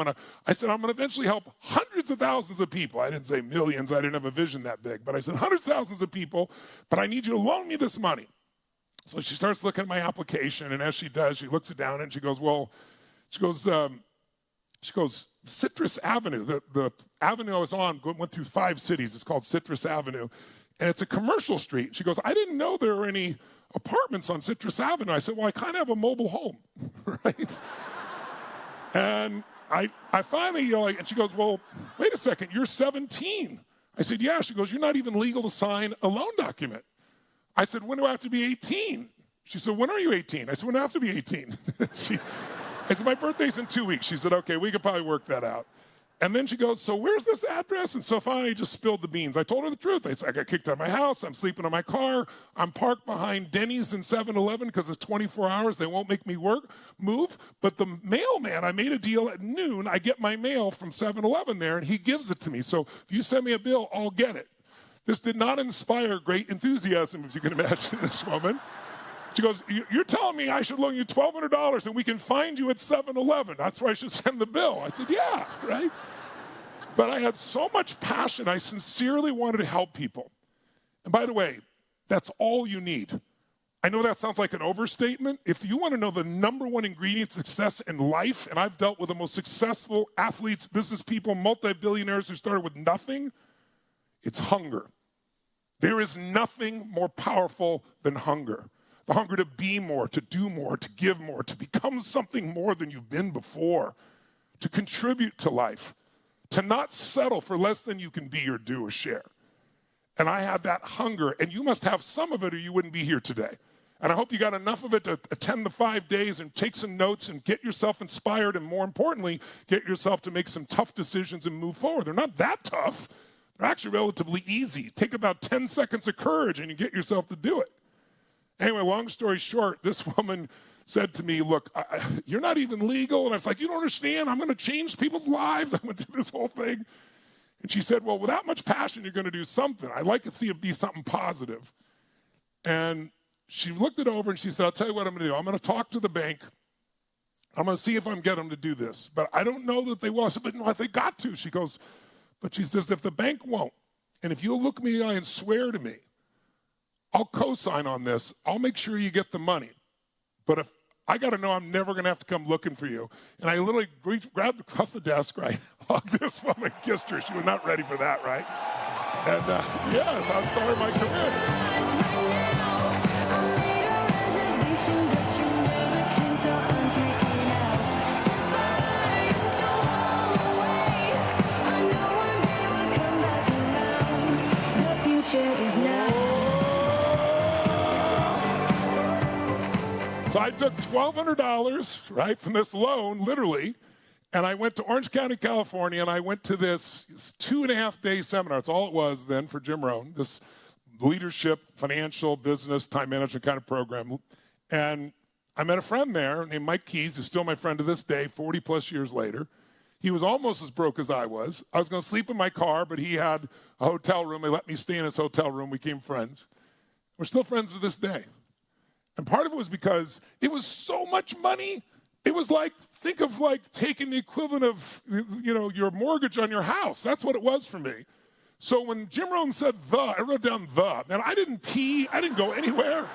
said, I'm going to eventually help hundreds of thousands of people. I didn't say millions. I didn't have a vision that big. But I said hundreds of thousands of people, but I need you to loan me this money. So she starts looking at my application, and as she does, she looks it down and she goes, Citrus Avenue. The avenue I was on went through 5 cities. It's called Citrus Avenue. And it's a commercial street. She goes, I didn't know there were any apartments on Citrus Avenue. I said, well, I kind of have a mobile home, right? And I finally, and she goes, well, wait a second, you're 17. I said, yeah. She goes, you're not even legal to sign a loan document. I said, when do I have to be 18? She said, when are you 18? I said, when do I have to be 18? I said, my birthday's in 2 weeks. She said, okay, we could probably work that out. And then she goes, so where's this address? And so finally I just spilled the beans. I told her the truth. I said, I got kicked out of my house. I'm sleeping in my car. I'm parked behind Denny's and 7-Eleven because it's 24 hours. They won't make me move. But the mailman, I made a deal at noon. I get my mail from 7-Eleven there, and he gives it to me. So if you send me a bill, I'll get it. This did not inspire great enthusiasm, if you can imagine this woman. She goes, you're telling me I should loan you $1,200 and we can find you at 7-Eleven. That's where I should send the bill. I said, yeah, right? But I had so much passion. I sincerely wanted to help people. And by the way, that's all you need. I know that sounds like an overstatement. If you want to know the #1 ingredient to success in life, and I've dealt with the most successful athletes, business people, multi-billionaires who started with nothing, it's hunger. There is nothing more powerful than hunger. The hunger to be more, to do more, to give more, to become something more than you've been before, to contribute to life, to not settle for less than you can be or do or share. And I had that hunger, and you must have some of it or you wouldn't be here today. And I hope you got enough of it to attend the 5 days and take some notes and get yourself inspired, and more importantly, get yourself to make some tough decisions and move forward. They're not that tough. They're actually relatively easy. Take about 10 seconds of courage and you get yourself to do it. Anyway, long story short, this woman said to me, look, you're not even legal. And I was like, you don't understand. I'm going to change people's lives. I went through this whole thing. And she said, well, without much passion, you're going to do something. I'd like to see it be something positive. And she looked it over and she said, I'll tell you what I'm going to do. I'm going to talk to the bank. I'm going to see if I can get them to do this. But I don't know that they will. I said, but no, they got to. She goes, but she says, if the bank won't, and if you'll look me in the eye and swear to me, I'll co-sign on this. I'll make sure you get the money. But if I got to know I'm never going to have to come looking for you. And I literally grabbed across the desk, right, hugged this woman, kissed her. She was not ready for that, right? And yeah, that's how I started my career. So I took $1,200, right, from this loan, literally, and I went to Orange County, California, and I went to this 2.5-day seminar. It's all it was then for Jim Rohn, this leadership, financial, business, time management kind of program. And I met a friend there named Mike Keys, who's still my friend to this day, 40-plus years later. He was almost as broke as I was. I was going to sleep in my car, but he had a hotel room. They let me stay in his hotel room. We became friends. We're still friends to this day. And part of it was because it was so much money. It was like, think of like taking the equivalent of, your mortgage on your house. That's what it was for me. So when Jim Rohn said I wrote down and I didn't pee. I didn't go anywhere.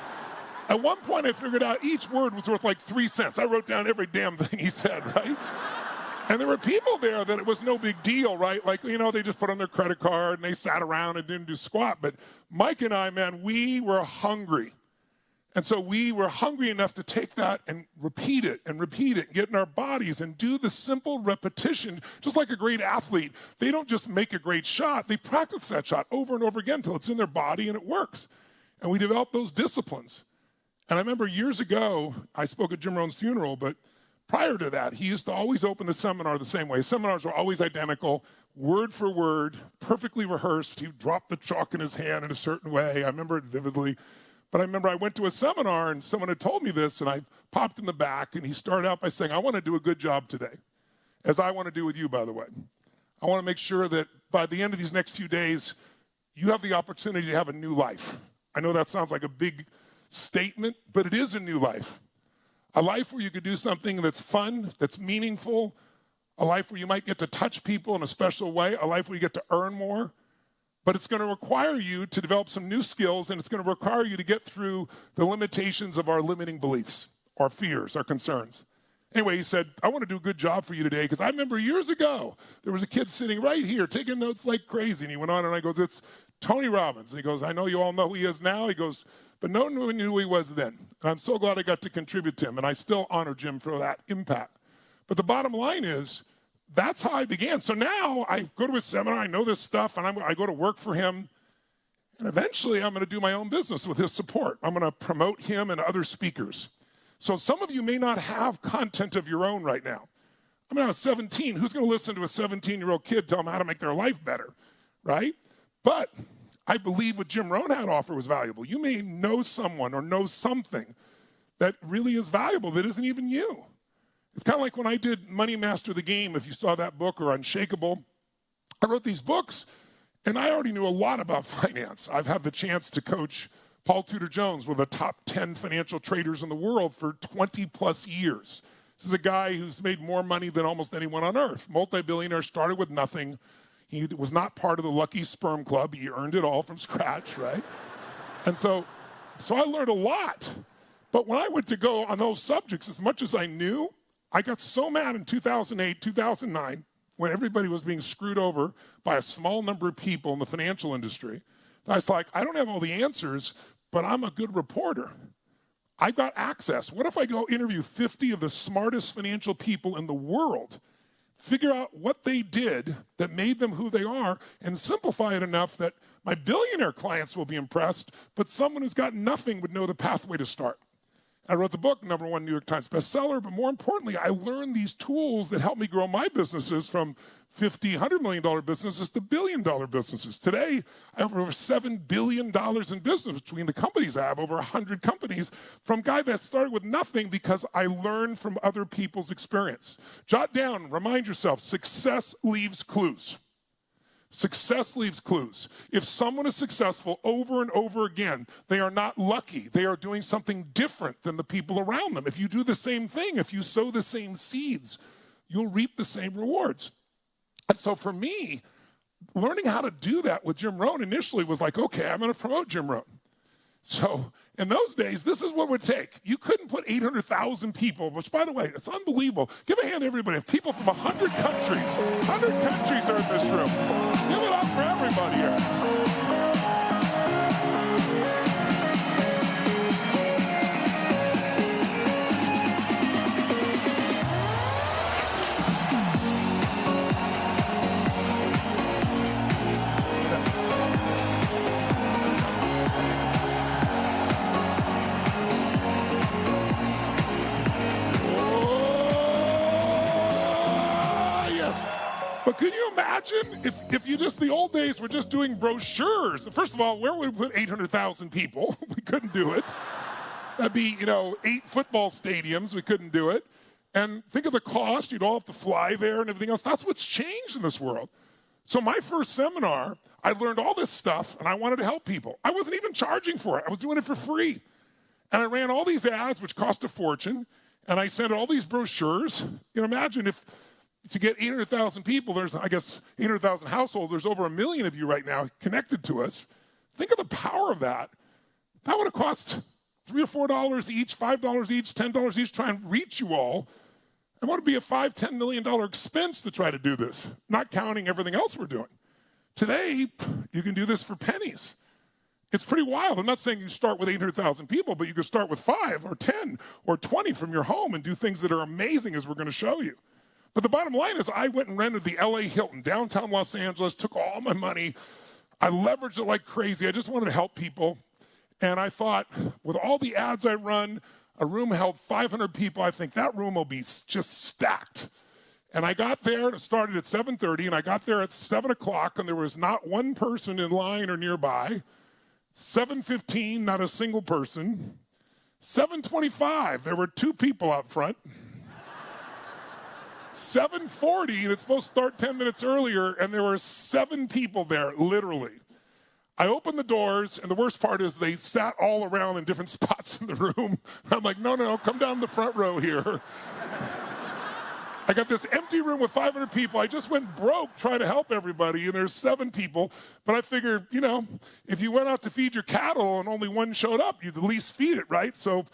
At one point, I figured out each word was worth like 3 cents. I wrote down every damn thing he said, right? And there were people there that it was no big deal, right? Like, they just put on their credit card and they sat around and didn't do squat. But Mike and I, man, we were hungry. And so we were hungry enough to take that and repeat it, and get in our bodies and do the simple repetition, just like a great athlete. They don't just make a great shot. They practice that shot over and over again until it's in their body and it works. And we developed those disciplines. And I remember years ago, I spoke at Jim Rohn's funeral, but prior to that, he used to always open the seminar the same way. Seminars were always identical, word for word, perfectly rehearsed. He dropped the chalk in his hand in a certain way. I remember it vividly. But I remember I went to a seminar and someone had told me this, and I popped in the back, and he started out by saying, I want to do a good job today, as I want to do with you, by the way. I want to make sure that by the end of these next few days, you have the opportunity to have a new life. I know that sounds like a big statement, but it is a new life. A life where you could do something that's fun, that's meaningful, a life where you might get to touch people in a special way, a life where you get to earn more. But it's going to require you to develop some new skills, and it's going to require you to get through the limitations of our limiting beliefs, our fears, our concerns. Anyway, he said, I want to do a good job for you today, because I remember years ago, there was a kid sitting right here taking notes like crazy. And he went on, and I goes, it's Tony Robbins. And he goes, I know you all know who he is now. He goes, but no one knew who he was then. And I'm so glad I got to contribute to him, and I still honor Jim for that impact. But the bottom line is, that's how I began. So now I go to his seminar, I know this stuff, and I go to work for him. And eventually I'm going to do my own business with his support. I'm going to promote him and other speakers. So some of you may not have content of your own right now. I mean, I was 17. Who's going to listen to a 17-year-old kid tell them how to make their life better, right? But I believe what Jim Rohn had to offer was valuable. You may know someone or know something that really is valuable that isn't even you. It's kind of like when I did Money Master the Game, if you saw that book, or Unshakable. I wrote these books, and I already knew a lot about finance. I've had the chance to coach Paul Tudor Jones, one of the top 10 financial traders in the world, for 20-plus years. This is a guy who's made more money than almost anyone on earth. Multi-billionaire, started with nothing. He was not part of the lucky sperm club. He earned it all from scratch, right? And so I learned a lot. But when I went to go on those subjects, as much as I knew, I got so mad in 2008, 2009, when everybody was being screwed over by a small number of people in the financial industry, that I was like, I don't have all the answers, but I'm a good reporter. I've got access. What if I go interview 50 of the smartest financial people in the world, figure out what they did that made them who they are, and simplify it enough that my billionaire clients will be impressed, but someone who's got nothing would know the pathway to start. I wrote the book, #1 New York Times bestseller, but more importantly, I learned these tools that helped me grow my businesses from $50, $100 million businesses to billion-dollar businesses. Today, I have over $7 billion in business between the companies I have, over 100 companies, from a guy that started with nothing because I learned from other people's experience. Jot down, remind yourself, success leaves clues. Success leaves clues. If someone is successful over and over again, they are not lucky. They are doing something different than the people around them. If you do the same thing, if you sow the same seeds, you'll reap the same rewards. And so for me, learning how to do that with Jim Rohn initially was like, okay, I'm going to promote Jim Rohn. So in those days, this is what it would take. You couldn't put 800,000 people, which, by the way, it's unbelievable. Give a hand to everybody. People from 100 countries are in this room. Give it up for everybody here. But can you imagine if you just, the old days were just doing brochures? First of all, where would we put 800,000 people? We couldn't do it. That'd be, 8 football stadiums. We couldn't do it. And think of the cost. You'd all have to fly there and everything else. That's what's changed in this world. So my first seminar, I learned all this stuff, and I wanted to help people. I wasn't even charging for it. I was doing it for free. And I ran all these ads, which cost a fortune, and I sent all these brochures. Imagine if to get 800,000 people, there's, I guess, 800,000 households. There's over 1 million of you right now connected to us. Think of the power of that. That would have cost $3 or $4 each, $5 each, $10 each, try and reach you all. And what would be a $5, $10 million expense to try to do this, not counting everything else we're doing. Today, you can do this for pennies. It's pretty wild. I'm not saying you start with 800,000 people, but you can start with 5 or 10 or 20 from your home and do things that are amazing, as we're going to show you. But the bottom line is I went and rented the LA Hilton, downtown Los Angeles, took all my money. I leveraged it like crazy. I just wanted to help people. And I thought, with all the ads I run, A room held 500 people. I think that room will be just stacked. And I got there, and it started at 7:30, and I got there at 7 o'clock, and there was not one person in line or nearby. 7:15, not a single person. 7:25, there were 2 people out front. 7:40, and it's supposed to start 10 minutes earlier, and there were 7 people there, literally. I opened the doors, and the worst part is they sat all around in different spots in the room. I'm like, no, come down the front row here. I got this empty room with 500 people. I just went broke trying to help everybody, and there's 7 people. But I figured, if you went out to feed your cattle and only one showed up, you'd at least feed it, right? So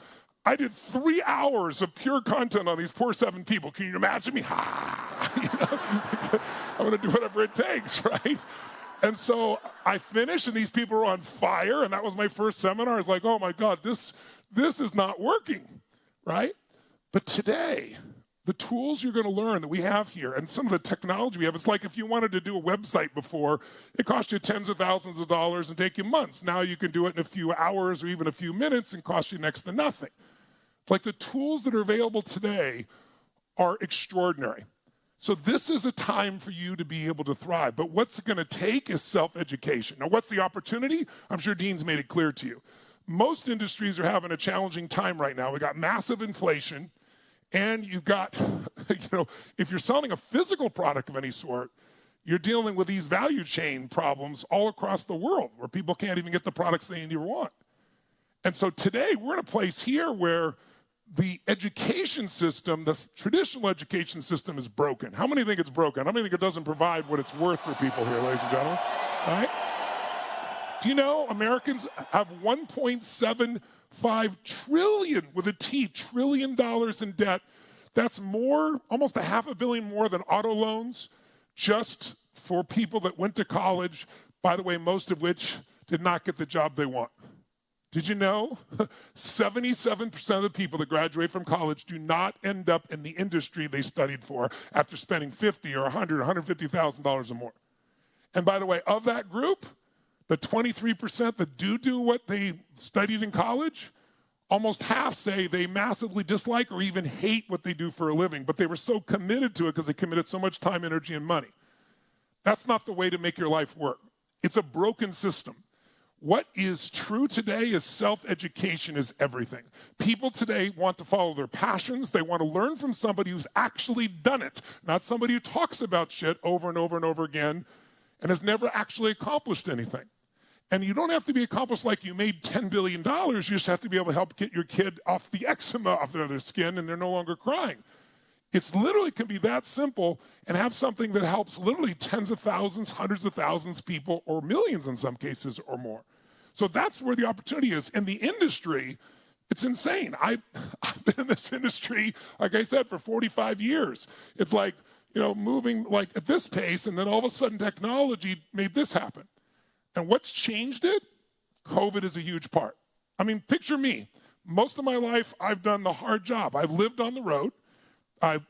I did 3 hours of pure content on these poor 7 people. Can you imagine me? I'm going to do whatever it takes, right? And so I finished, and these people were on fire, and that was my first seminar. I was like, oh, my God, this is not working, right? But today, the tools you're going to learn that we have here and some of the technology we have, it's like if you wanted to do a website before, it cost you tens of thousands of dollars and take you months. Now you can do it in a few hours or even a few minutes and cost you next to nothing. It's like the tools that are available today are extraordinary. So this is a time for you to be able to thrive. But what's it going to take is self-education. Now, what's the opportunity? I'm sure Dean's made it clear to you. Most industries are having a challenging time right now. We got massive inflation. And you've got, if you're selling a physical product of any sort, you're dealing with these value chain problems all across the world where people can't even get the products they need or want. And so today we're in a place here where the education system, the traditional education system is broken. How many think it's broken? How many think it doesn't provide what it's worth for people here, ladies and gentlemen? All right? Do you know Americans have 1.75 trillion, with a T, $1 trillion in debt? That's more, almost $500 million more than auto loans, just for people that went to college, by the way, most of which did not get the job they want. Did you know 77% of the people that graduate from college do not end up in the industry they studied for after spending $50,000 or $100,000 or $150,000 or more? And by the way, of that group, the 23% that do what they studied in college, almost half say they massively dislike or even hate what they do for a living, but they were so committed to it because they committed so much time, energy, and money. That's not the way to make your life work. It's a broken system. What is true today is self-education is everything. People today want to follow their passions. They want to learn from somebody who's actually done it, not somebody who talks about shit over and over and over again and has never actually accomplished anything. And you don't have to be accomplished like you made $10 billion. You just have to be able to help get your kid off the eczema off their skin and they're no longer crying. It's literally can be that simple and have something that helps literally tens of thousands, hundreds of thousands of people, or millions in some cases or more. So that's where the opportunity is. In the industry, it's insane. I've been in this industry, like I said, for 45 years. It's like, moving like at this pace, and then all of a sudden technology made this happen. And what's changed it? COVID is a huge part. I mean, picture me. Most of my life, I've done the hard job. I've lived on the road.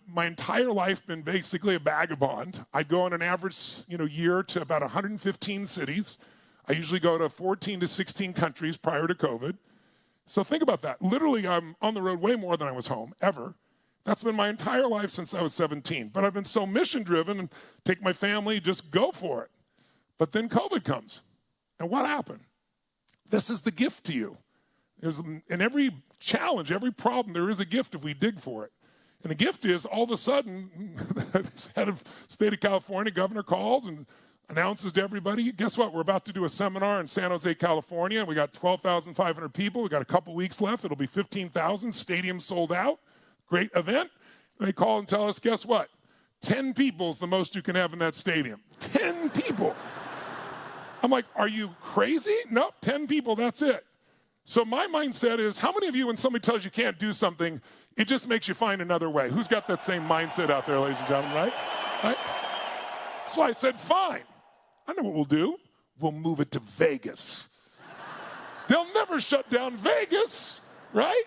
My entire life been basically a vagabond. I go on an average, year to about 115 cities. I usually go to 14 to 16 countries prior to COVID. So think about that. Literally, I'm on the road way more than I was home, ever. That's been my entire life since I was 17. But I've been so mission-driven and take my family, just go for it. But then COVID comes. And what happened? This is the gift to you. In every challenge, every problem, there is a gift if we dig for it. And the gift is, all of a sudden, the head of state of California, governor, calls and announces to everybody, guess what? We're about to do a seminar in San Jose, California. We got 12,500 people. We got a couple weeks left. It'll be 15,000. Stadium sold out. Great event. And they call and tell us, guess what? 10 people is the most you can have in that stadium. 10 people. I'm like, are you crazy? Nope, 10 people, that's it. So my mindset is, how many of you, when somebody tells you can't do something, it just makes you find another way? Who's got that same mindset out there, ladies and gentlemen, right? So I said, fine. I know what we'll do. We'll move it to Vegas. They'll never shut down Vegas, right?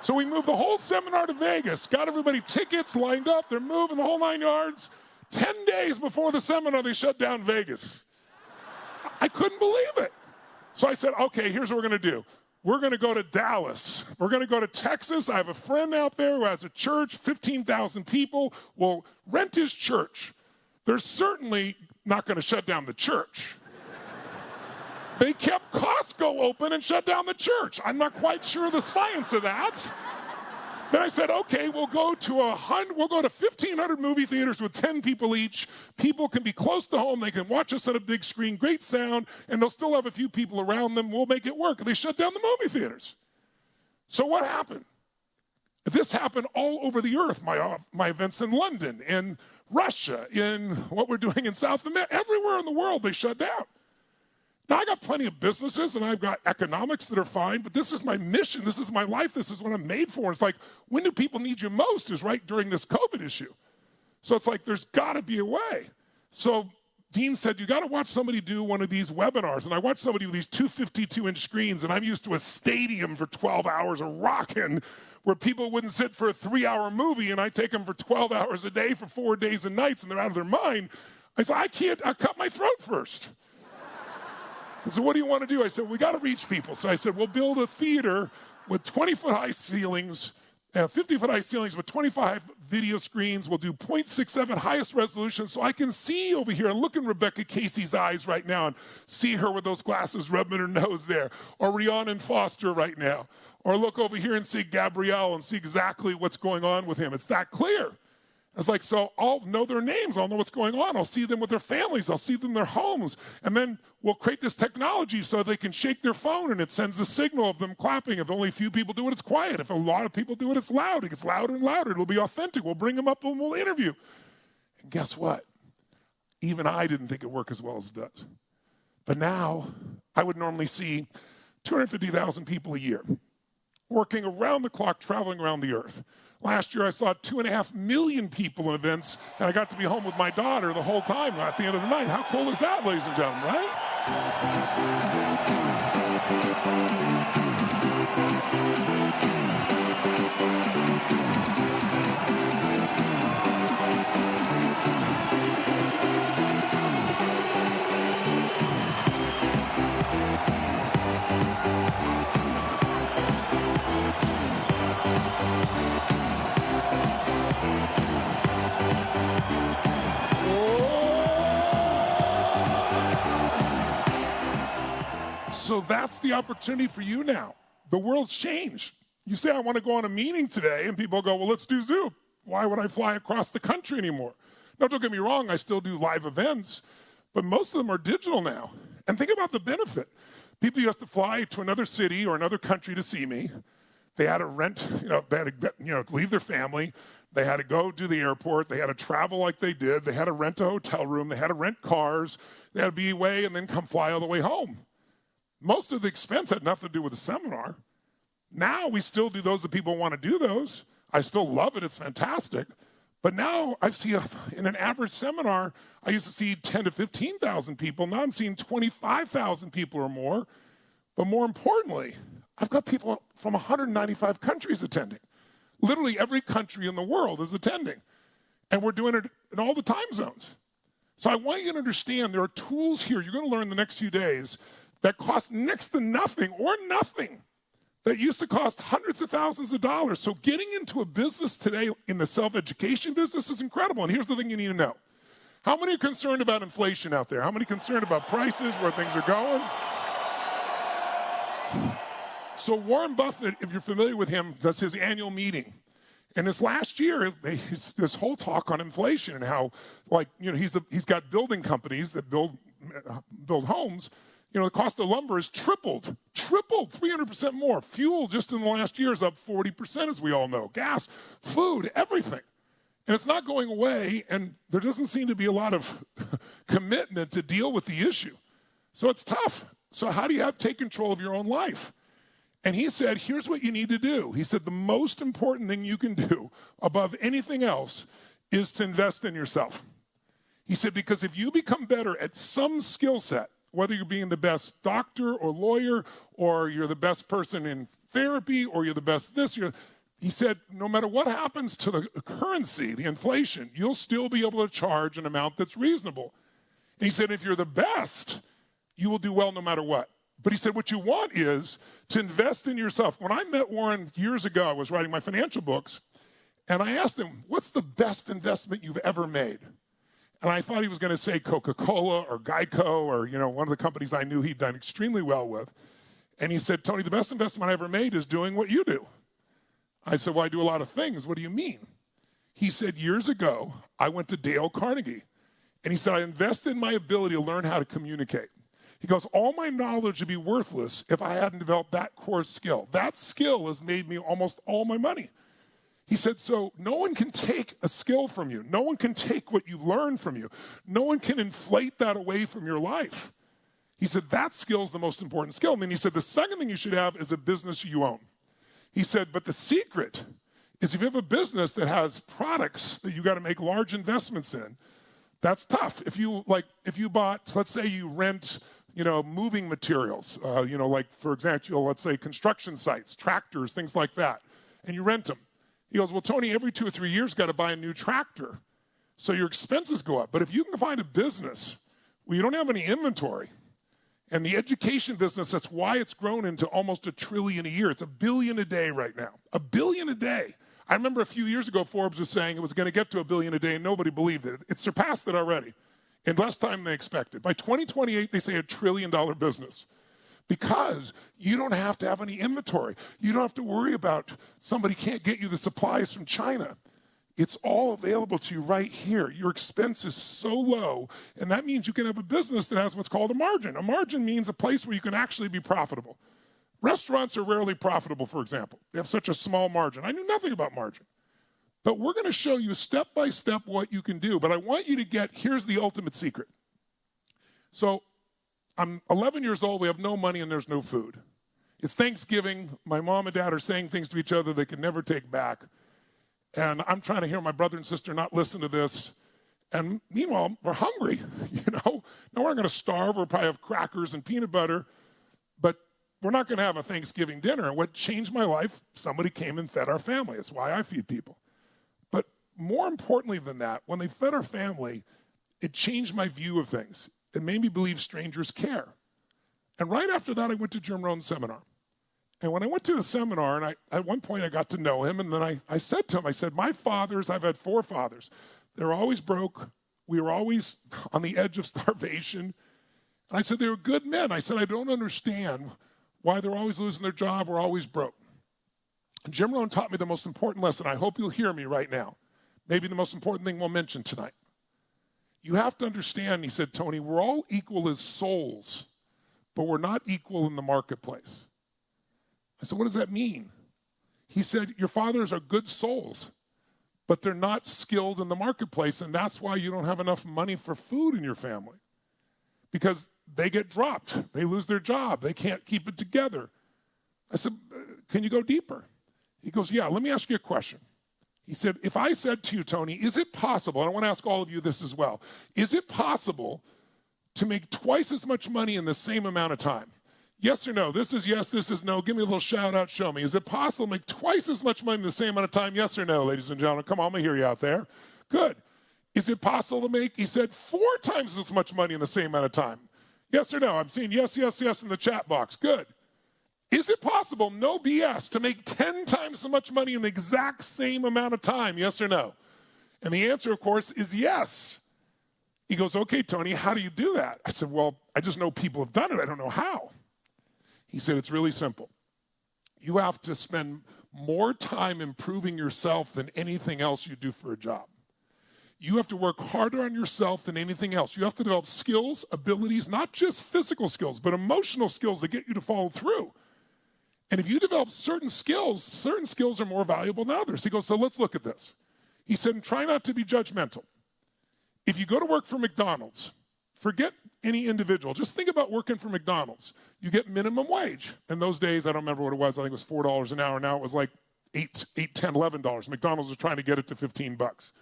So we moved the whole seminar to Vegas, got everybody tickets lined up. They're moving the whole 9 yards. 10 days before the seminar, they shut down Vegas. I couldn't believe it. So I said, okay, here's what we're going to do. we're going to go to Dallas. We're going to go to Texas. I have a friend out there who has a church, 15,000 people. We'll rent his church. They're certainly not going to shut down the church. They kept Costco open and shut down the church. I'm not quite sure the science of that. Then I said, okay, we'll go to 1,500 movie theaters with 10 people each. People can be close to home. They can watch us on a big screen, great sound, and they'll still have a few people around them. We'll make it work. And they shut down the movie theaters. So what happened? This happened all over the earth. My events in London, in Russia, in what we're doing in South America, everywhere in the world, they shut down. Now, I got plenty of businesses, and I've got economics that are fine, but this is my mission. This is my life. This is what I'm made for. It's like, when do people need you most is right during this COVID issue. So it's like, there's got to be a way. So Dean said, you got to watch somebody do one of these webinars. And I watched somebody with these 252-inch screens, and I'm used to a stadium for 12 hours of rocking where people wouldn't sit for a 3-hour movie, and I take them for 12 hours a day for 4 days and nights, and they're out of their mind. I said, I cut my throat first. So what do you want to do? I said, we got to reach people. So I said, we'll build a theater with 20-foot-high ceilings, 50-foot-high ceilings with 25 video screens. We'll do 0.67 highest resolution so I can see over here and look in Rebecca Casey's eyes right now and see her with those glasses rubbing her nose there, or Rhiannon Foster right now, or look over here and see Gabrielle and see exactly what's going on with him. It's that clear. It's like, so I'll know their names. I'll know what's going on. I'll see them with their families. I'll see them in their homes. And then we'll create this technology so they can shake their phone and it sends a signal of them clapping. If only a few people do it, it's quiet. If a lot of people do it, it's loud. It gets louder and louder. It'll be authentic. We'll bring them up and we'll interview. And guess what? Even I didn't think it worked as well as it does. But now I would normally see 250,000 people a year working around the clock, traveling around the earth. Last year, I saw 2.5 million people in events, and I got to be home with my daughter the whole time at the end of the night. How cool is that, ladies and gentlemen, So that's the opportunity for you now. The world's changed. You say, I want to go on a meeting today, and people go, well, let's do Zoom. Why would I fly across the country anymore? Now, don't get me wrong, I still do live events, but most of them are digital now. And think about the benefit. People used to fly to another city or another country to see me. They had to rent, they had to leave their family. They had to go to the airport. They had to travel like they did. They had to rent a hotel room. They had to rent cars. They had to be away and then come fly all the way home. Most of the expense had nothing to do with the seminar. Now we still do those that people want to do those. I still love it. It's fantastic. But now I see in an average seminar, I used to see 10 to 15,000 people. Now I'm seeing 25,000 people or more. But more importantly, I've got people from 195 countries attending. Literally every country in the world is attending. And we're doing it in all the time zones. So I want you to understand there are tools here you're going to learn the next few days that cost next to nothing or nothing, that used to cost hundreds of thousands of dollars. So getting into a business today in the self-education business is incredible. And here's the thing you need to know. How many are concerned about inflation out there? How many are concerned about prices, where things are going? So Warren Buffett, if you're familiar with him, does his annual meeting. And this last year, this whole talk on inflation and how, he's got building companies that build homes. The cost of lumber has tripled, 300% more. Fuel just in the last year is up 40%, as we all know. Gas, food, everything. And it's not going away, and there doesn't seem to be a lot of commitment to deal with the issue. So it's tough. So how do you take control of your own life? And he said, here's what you need to do. He said, the most important thing you can do above anything else is to invest in yourself. He said, because if you become better at some skill set, whether you're being the best doctor or lawyer, or you're the best person in therapy, or you're the best this, he said, no matter what happens to the currency, the inflation, you'll still be able to charge an amount that's reasonable. And he said, if you're the best, you will do well no matter what. But he said, what you want is to invest in yourself. When I met Warren years ago, I was writing my financial books, and I asked him, what's the best investment you've ever made? And I thought he was going to say Coca-Cola or Geico or, one of the companies I knew he'd done extremely well with. And he said, Tony, the best investment I ever made is doing what you do. I said, well, I do a lot of things. What do you mean? He said, years ago, I went to Dale Carnegie. And he said, I invested in my ability to learn how to communicate. He goes, all my knowledge would be worthless if I hadn't developed that core skill. That skill has made me almost all my money. He said, so no one can take a skill from you. No one can take what you've learned from you. No one can inflate that away from your life. He said, that skill is the most important skill. And then he said, the second thing you should have is a business you own. He said, but the secret is if you have a business that has products that you got to make large investments in, that's tough. If you bought, let's say you rent, moving materials, like, for example, let's say construction sites, tractors, things like that, and you rent them. He goes, well, Tony, every 2 or 3 years, got to buy a new tractor. So your expenses go up. But if you can find a business where you don't have any inventory, and the education business, that's why it's grown into almost $1 trillion a year. It's $1 billion a day right now. $1 billion a day. I remember a few years ago, Forbes was saying it was going to get to $1 billion a day, and nobody believed it. It surpassed it already in less time than they expected. By 2028, they say $1 trillion business. Because you don't have to have any inventory. You don't have to worry about somebody can't get you the supplies from China. It's all available to you right here. Your expense is so low, and that means you can have a business that has what's called a margin. A margin means a place where you can actually be profitable. Restaurants are rarely profitable, for example. They have such a small margin. I knew nothing about margin. But we're going to show you step by step what you can do. But I want you to here's the ultimate secret. So I'm 11 years old, we have no money, and there's no food. It's Thanksgiving. My mom and dad are saying things to each other they can never take back. And I'm trying to hear my brother and sister not listen to this. And meanwhile, we're hungry, Now we're going to starve. We'll probably have crackers and peanut butter. But we're not going to have a Thanksgiving dinner. And what changed my life, somebody came and fed our family. That's why I feed people. But more importantly than that, when they fed our family, it changed my view of things. It made me believe strangers care. And right after that, I went to Jim Rohn's seminar. And when I went to the seminar, and at one point I got to know him, and then I said to him, I said, my fathers, I've had 4 fathers. They were always broke. We were always on the edge of starvation. And I said, they were good men. I said, I don't understand why they're always losing their job or always broke. And Jim Rohn taught me the most important lesson. I hope you'll hear me right now. Maybe the most important thing we'll mention tonight. You have to understand, he said, Tony, we're all equal as souls, but we're not equal in the marketplace. I said, what does that mean? He said, your fathers are good souls, but they're not skilled in the marketplace, and that's why you don't have enough money for food in your family. Because they get dropped. They lose their job. They can't keep it together. I said, can you go deeper? He goes, yeah, let me ask you a question. He said, if I said to you, Tony, is it possible, and I want to ask all of you this as well, is it possible to make twice as much money in the same amount of time? Yes or no? This is yes, this is no. Give me a little shout out, show me. Is it possible to make twice as much money in the same amount of time? Yes or no, ladies and gentlemen? Come on, I'm going to hear you out there. Good. Is it possible to make, he said, 4 times as much money in the same amount of time? Yes or no? I'm seeing yes, yes, yes in the chat box. Good. Is it possible, no BS, to make 10 times so much money in the exact same amount of time? Yes or no? And the answer, of course, is yes. He goes, okay, Tony, how do you do that? I said, well, I just know people have done it. I don't know how. He said, it's really simple. You have to spend more time improving yourself than anything else you do for a job. You have to work harder on yourself than anything else. You have to develop skills, abilities, not just physical skills, but emotional skills that get you to follow through. And if you develop certain skills are more valuable than others. He goes, so let's look at this. He said, try not to be judgmental. If you go to work for McDonald's, forget any individual. Just think about working for McDonald's. You get minimum wage. In those days, I don't remember what it was. I think it was $4 an hour. Now it was like $8, $10, $11. McDonald's was trying to get it to $15.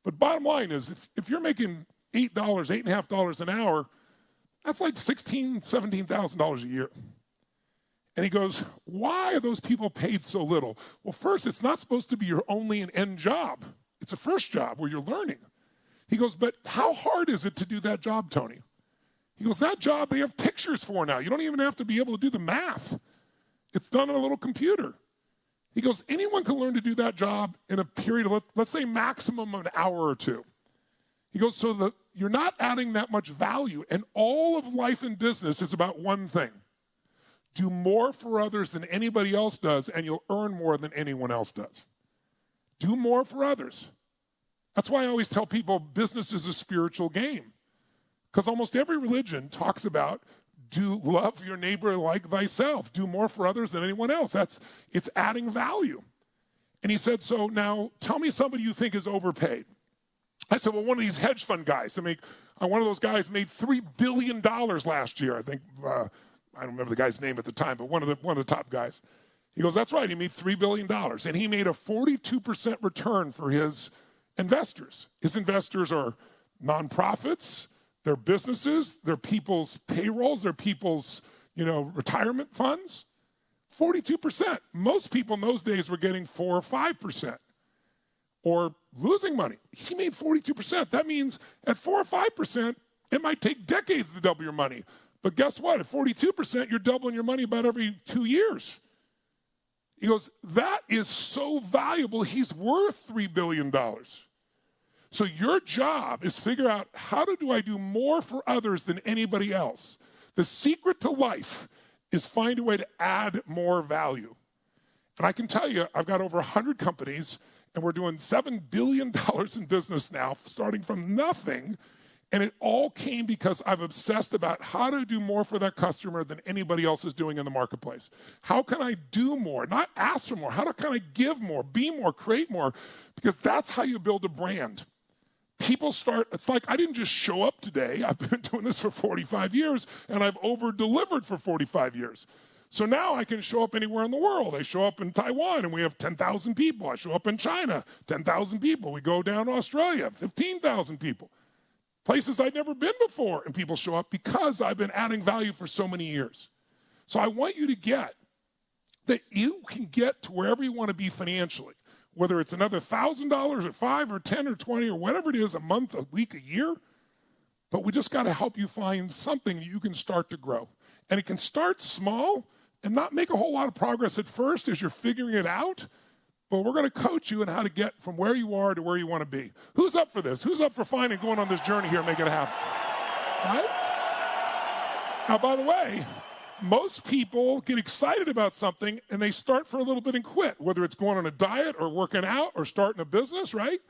But bottom line is, if you're making $8, $8.50 an hour, that's like $16,000, $17,000 a year. And he goes, why are those people paid so little? Well, first, it's not supposed to be your only and end job. It's a first job where you're learning. He goes, but how hard is it to do that job, Tony? He goes, that job they have pictures for now. You don't even have to be able to do the math. It's done on a little computer. He goes, anyone can learn to do that job in a period of, let's say, maximum an hour or two. He goes, so that you're not adding that much value. And all of life and business is about one thing. Do more for others than anybody else does, and you'll earn more than anyone else does. Do more for others. That's why I always tell people business is a spiritual game. Because almost every religion talks about love your neighbor like thyself. Do more for others than anyone else. It's adding value. And he said, so now tell me somebody you think is overpaid. I said, well, one of these hedge fund guys. One of those guys made $3 billion last year. I think, I don't remember the guy's name at the time, but one of the top guys. He goes, that's right, he made $3 billion. And he made a 42% return for his investors. His investors are nonprofits, they're businesses, they're people's payrolls, they're people's, retirement funds. 42%. Most people in those days were getting 4 or 5%. Or losing money. He made 42%. That means at 4 or 5%, it might take decades to double your money. But guess what? At 42%, you're doubling your money about every 2 years. He goes, that is so valuable, he's worth $3 billion. So your job is figure out, how do I do more for others than anybody else? The secret to life is find a way to add more value. And I can tell you, I've got over 100 companies, and we're doing $7 billion in business now, starting from nothing. And it all came because I've obsessed about how to do more for that customer than anybody else is doing in the marketplace. How can I do more? Not ask for more. How can I give more, be more, create more? Because that's how you build a brand. People start, it's like I didn't just show up today. I've been doing this for 45 years, and I've over-delivered for 45 years. So now I can show up anywhere in the world. I show up in Taiwan, and we have 10,000 people. I show up in China, 10,000 people. We go down to Australia, 15,000 people. Places I'd never been before, and people show up because I've been adding value for so many years. So I want you to get that you can get to wherever you want to be financially, whether it's another $1,000 or 5 or 10 or 20 or whatever it is, a month, a week, a year. But we just got to help you find something you can start to grow. And it can start small and not make a whole lot of progress at first as you're figuring it out. But we're going to coach you on how to get from where you are to where you want to be. Who's up for this? Who's up for finding going on this journey here and making it happen? Right? Now, by the way, most people get excited about something and they start for a little bit and quit, whether it's going on a diet or working out or starting a business, right?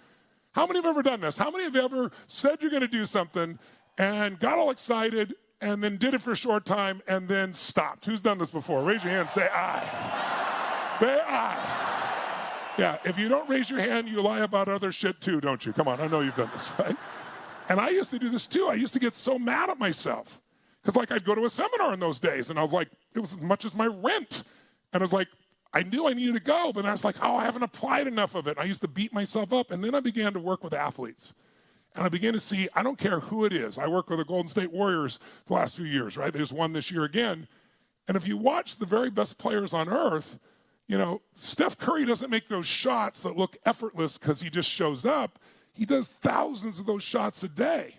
How many have ever done this? How many have ever said you're going to do something and got all excited and then did it for a short time and then stopped? Who's done this before? Raise your hand, say aye. Say aye. Yeah, if you don't raise your hand, you lie about other shit too, don't you? Come on, I know you've done this, right? And I used to do this too. I used to get so mad at myself. Because I'd go to a seminar in those days, and I was like, it was as much as my rent. And I was like, I knew I needed to go, but I was like, I haven't applied enough of it. And I used to beat myself up. And then I began to work with athletes. And I began to see, I don't care who it is. I work with the Golden State Warriors the last few years, right? There's one this year again. And if you watch the very best players on earth, Steph Curry doesn't make those shots that look effortless because he just shows up. He does thousands of those shots a day.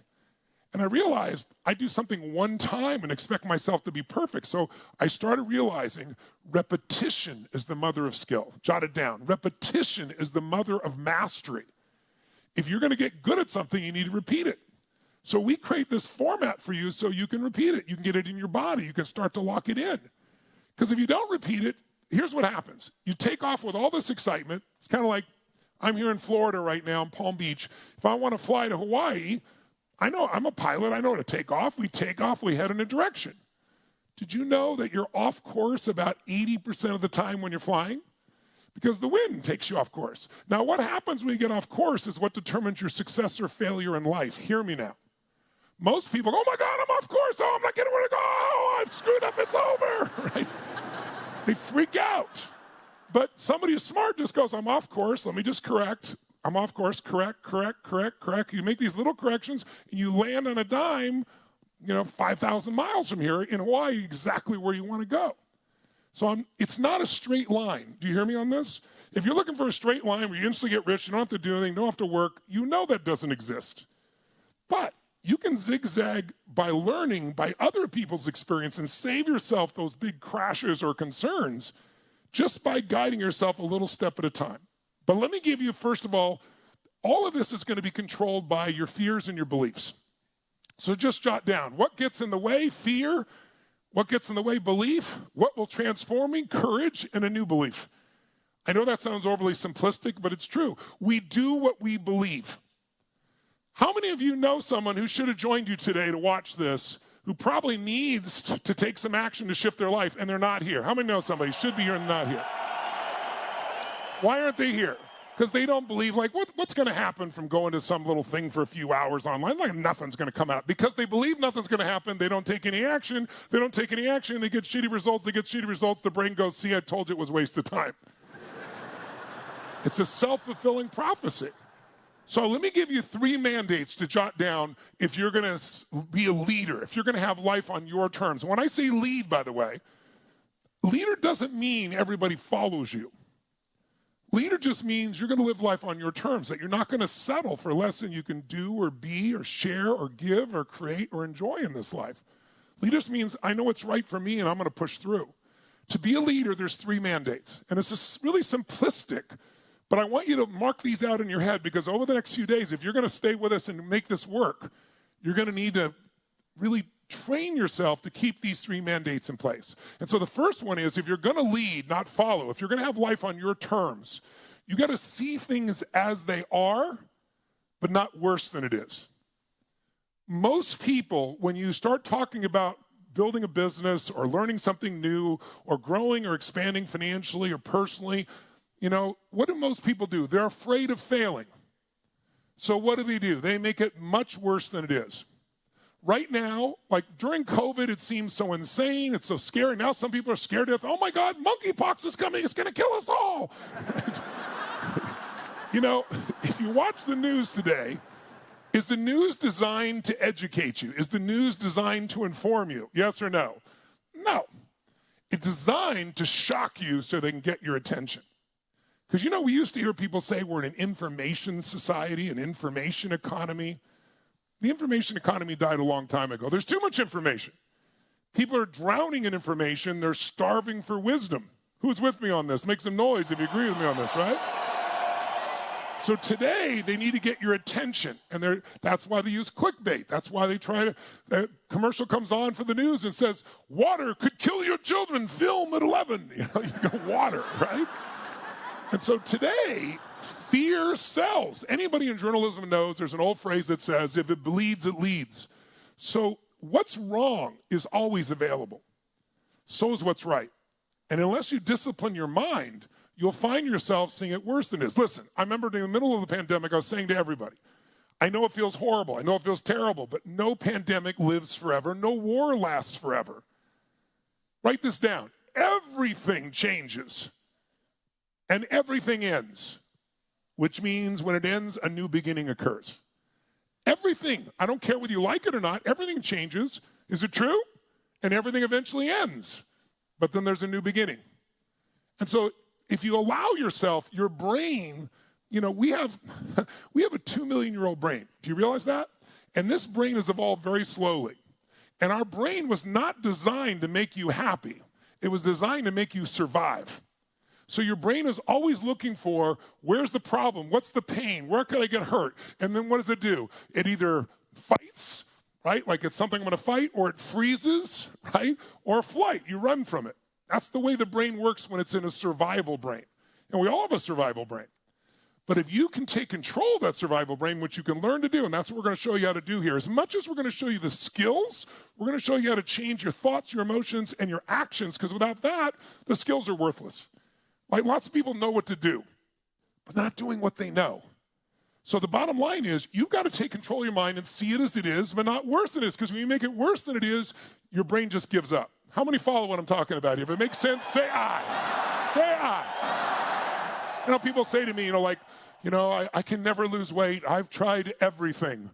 And I realized I do something one time and expect myself to be perfect. So I started realizing repetition is the mother of skill. Jot it down. Repetition is the mother of mastery. If you're going to get good at something, you need to repeat it. So we create this format for you so you can repeat it. You can get it in your body. You can start to lock it in. Because if you don't repeat it, here's what happens. You take off with all this excitement. It's kind of like I'm here in Florida right now in Palm Beach. If I want to fly to Hawaii, I know I'm a pilot. I know how to take off. We take off. We head in a direction. Did you know that you're off course about 80% of the time when you're flying? Because the wind takes you off course. Now, what happens when you get off course is what determines your success or failure in life. Hear me now. Most people go, oh my God, I'm off course. Oh, I'm not getting where to go. Oh, I've screwed up. It's over. Right? They freak out. But somebody who's smart just goes, I'm off course. Let me just correct. I'm off course. Correct. You make these little corrections, and you land on a dime, 5,000 miles from here in Hawaii, exactly where you want to go. So it's not a straight line. Do you hear me on this? If you're looking for a straight line where you instantly get rich, you don't have to do anything, you don't have to work, you know that doesn't exist. But You can zigzag by learning by other people's experience and save yourself those big crashes or concerns just by guiding yourself a little step at a time. But let me give you, first of all of this is going to be controlled by your fears and your beliefs. So just jot down, what gets in the way? Fear. What gets in the way? Belief. What will transform me? Courage and a new belief. I know that sounds overly simplistic, but it's true. We do what we believe. How many of you know someone who should have joined you today to watch this, who probably needs to take some action to shift their life, and they're not here? How many know somebody should be here and not here? Why aren't they here? Because they don't believe, like, what's going to happen from going to some little thing for a few hours online? Like, nothing's going to come out. Because they believe nothing's going to happen, they don't take any action. They don't take any action, they get shitty results. They get shitty results, the brain goes, see, I told you it was a waste of time. It's a self-fulfilling prophecy. So let me give you 3 mandates to jot down if you're going to be a leader, if you're going to have life on your terms. When I say lead, by the way, leader doesn't mean everybody follows you. Leader just means you're going to live life on your terms, that you're not going to settle for less than you can do or be or share or give or create or enjoy in this life. Leader just means I know what's right for me and I'm going to push through. To be a leader, there's 3 mandates. And it's really simplistic. But I want you to mark these out in your head, because over the next few days, if you're going to stay with us and make this work, you're going to need to really train yourself to keep these 3 mandates in place. And so the first one is, if you're going to lead, not follow, if you're going to have life on your terms, you got to see things as they are, but not worse than it is. Most people, when you start talking about building a business or learning something new or growing or expanding financially or personally, you know, what do most people do? They're afraid of failing. So what do? They make it much worse than it is. Right now, like during COVID, it seems so insane. It's so scary. Now some people are scared to death. Oh my God, monkeypox is coming. It's going to kill us all. You know, if you watch the news today, is the news designed to educate you? Is the news designed to inform you? Yes or no? No. It's designed to shock you so they can get your attention. Because, you know, we used to hear people say we're in an information society, an information economy. The information economy died a long time ago. There's too much information. People are drowning in information. They're starving for wisdom. Who's with me on this? Make some noise if you agree with me on this, right? So today, they need to get your attention. And that's why they use clickbait. That's why they try to, a commercial comes on for the news and says, water could kill your children, film at 11. You know, you go water, right? And so today, fear sells. Anybody in journalism knows there's an old phrase that says, if it bleeds, it leads. So what's wrong is always available. So is what's right. And unless you discipline your mind, you'll find yourself seeing it worse than it is. Listen, I remember in the middle of the pandemic, I was saying to everybody, I know it feels horrible. I know it feels terrible, but no pandemic lives forever. No war lasts forever. Write this down. Everything changes. And everything ends, which means when it ends, a new beginning occurs. Everything, I don't care whether you like it or not, everything changes. Is it true? And everything eventually ends. But then there's a new beginning. And so if you allow yourself, your brain, you know, we have a 2 million-year-old brain. Do you realize that? And this brain has evolved very slowly. And our brain was not designed to make you happy. It was designed to make you survive. So your brain is always looking for, where's the problem? What's the pain? Where can I get hurt? And then what does it do? It either fights, right? Like it's something I'm going to fight, or it freezes, right? Or flight. You run from it. That's the way the brain works when it's in a survival brain. And we all have a survival brain. But if you can take control of that survival brain, which you can learn to do, and that's what we're going to show you how to do here. As much as we're going to show you the skills, we're going to show you how to change your thoughts, your emotions, and your actions, because without that, the skills are worthless. Like lots of people know what to do, but not doing what they know. So the bottom line is you've got to take control of your mind and see it as it is, but not worse than it is, because when you make it worse than it is, your brain just gives up. How many follow what I'm talking about here? If it makes sense, say aye. Say aye. You know, people say to me, I can never lose weight. I've tried everything.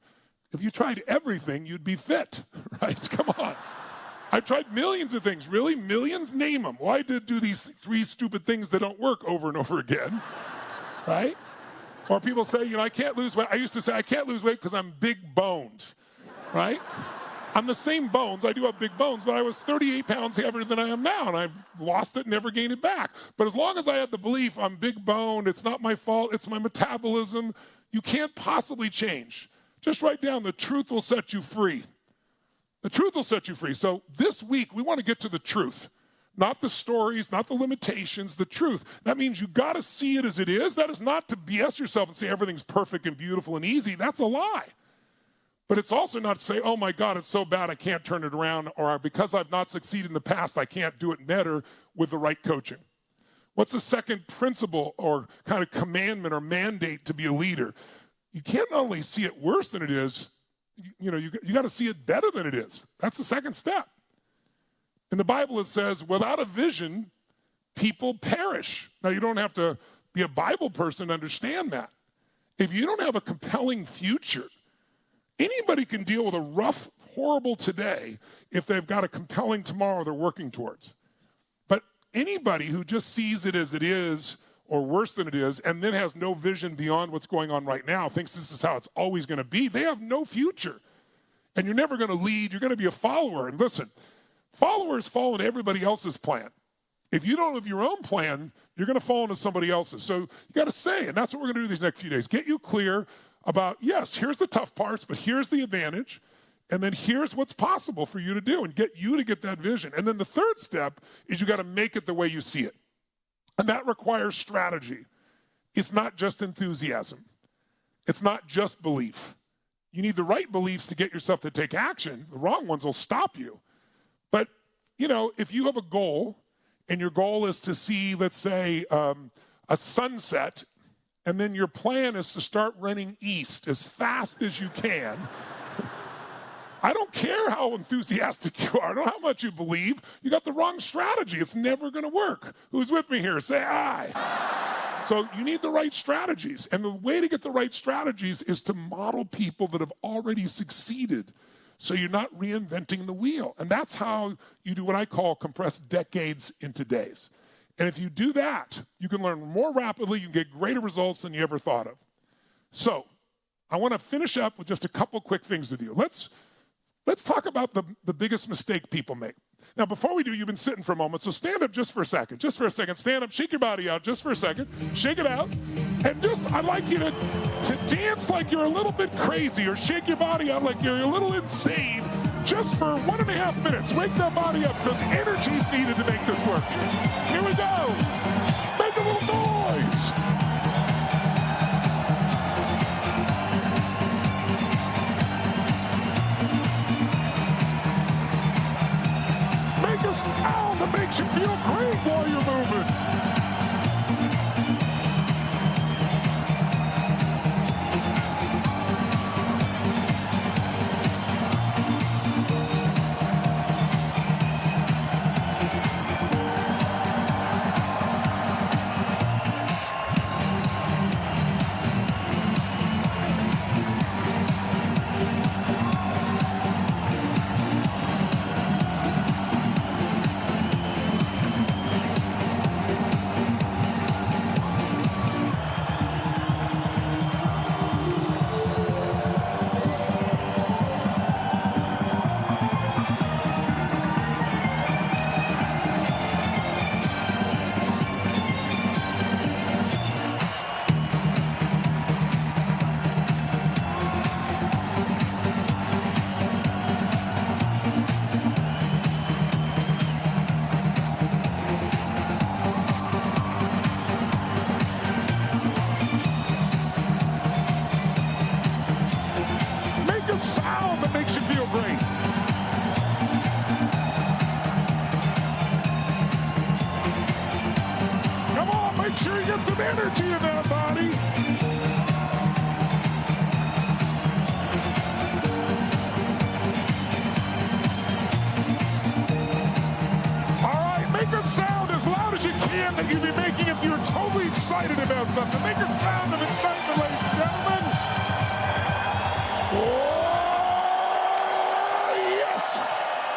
If you tried everything, you'd be fit, right? Come on. I've tried millions of things. Really? Millions? Name them. Well, I did do these 3 stupid things that don't work over and over again, right? Or people say, I can't lose weight. I used to say, I can't lose weight because I'm big boned. right? I'm the same bones. I do have big bones, but I was 38 pounds heavier than I am now, and I've lost it and never gained it back. But as long as I had the belief I'm big boned, it's not my fault, it's my metabolism, you can't possibly change. Just write down, the truth will set you free. The truth will set you free. So this week, we want to get to the truth. Not the stories, not the limitations, the truth. That means you got to see it as it is. That is not to BS yourself and say everything's perfect and beautiful and easy. That's a lie. But it's also not to say, oh my God, it's so bad I can't turn it around, or because I've not succeeded in the past, I can't do it better with the right coaching. What's the second principle or kind of commandment or mandate to be a leader? You can't not only see it worse than it is, you got to see it better than it is. That's the second step. In the Bible, it says, without a vision, people perish. Now, you don't have to be a Bible person to understand that. If you don't have a compelling future, anybody can deal with a rough, horrible today if they've got a compelling tomorrow they're working towards. But anybody who just sees it as it is, or worse than it is, and then has no vision beyond what's going on right now, thinks this is how it's always going to be, they have no future. And you're never going to lead, you're going to be a follower. And listen, followers fall into everybody else's plan. If you don't have your own plan, you're going to fall into somebody else's. So you got to say, and that's what we're going to do these next few days, get you clear about, yes, here's the tough parts, but here's the advantage, and then here's what's possible for you to do, and get you to get that vision. And then the third step is you got to make it the way you see it. And that requires strategy. It's not just enthusiasm. It's not just belief. You need the right beliefs to get yourself to take action. The wrong ones will stop you. But, if you have a goal, and your goal is to see, let's say, a sunset, and then your plan is to start running east as fast as you can, I don't care how enthusiastic you are. I don't know how much you believe. You got the wrong strategy. It's never going to work. Who's with me here? Say aye. So you need the right strategies. And the way to get the right strategies is to model people that have already succeeded. So you're not reinventing the wheel. And that's how you do what I call compress decades into days. And if you do that, you can learn more rapidly. You can get greater results than you ever thought of. So I want to finish up with just a couple quick things with you. Let's talk about the biggest mistake people make. Now, before we do, you've been sitting for a moment, so stand up just for a second. Just for a second. Stand up, shake your body out just for a second. Shake it out. And I'd like you to dance like you're a little bit crazy, or shake your body out like you're a little insane, just for 1.5 minutes. Wake that body up, because energy's needed to make this work. Here we go. Make a little noise. Sound that makes you feel great while you're moving. Some energy in that body. All right, make a sound as loud as you can that you'd be making if you're totally excited about something. Make a sound of excitement, ladies and gentlemen. Oh, yes.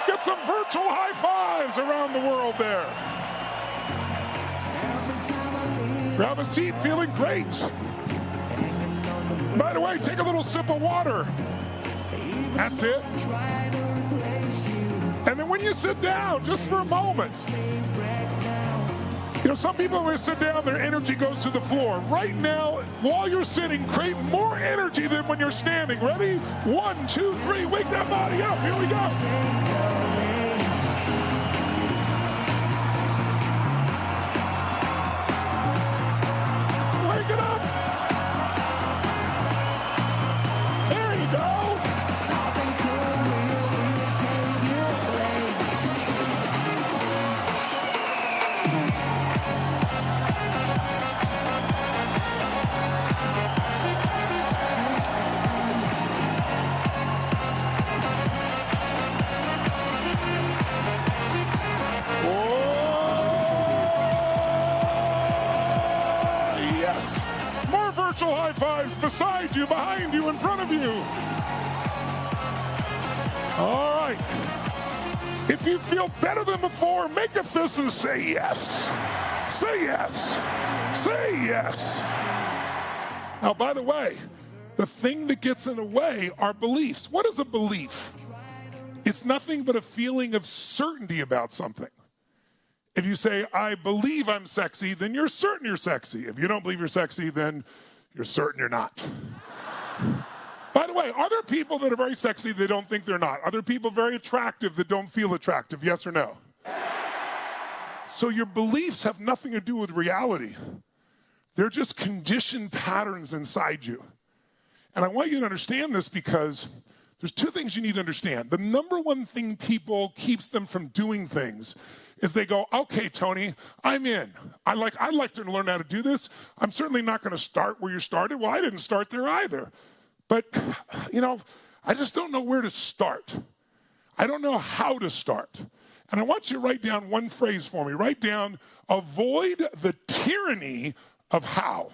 Get some virtual high fives around the world there. Grab a seat, feeling great. By the way, take a little sip of water. That's it. And then when you sit down, just for a moment, you know, some people when they sit down, their energy goes to the floor. Right now, while you're sitting, create more energy than when you're standing. Ready? 1, 2, 3. Wake that body up. Here we go. Wake it up. There you go. High fives beside you, behind you, in front of you. All right. If you feel better than before, make a fist and say yes. Say yes. Say yes. Now, by the way, the thing that gets in the way are beliefs. What is a belief? It's nothing but a feeling of certainty about something. If you say, I believe I'm sexy, then you're certain you're sexy. If you don't believe you're sexy, then you're certain you're not. By the way, are there people that are very sexy that don't think they're not? Are there people very attractive that don't feel attractive? Yes or no? So your beliefs have nothing to do with reality. They're just conditioned patterns inside you. And I want you to understand this because there's two things you need to understand. The number one thing people keeps them from doing things is they go, okay, Tony, I'm in. I'd like to learn how to do this. I'm certainly not going to start where you started. Well, I didn't start there either. But, you know, I just don't know where to start. I don't know how to start. And I want you to write down one phrase for me. Write down, avoid the tyranny of how.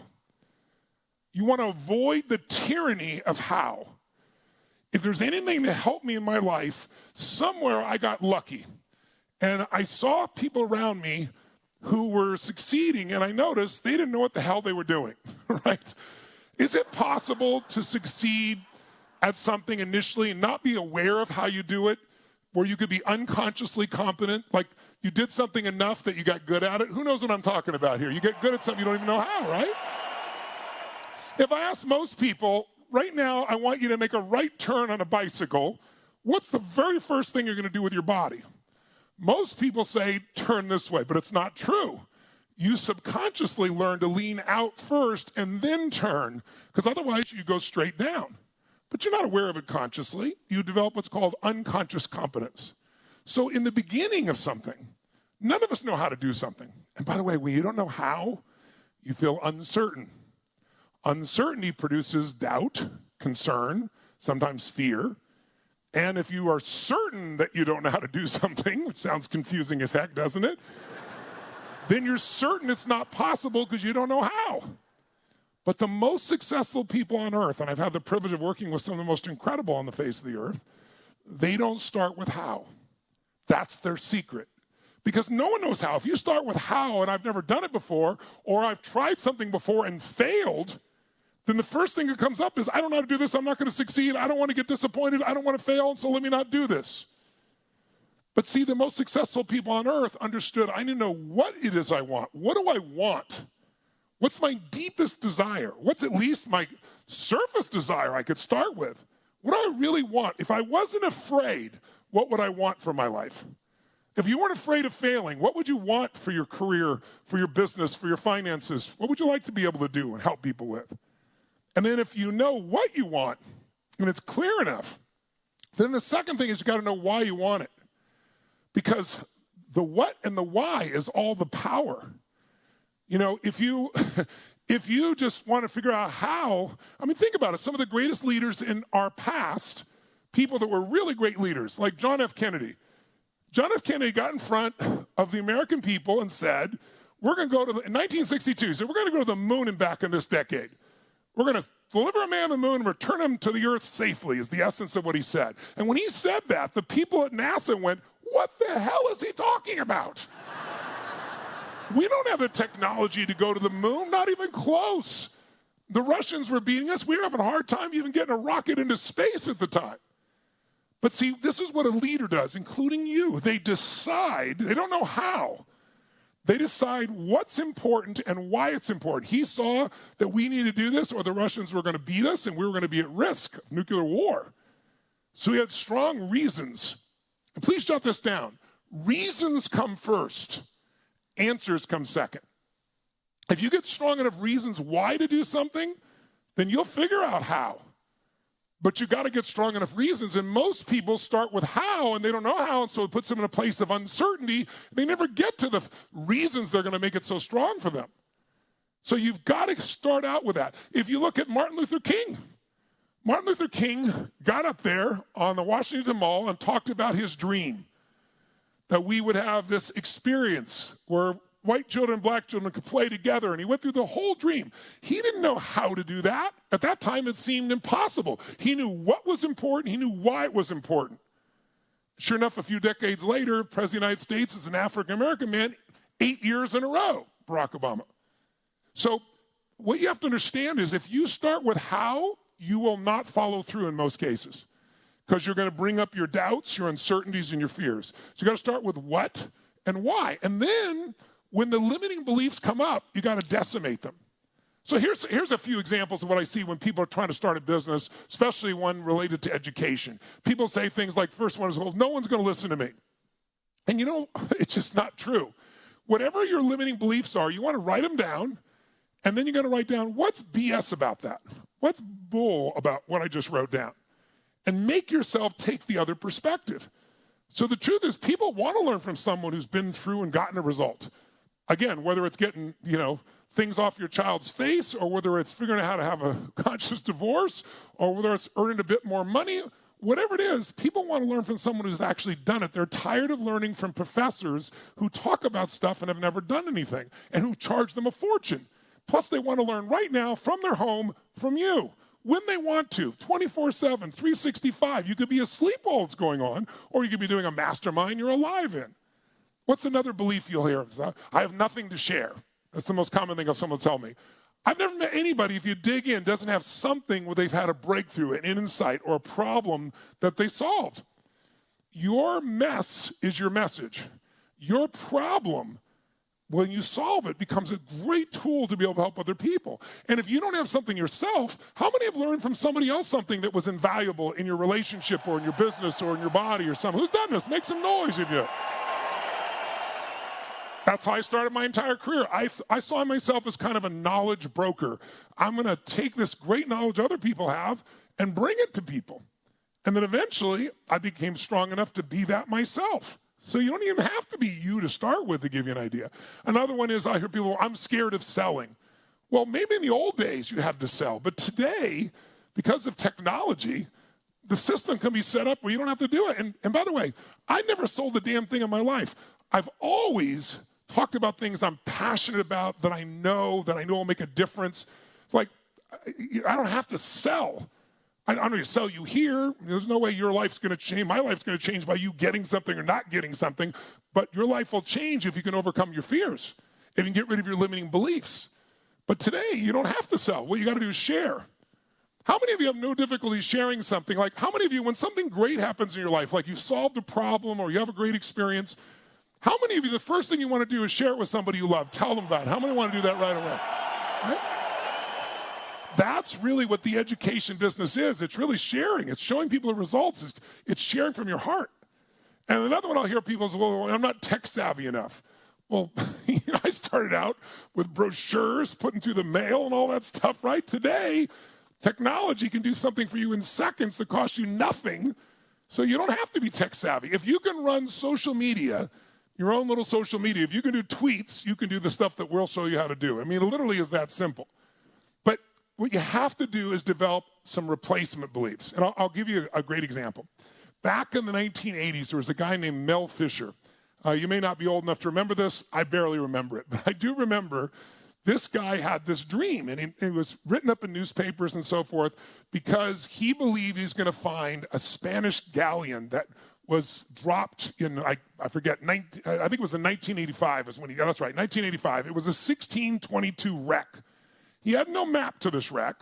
You want to avoid the tyranny of how. If there's anything to help me in my life, somewhere I got lucky. And I saw people around me who were succeeding, and I noticed they didn't know what the hell they were doing, right? Is it possible to succeed at something initially and not be aware of how you do it, where you could be unconsciously competent, like you did something enough that you got good at it? Who knows what I'm talking about here? You get good at something, you don't even know how, right? If I ask most people, right now, I want you to make a right turn on a bicycle, what's the very first thing you're going to do with your body? Most people say, turn this way, but it's not true. You subconsciously learn to lean out first and then turn, because otherwise you go straight down. But you're not aware of it consciously. You develop what's called unconscious competence. So in the beginning of something, none of us know how to do something. And by the way, when you don't know how, you feel uncertain. Uncertainty produces doubt, concern, sometimes fear. And if you are certain that you don't know how to do something, which sounds confusing as heck, doesn't it? Then you're certain it's not possible because you don't know how. But the most successful people on earth, and I've had the privilege of working with some of the most incredible on the face of the earth, they don't start with how. That's their secret. Because no one knows how. If you start with how, and I've never done it before, or I've tried something before and failed, then the first thing that comes up is, I don't know how to do this, I'm not going to succeed, I don't want to get disappointed, I don't want to fail, so let me not do this. But see, the most successful people on earth understood, I need to know what it is I want. What do I want? What's my deepest desire? What's at least my surface desire I could start with? What do I really want? If I wasn't afraid, what would I want for my life? If you weren't afraid of failing, what would you want for your career, for your business, for your finances? What would you like to be able to do and help people with? And then if you know what you want, and it's clear enough, then the second thing is you got to know why you want it. Because the what and the why is all the power. You know, if you just want to figure out how, I mean, think about it. Some of the greatest leaders in our past, people that were really great leaders, like John F. Kennedy. John F. Kennedy got in front of the American people and said, we're going to go to, in 1962, so we're going to go to the moon and back in this decade. We're going to deliver a man on the moon and return him to the earth safely, is the essence of what he said. And when he said that, the people at NASA went, what the hell is he talking about? We don't have the technology to go to the moon, not even close. The Russians were beating us. We were having a hard time even getting a rocket into space at the time. But see, this is what a leader does, including you. They decide, they don't know how. They decide what's important and why it's important. He saw that we need to do this or the Russians were going to beat us and we were going to be at risk of nuclear war. So he had strong reasons. And please jot this down. Reasons come first. Answers come second. If you get strong enough reasons why to do something, then you'll figure out how. But you got to get strong enough reasons, and most people start with how, and they don't know how, and so it puts them in a place of uncertainty. They never get to the reasons they're going to make it so strong for them. So you've got to start out with that. If you look at Martin Luther King got up there on the Washington Mall and talked about his dream, that we would have this experience where white children and black children could play together, and he went through the whole dream. He didn't know how to do that. At that time, it seemed impossible. He knew what was important. He knew why it was important. Sure enough, a few decades later, President of the United States is an African-American man, 8 years in a row, Barack Obama. So what you have to understand is if you start with how, you will not follow through in most cases because you're going to bring up your doubts, your uncertainties, and your fears. So you got to start with what and why. And then when the limiting beliefs come up, you got to decimate them. So here's a few examples of what I see when people are trying to start a business, especially one related to education. People say things like, first one is, well, no one's going to listen to me. And you know, it's just not true. Whatever your limiting beliefs are, you want to write them down, and then you got to write down what's BS about that. What's bull about what I just wrote down? And make yourself take the other perspective. So the truth is people want to learn from someone who's been through and gotten a result. Again, whether it's getting, things off your child's face, or whether it's figuring out how to have a conscious divorce, or whether it's earning a bit more money, whatever it is, people want to learn from someone who's actually done it. They're tired of learning from professors who talk about stuff and have never done anything and who charge them a fortune. Plus, they want to learn right now from their home, from you, when they want to, 24/7, 365. You could be asleep while it's going on, or you could be doing a mastermind you're alive in. What's another belief you'll hear? I have nothing to share. That's the most common thing someone tell me. I've never met anybody, if you dig in, doesn't have something where they've had a breakthrough, an insight, or a problem that they solved. Your mess is your message. Your problem, when you solve it, becomes a great tool to be able to help other people. And if you don't have something yourself, how many have learned from somebody else something that was invaluable in your relationship or in your business or in your body or something? Who's done this? Make some noise if you. That's how I started my entire career. I saw myself as kind of a knowledge broker. I'm going to take this great knowledge other people have and bring it to people. And then eventually, I became strong enough to be that myself. So you don't even have to be you to start with to give you an idea. Another one is I hear people, I'm scared of selling. Well, maybe in the old days you had to sell. But today, because of technology, the system can be set up where you don't have to do it. And by the way, I never sold a damn thing in my life. I've always talked about things I'm passionate about, that I know will make a difference. It's like, I don't have to sell. I'm not going to sell you here. There's no way your life's going to change. My life's going to change by you getting something or not getting something. But your life will change if you can overcome your fears, if you can get rid of your limiting beliefs. But today, you don't have to sell. What you got to do is share. How many of you have no difficulty sharing something? Like, how many of you, when something great happens in your life, like you've solved a problem or you have a great experience, how many of you, the first thing you want to do is share it with somebody you love? Tell them about it. How many want to do that right away? Right? That's really what the education business is. It's really sharing. It's showing people the results. It's sharing from your heart. And another one I'll hear people say, well, I'm not tech savvy enough. Well, I started out with brochures, putting through the mail and all that stuff, right? Today, technology can do something for you in seconds that costs you nothing. So you don't have to be tech savvy. If you can run social media, your own little social media, if you can do tweets, you can do the stuff that we'll show you how to do. I mean, it literally is that simple. But what you have to do is develop some replacement beliefs. And I'll give you a great example. Back in the 1980s, there was a guy named Mel Fisher. You may not be old enough to remember this. I barely remember it. But I do remember this guy had this dream, and it was written up in newspapers and so forth because he believed he was going to find a Spanish galleon that was dropped in, I forget, I think it was in 1985 is when that's right, 1985. It was a 1622 wreck. He had no map to this wreck.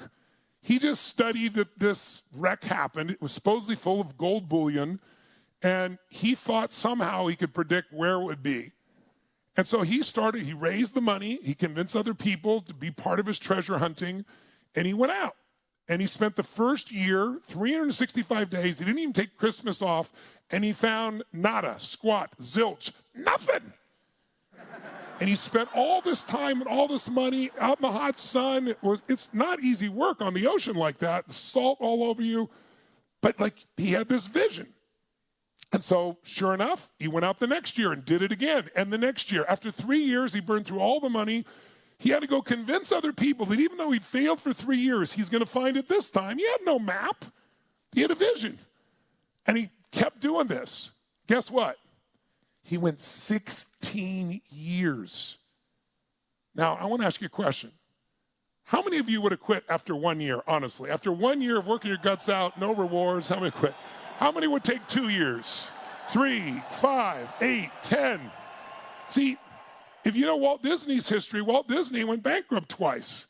He just studied that this wreck happened. It was supposedly full of gold bullion, and he thought somehow he could predict where it would be. And so he raised the money, he convinced other people to be part of his treasure hunting, and he went out. And he spent the first year, 365 days, he didn't even take Christmas off, and he found nada, squat, zilch, nothing. And he spent all this time and all this money out in the hot sun. It's not easy work on the ocean like that, the salt all over you. But like, he had this vision. And so, sure enough, he went out the next year and did it again. And the next year, after 3 years, he burned through all the money. He had to go convince other people that even though he'd failed for 3 years, he's going to find it this time. He had no map. He had a vision. And he kept doing this. Guess what? He went 16 years. Now, I want to ask you a question. How many of you would have quit after 1 year, honestly? After 1 year of working your guts out, no rewards, how many quit? How many would take 2 years? 3, 5, 8, 10. See, if you know Walt Disney's history, Walt Disney went bankrupt twice,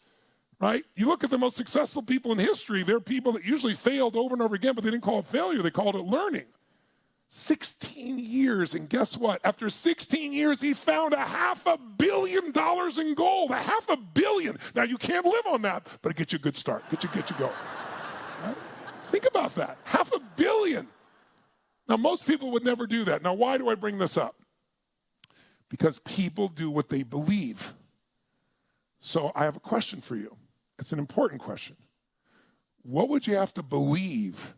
right? You look at the most successful people in history, they're people that usually failed over and over again, but they didn't call it failure, they called it learning. 16 years, and guess what? After 16 years, he found $500 million in gold. $500 million. Now, you can't live on that, but it gets you a good start. Get you going. Right? Think about that. $500 million. Now, most people would never do that. Now, why do I bring this up? Because people do what they believe. So I have a question for you. It's an important question. What would you have to believe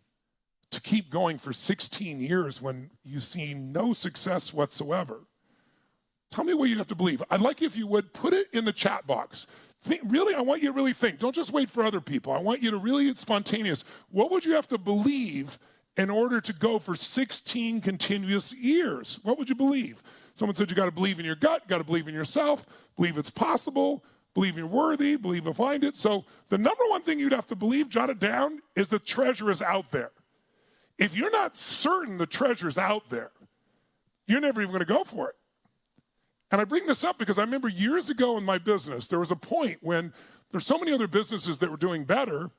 to keep going for 16 years when you see no success whatsoever? Tell me what you'd have to believe. I'd like if you would put it in the chat box. Really, I want you to really think. Don't just wait for other people. I want you to really spontaneous. What would you have to believe in order to go for 16 continuous years? What would you believe? Someone said you got to believe in your gut, got to believe in yourself, believe it's possible, believe you're worthy, believe you'll find it. So the number one thing you'd have to believe, jot it down, is the treasure is out there. If you're not certain the treasure's out there, you're never even going to go for it. And I bring this up because I remember years ago in my business, there was a point when there's so many other businesses that were doing better.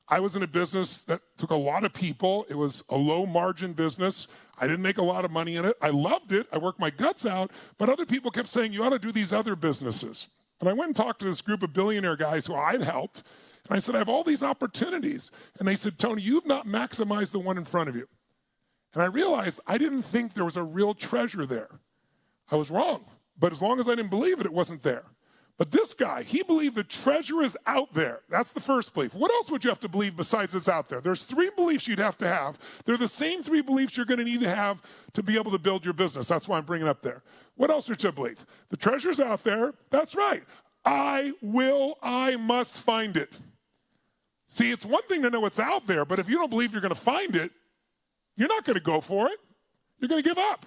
I was in a business that took a lot of people. It was a low margin business. I didn't make a lot of money in it. I loved it. I worked my guts out. But other people kept saying, you ought to do these other businesses. And I went and talked to this group of billionaire guys who I'd helped. And I said, I have all these opportunities. And they said, Tony, you've not maximized the one in front of you. And I realized I didn't think there was a real treasure there. I was wrong. But as long as I didn't believe it, it wasn't there. But this guy, he believed the treasure is out there. That's the first belief. What else would you have to believe besides it's out there? There's 3 beliefs you'd have to have. They're the same 3 beliefs you're going to need to have to be able to build your business. That's why I'm bringing it up there. What else would you believe? The treasure's out there. That's right. I must find it. See, it's one thing to know it's out there, but if you don't believe you're going to find it, you're not going to go for it. You're going to give up.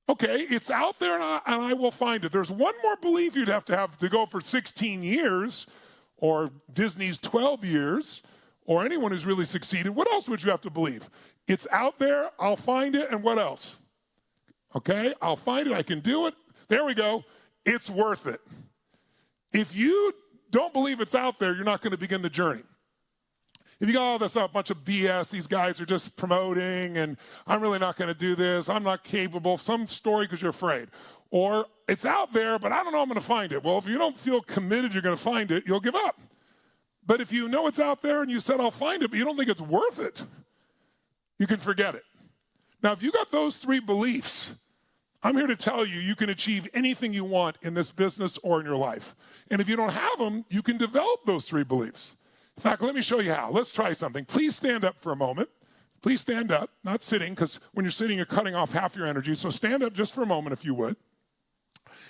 Okay, it's out there and I will find it. There's one more belief you'd have to go for 16 years, or Disney's 12 years, or anyone who's really succeeded. What else would you have to believe? It's out there, I'll find it, and what else? Okay, I'll find it, I can do it. There we go. It's worth it. If you don't believe it's out there, you're not going to begin the journey. If you go, oh, that's not a bunch of BS, these guys are just promoting, and I'm really not going to do this, I'm not capable, some story because you're afraid. Or it's out there, but I don't know I'm going to find it. Well, if you don't feel committed you're going to find it, you'll give up. But if you know it's out there and you said, I'll find it, but you don't think it's worth it, you can forget it. Now, if you got those 3 beliefs, I'm here to tell you, you can achieve anything you want in this business or in your life. And if you don't have them, you can develop those 3 beliefs. In fact, let me show you how. Let's try something. Please stand up for a moment. Please stand up, not sitting, because when you're sitting, you're cutting off half your energy. So stand up just for a moment, if you would.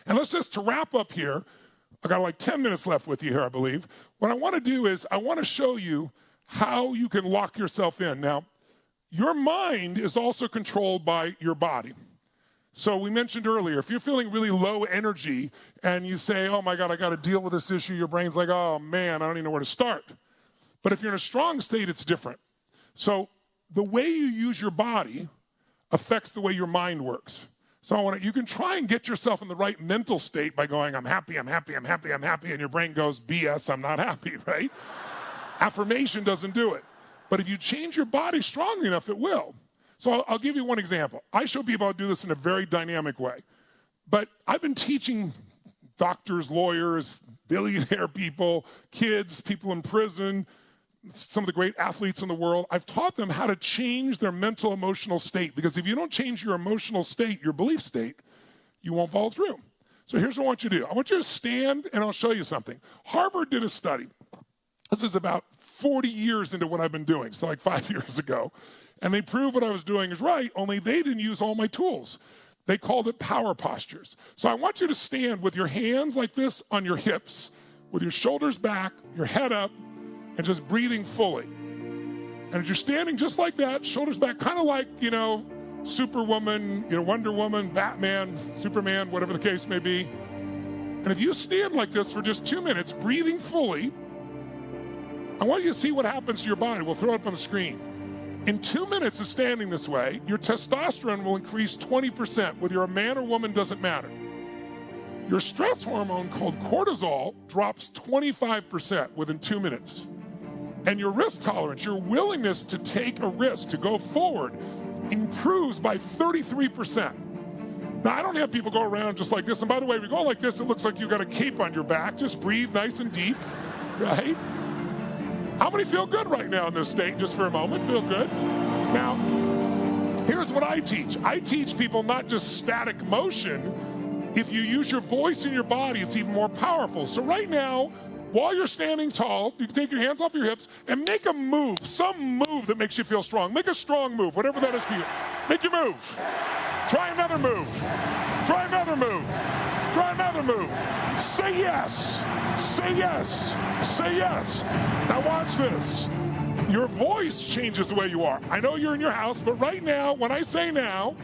And let's just, to wrap up here, I got like 10 minutes left with you here, I believe. What I want to do is I want to show you how you can lock yourself in. Now, your mind is also controlled by your body. So we mentioned earlier, if you're feeling really low energy and you say, oh my God, I got to deal with this issue, your brain's like, oh man, I don't even know where to start. But if you're in a strong state, it's different. So the way you use your body affects the way your mind works. So you can try and get yourself in the right mental state by going, I'm happy, I'm happy, I'm happy, I'm happy, and your brain goes, BS, I'm not happy, right? Affirmation doesn't do it. But if you change your body strongly enough, it will. So I'll give you one example. I show people how to do this in a very dynamic way. But I've been teaching doctors, lawyers, billionaire people, kids, people in prison, some of the great athletes in the world. I've taught them how to change their mental, emotional state. Because if you don't change your emotional state, your belief state, you won't follow through. So here's what I want you to do. I want you to stand, and I'll show you something. Harvard did a study. This is about 40 years into what I've been doing, so like 5 years ago. And they proved what I was doing is right, only they didn't use all my tools. They called it power postures. So I want you to stand with your hands like this on your hips, with your shoulders back, your head up, and just breathing fully. And as you're standing just like that, shoulders back, kind of like, Superwoman, Wonder Woman, Batman, Superman, whatever the case may be. And if you stand like this for just 2 minutes, breathing fully, I want you to see what happens to your body. We'll throw it up on the screen. In 2 minutes of standing this way, your testosterone will increase 20%. Whether you're a man or woman, doesn't matter. Your stress hormone called cortisol drops 25% within 2 minutes. And your risk tolerance, your willingness to take a risk, to go forward, improves by 33%. Now, I don't have people go around just like this. And by the way, if you go like this, it looks like you've got a cape on your back. Just breathe nice and deep, right? How many feel good right now in this state? Just for a moment, feel good? Now, here's what I teach. I teach people not just static motion. If you use your voice and your body, it's even more powerful. So right now, while you're standing tall, you can take your hands off your hips and make a move, some move that makes you feel strong. Make a strong move, whatever that is for you. Make your move. Try another move. Try another move. Try another move. Say yes. Say yes. Say yes. Now watch this. Your voice changes the way you are. I know you're in your house, but right now, when I say now,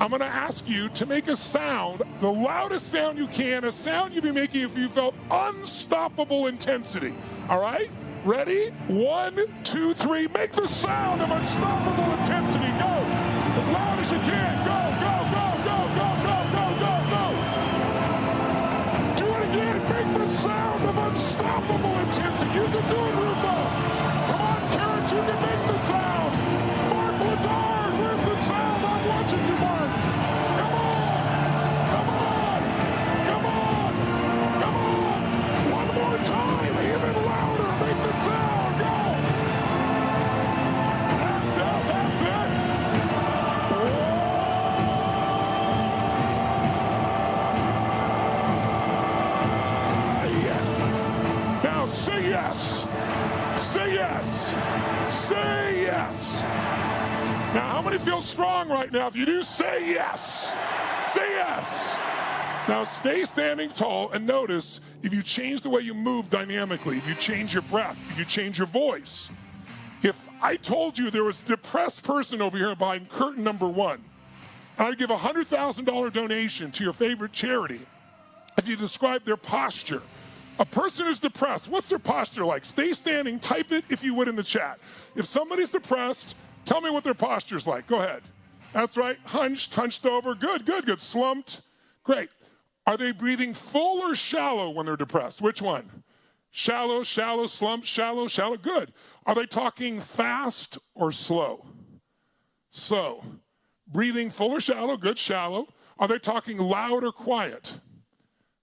I'm going to ask you to make a sound, the loudest sound you can, a sound you'd be making if you felt unstoppable intensity. All right? Ready? 1, 2, 3. Make the sound of unstoppable intensity. Go. As loud as you can. Go, go, go, go, go, go, go, go, go. Do it again. Make the sound of unstoppable intensity. You can do it, Rufo. Come on, Carrot, you can make the sound. Mark Ladard, where's the sound? I'm watching you, Mark. Come on. Come on. Come on. Come on. One more time. Even louder. Make the sound. Go. That's it. That's it. Yes. Now say yes. Say yes. Say yes. Now, how many feel strong right now? If you do, say yes. Say yes. Now, stay standing tall and notice if you change the way you move dynamically, if you change your breath, if you change your voice. If I told you there was a depressed person over here behind curtain number 1, and I'd give a $100,000 donation to your favorite charity if you describe their posture. A person who's depressed, what's their posture like? Stay standing, type it if you would in the chat. If somebody's depressed, tell me what their posture's like. Go ahead. That's right. Hunched, hunched over. Good, good, good. Slumped. Great. Are they breathing full or shallow when they're depressed? Which one? Shallow, shallow, slumped, shallow, shallow. Good. Are they talking fast or slow? Slow. Breathing full or shallow? Good, shallow. Are they talking loud or quiet?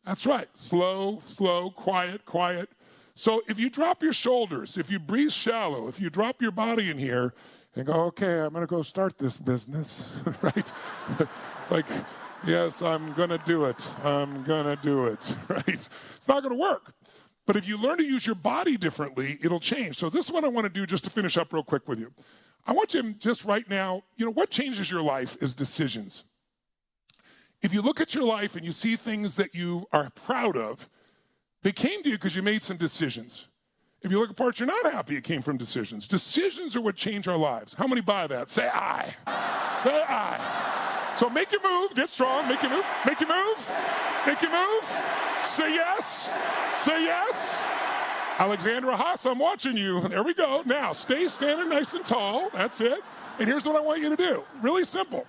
That's right. Slow, slow, quiet, quiet. So if you drop your shoulders, if you breathe shallow, if you drop your body in here and go, okay, I'm going to go start this business, right? It's like, yes, I'm going to do it. I'm going to do it, right? It's not going to work. But if you learn to use your body differently, it'll change. So this is what I want to do just to finish up real quick with you. I want you to just right now, what changes your life is decisions. If you look at your life and you see things that you are proud of, they came to you because you made some decisions. If you look at parts you're not happy, it came from decisions. Decisions are what change our lives. How many buy that? Say aye. Say aye. So make your move. Get strong. Make your move. Make your move. Make your move. Say yes. Say yes. Alexandra Haas, I'm watching you. There we go. Now, stay standing nice and tall. That's it. And here's what I want you to do. Really simple.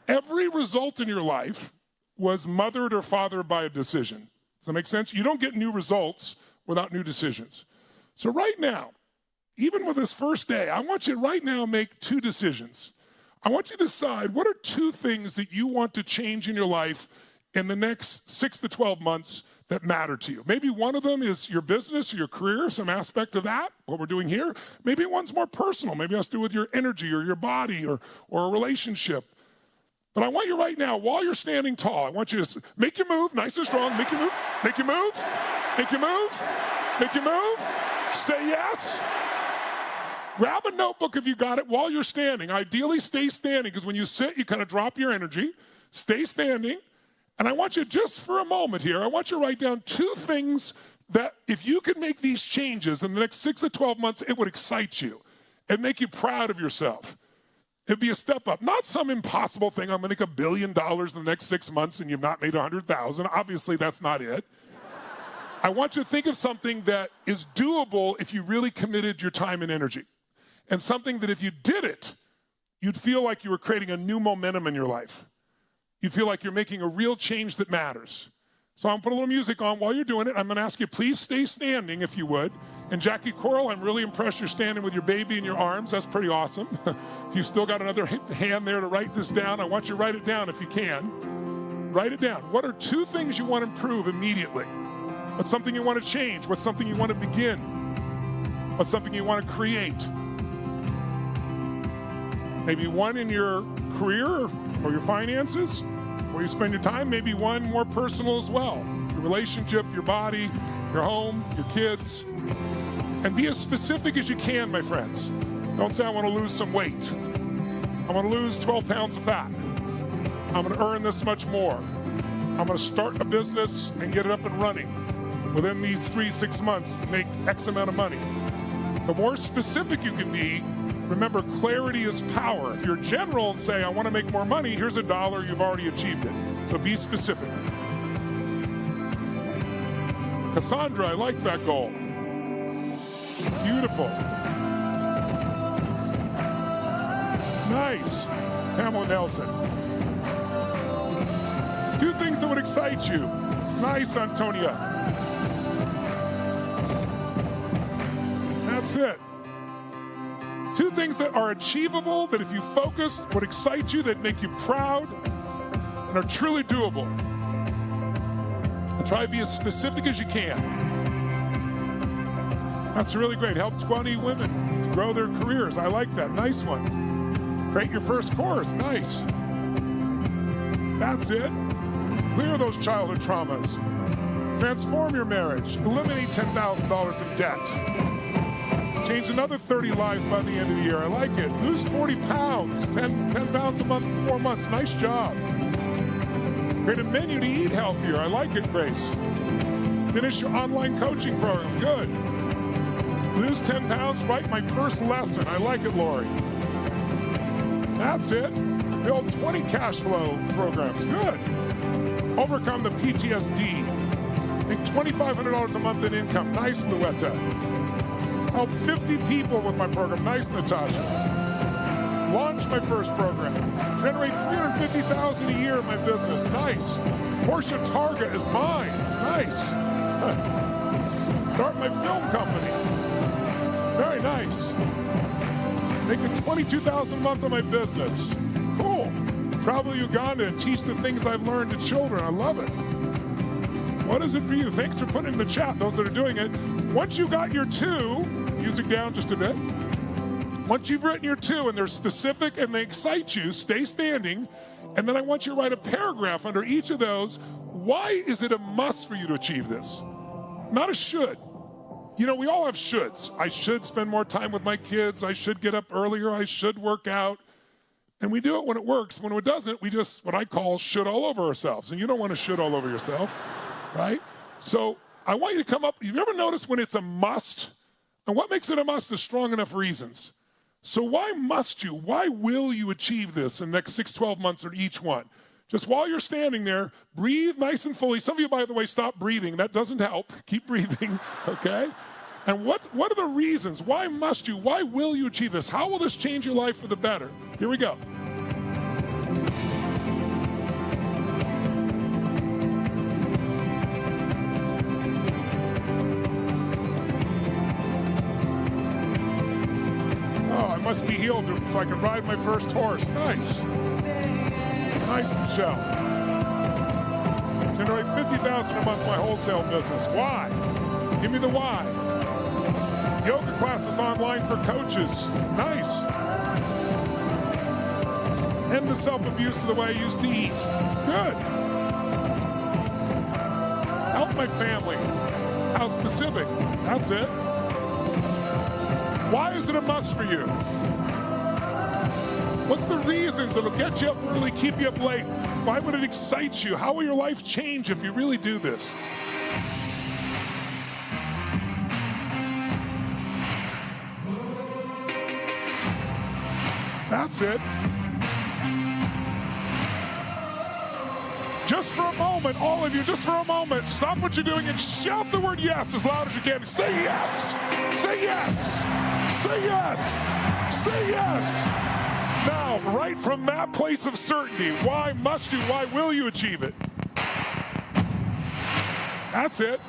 Every result in your life was mothered or fathered by a decision. Does that make sense? You don't get new results without new decisions. So right now, even with this first day, I want you to right now make 2 decisions. I want you to decide what are 2 things that you want to change in your life in the next 6 to 12 months that matter to you. Maybe one of them is your business or your career, some aspect of that, what we're doing here. Maybe one's more personal. Maybe it has to do with your energy or your body or a relationship. But I want you right now, while you're standing tall, I want you to make your move, nice and strong. Make your move, make your move, make your move, make your move. Say yes. Grab a notebook if you got it while you're standing. Ideally, stay standing, because when you sit, you kind of drop your energy. Stay standing. And I want you just for a moment here, I want you to write down 2 things that if you could make these changes in the next 6 to 12 months, it would excite you and make you proud of yourself. It'd be a step up, not some impossible thing. I'm going to make $1 billion in the next 6 months and you've not made 100,000. Obviously, that's not it. I want you to think of something that is doable if you really committed your time and energy, and something that if you did it, you'd feel like you were creating a new momentum in your life. You feel like you're making a real change that matters. So I'm going to put a little music on while you're doing it. I'm going to ask you, please stay standing if you would. And Jackie Coral, I'm really impressed you're standing with your baby in your arms. That's pretty awesome. If you've still got another hand there to write this down, I want you to write it down if you can. Write it down. What are 2 things you want to improve immediately? What's something you want to change? What's something you want to begin? What's something you want to create? Maybe one in your career or your finances, where you spend your time, maybe one more personal as well. Your relationship, your body, your home, your kids. And be as specific as you can, my friends. Don't say, I want to lose some weight. I want to lose 12 pounds of fat. I'm going to earn this much more. I'm going to start a business and get it up and running within these 3-6 months to make X amount of money. The more specific you can be, remember, clarity is power. If you're general and say, I want to make more money, here's $1, you've already achieved it. So be specific. Cassandra, I like that goal. Beautiful. Nice. Pamela Nelson. 2 things that would excite you. Nice, Antonia. That's it. 2 things that are achievable, that if you focus, would excite you, that make you proud, and are truly doable. And try to be as specific as you can. That's really great. Help 20 women to grow their careers. I like that. Nice one. Create your first course. Nice. That's it. Clear those childhood traumas. Transform your marriage. Eliminate $10,000 in debt. Change another 30 lives by the end of the year. I like it. Lose 40 pounds. 10 pounds a month in 4 months. Nice job. Create a menu to eat healthier. I like it, Grace. Finish your online coaching program. Good. Lose 10 pounds. Write my first lesson. I like it, Lori. That's it. Build 20 cash flow programs. Good. Overcome the PTSD. Make $2,500 a month in income. Nice, Luetta. Help 50 people with my program. Nice, Natasha. Launch my first program. Generate $350,000 a year in my business. Nice. Portia Targa is mine. Nice. Start my film company. Very nice. Making $22,000 a month on my business. Cool. Travel to Uganda and teach the things I've learned to children. I love it. What is it for you? Thanks for putting it in the chat, those that are doing it. Once you got your 2, music down just a bit. Once you've written your 2 and they're specific and they excite you, stay standing. And then I want you to write a paragraph under each of those. Why is it a must for you to achieve this? Not a should. You know, we all have shoulds. I should spend more time with my kids. I should get up earlier. I should work out. And we do it when it works. When it doesn't, we just, what I call, should all over ourselves. And you don't want to should all over yourself, right? So I want you to come up. You've ever noticed when it's a must? And what makes it a must is strong enough reasons. So why must you? Why will you achieve this in the next 6, 12 months or each one? Just while you're standing there, breathe nice and fully. Some of you, by the way, stop breathing. That doesn't help. Keep breathing, okay? And what are the reasons? Why must you? Why will you achieve this? How will this change your life for the better? Here we go. must be healed so I can ride my first horse. Nice. Nice, Michelle. Generate $50,000 a month my wholesale business. Why? Give me the why. Yoga classes online for coaches. Nice. End the self-abuse of the way I used to eat. Good. Help my family. How specific? That's it. Why is it a must for you? What's the reasons that'll get you up early, keep you up late? Why would it excite you? How will your life change if you really do this? That's it. Just for a moment, all of you, just for a moment, stop what you're doing and shout the word yes as loud as you can. Say yes. Say yes. Say yes. Say yes. Now, right from that place of certainty, why must you, why will you achieve it? That's it.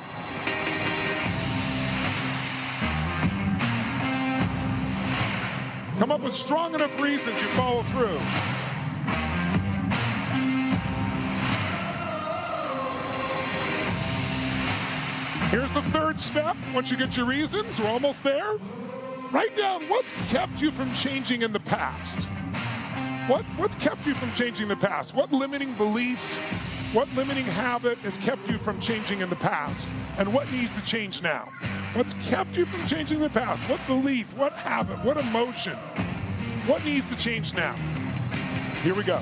Come up with strong enough reasons you follow through. Here's the third step. Once you get your reasons, we're almost there. Write down what's kept you from changing in the past. What's kept you from changing in the past? What limiting belief, what limiting habit has kept you from changing in the past? And what needs to change now? What's kept you from changing in the past? What belief, what habit, what emotion? What needs to change now? Here we go.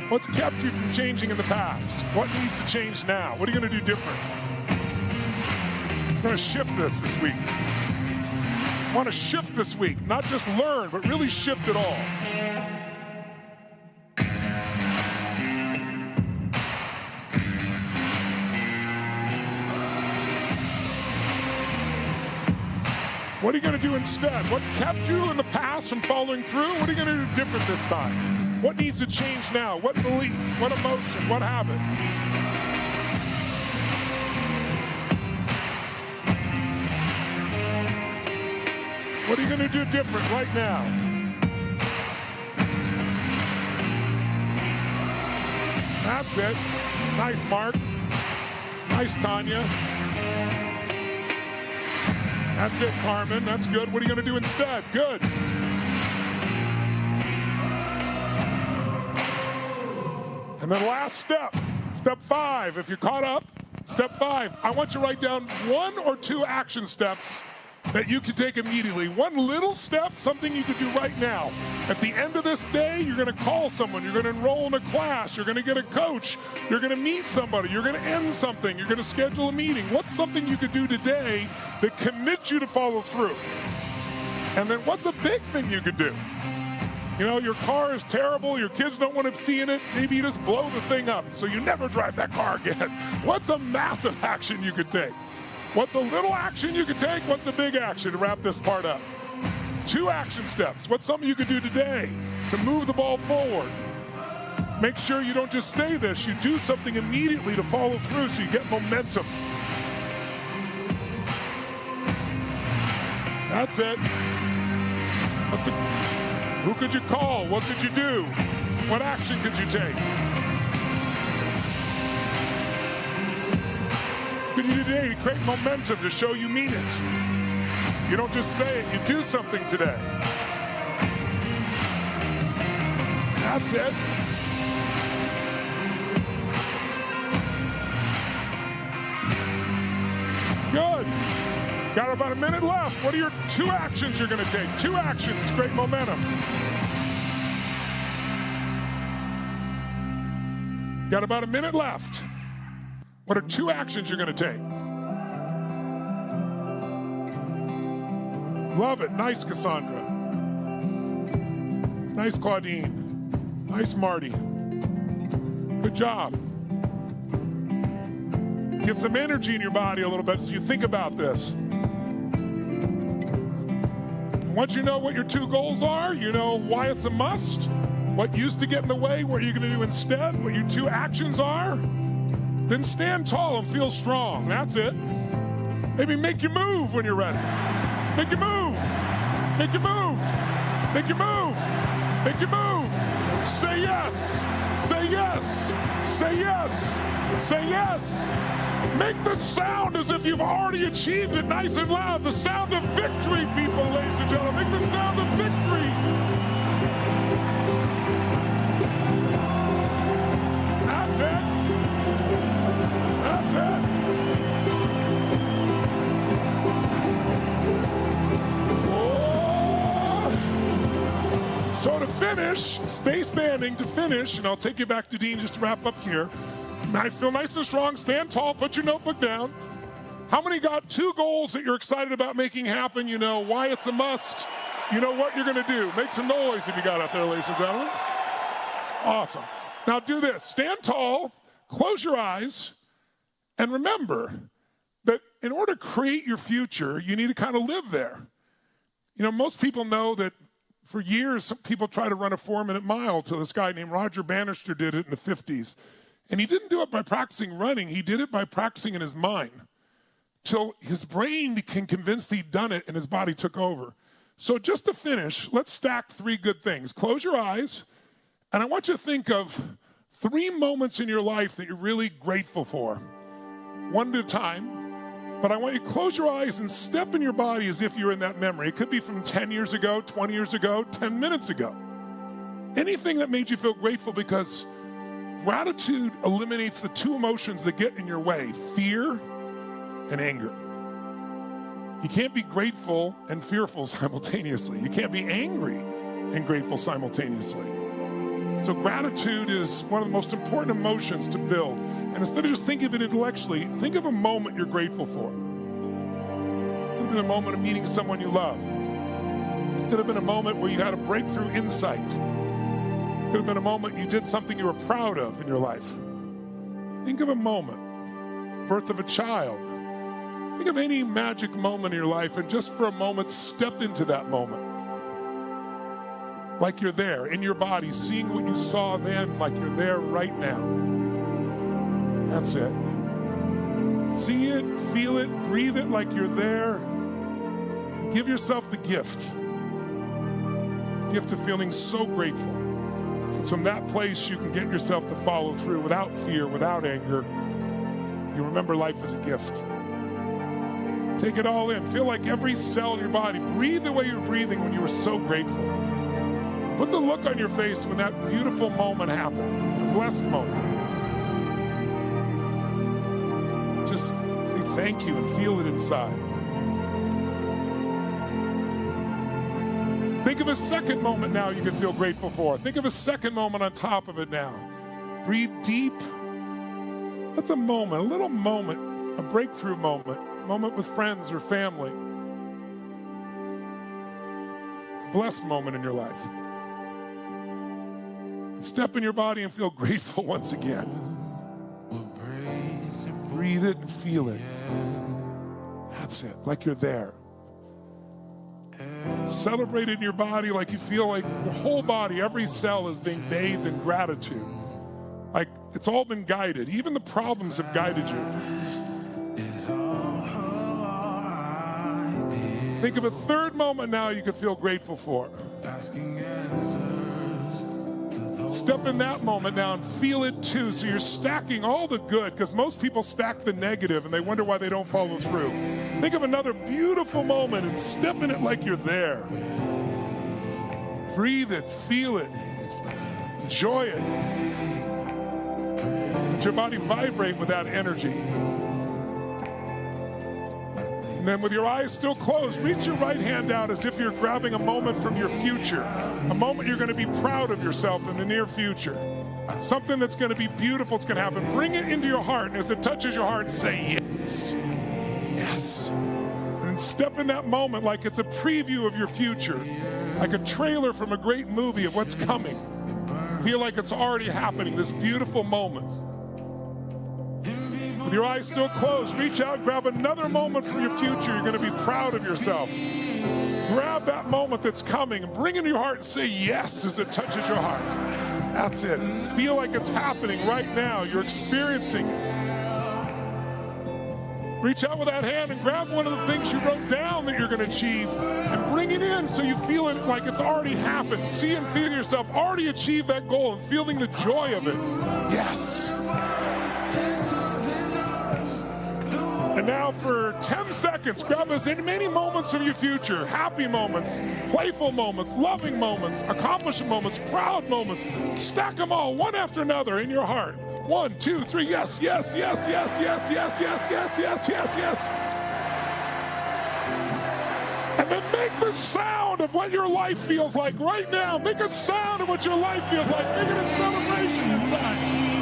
What's kept you from changing in the past? What needs to change now? What are you going to do different? I'm going to shift this week. I want to shift this week, not just learn, but really shift it all. What are you going to do instead? What kept you in the past from following through? What are you going to do different this time? What needs to change now? What belief? What emotion? What habit? What are you going to do different right now? That's it. Nice, Mark. Nice, Tanya. That's it, Carmen. That's good. What are you going to do instead? Good. And then last step, step 5. If you're caught up, step 5. I want you to write down 1 or 2 action steps that you can take immediately. One little step, something you can do right now. At the end of this day, you're going to call someone. You're going to enroll in a class. You're going to get a coach. You're going to meet somebody. You're going to end something. You're going to schedule a meeting. What's something you could do today that commits you to follow through? And then what's a big thing you could do? You know, your car is terrible. Your kids don't want to see in it. Maybe you just blow the thing up so you never drive that car again. What's a massive action you could take? What's a little action you could take? What's a big action to wrap this part up? 2 action steps. What's something you could do today to move the ball forward? Make sure you don't just say this. You do something immediately to follow through so you get momentum. That's it. Who could you call? What could you do? What action could you take? What could you do today to create momentum to show you mean it? You don't just say it, you do something today. That's it. Good. Got about a minute left. What are your 2 actions you're going to take? 2 actions to create momentum. Got about a minute left. What are 2 actions you're going to take? Love it. Nice, Cassandra. Nice, Claudine. Nice, Marty. Good job. Get some energy in your body a little bit as you think about this. Once you know what your 2 goals are, you know why it's a must, what used to get in the way, what you're going to do instead, what your 2 actions are, then stand tall and feel strong. That's it. Maybe make you move when you're ready. Make you move. Make you move. Make you move. Make you move. Say yes. Say yes. Say yes. Say yes. Make the sound as if you've already achieved it nice and loud. The sound of victory, people, ladies and gentlemen. Make the sound of victory. That's it. That's it. Oh. So to finish, stay standing to finish, and I'll take you back to Dean just to wrap up here. I feel nice and strong. Stand tall. Put your notebook down. How many got 2 goals that you're excited about making happen? You know why it's a must. You know what you're going to do. Make some noise if you got out there, ladies and gentlemen. Awesome. Now do this. Stand tall. Close your eyes. And remember that in order to create your future, you need to kind of live there. You know, most people know that for years, some people try to run a 4-minute mile till this guy named Roger Bannister did it in the 50s. And he didn't do it by practicing running. He did it by practicing in his mind. So his brain became convinced he'd done it and his body took over. So just to finish, let's stack 3 good things. Close your eyes, and I want you to think of 3 moments in your life that you're really grateful for. One at a time. But I want you to close your eyes and step in your body as if you're in that memory. It could be from 10 years ago, 20 years ago, 10 minutes ago. Anything that made you feel grateful, because gratitude eliminates the 2 emotions that get in your way, fear and anger. You can't be grateful and fearful simultaneously. You can't be angry and grateful simultaneously. So gratitude is one of the most important emotions to build. And instead of just thinking of it intellectually, think of a moment you're grateful for. It could have been a moment of meeting someone you love. It could have been a moment where you had a breakthrough insight. Could have been a moment you did something you were proud of in your life. Think of a moment, birth of a child. Think of any magic moment in your life, and just for a moment, step into that moment. Like you're there, in your body, seeing what you saw then, like you're there right now. That's it. See it, feel it, breathe it like you're there, and give yourself the gift of feeling so grateful. Because from that place, you can get yourself to follow through without fear, without anger. You remember life as a gift. Take it all in. Feel like every cell in your body. Breathe the way you're breathing when you were so grateful. Put the look on your face when that beautiful moment happened, a blessed moment. Just say thank you and feel it inside. Think of a second moment now you can feel grateful for. Think of a second moment on top of it now. Breathe deep. That's a moment, a little moment, a breakthrough moment, a moment with friends or family. A blessed moment in your life. Step in your body and feel grateful once again. Breathe it and feel it. That's it, like you're there. Celebrate it in your body like you feel like your whole body, every cell is being bathed in gratitude. Like it's all been guided. Even the problems have guided you. Think of a third moment now you could feel grateful for. Step in that moment now and feel it too. So you're stacking all the good, because most people stack the negative and they wonder why they don't follow through. Think of another beautiful moment and step in it like you're there. Breathe it, feel it, enjoy it. Let your body vibrate with that energy. And then with your eyes still closed, reach your right hand out as if you're grabbing a moment from your future, a moment you're going to be proud of yourself in the near future. Something that's going to be beautiful, it's going to happen. Bring it into your heart, and as it touches your heart, say yes. Yes. And step in that moment like it's a preview of your future, like a trailer from a great movie of what's coming. Feel like it's already happening, this beautiful moment. With your eyes still closed, reach out, grab another moment from your future. You're going to be proud of yourself. Grab that moment that's coming and bring it into your heart and say yes as it touches your heart. That's it. Feel like it's happening right now. You're experiencing it. Reach out with that hand and grab one of the things you wrote down that you're going to achieve and bring it in so you feel it like it's already happened. See and feel yourself already achieve that goal and feeling the joy of it. Yes. And now for 10 seconds, grab as many moments from your future, happy moments, playful moments, loving moments, accomplishment moments, proud moments. Stack them all one after another in your heart. 1, 2, 3, yes, yes, yes, yes, yes, yes, yes, yes, yes, yes, yes. And then make the sound of what your life feels like right now. Make a sound of what your life feels like. Make it a celebration inside.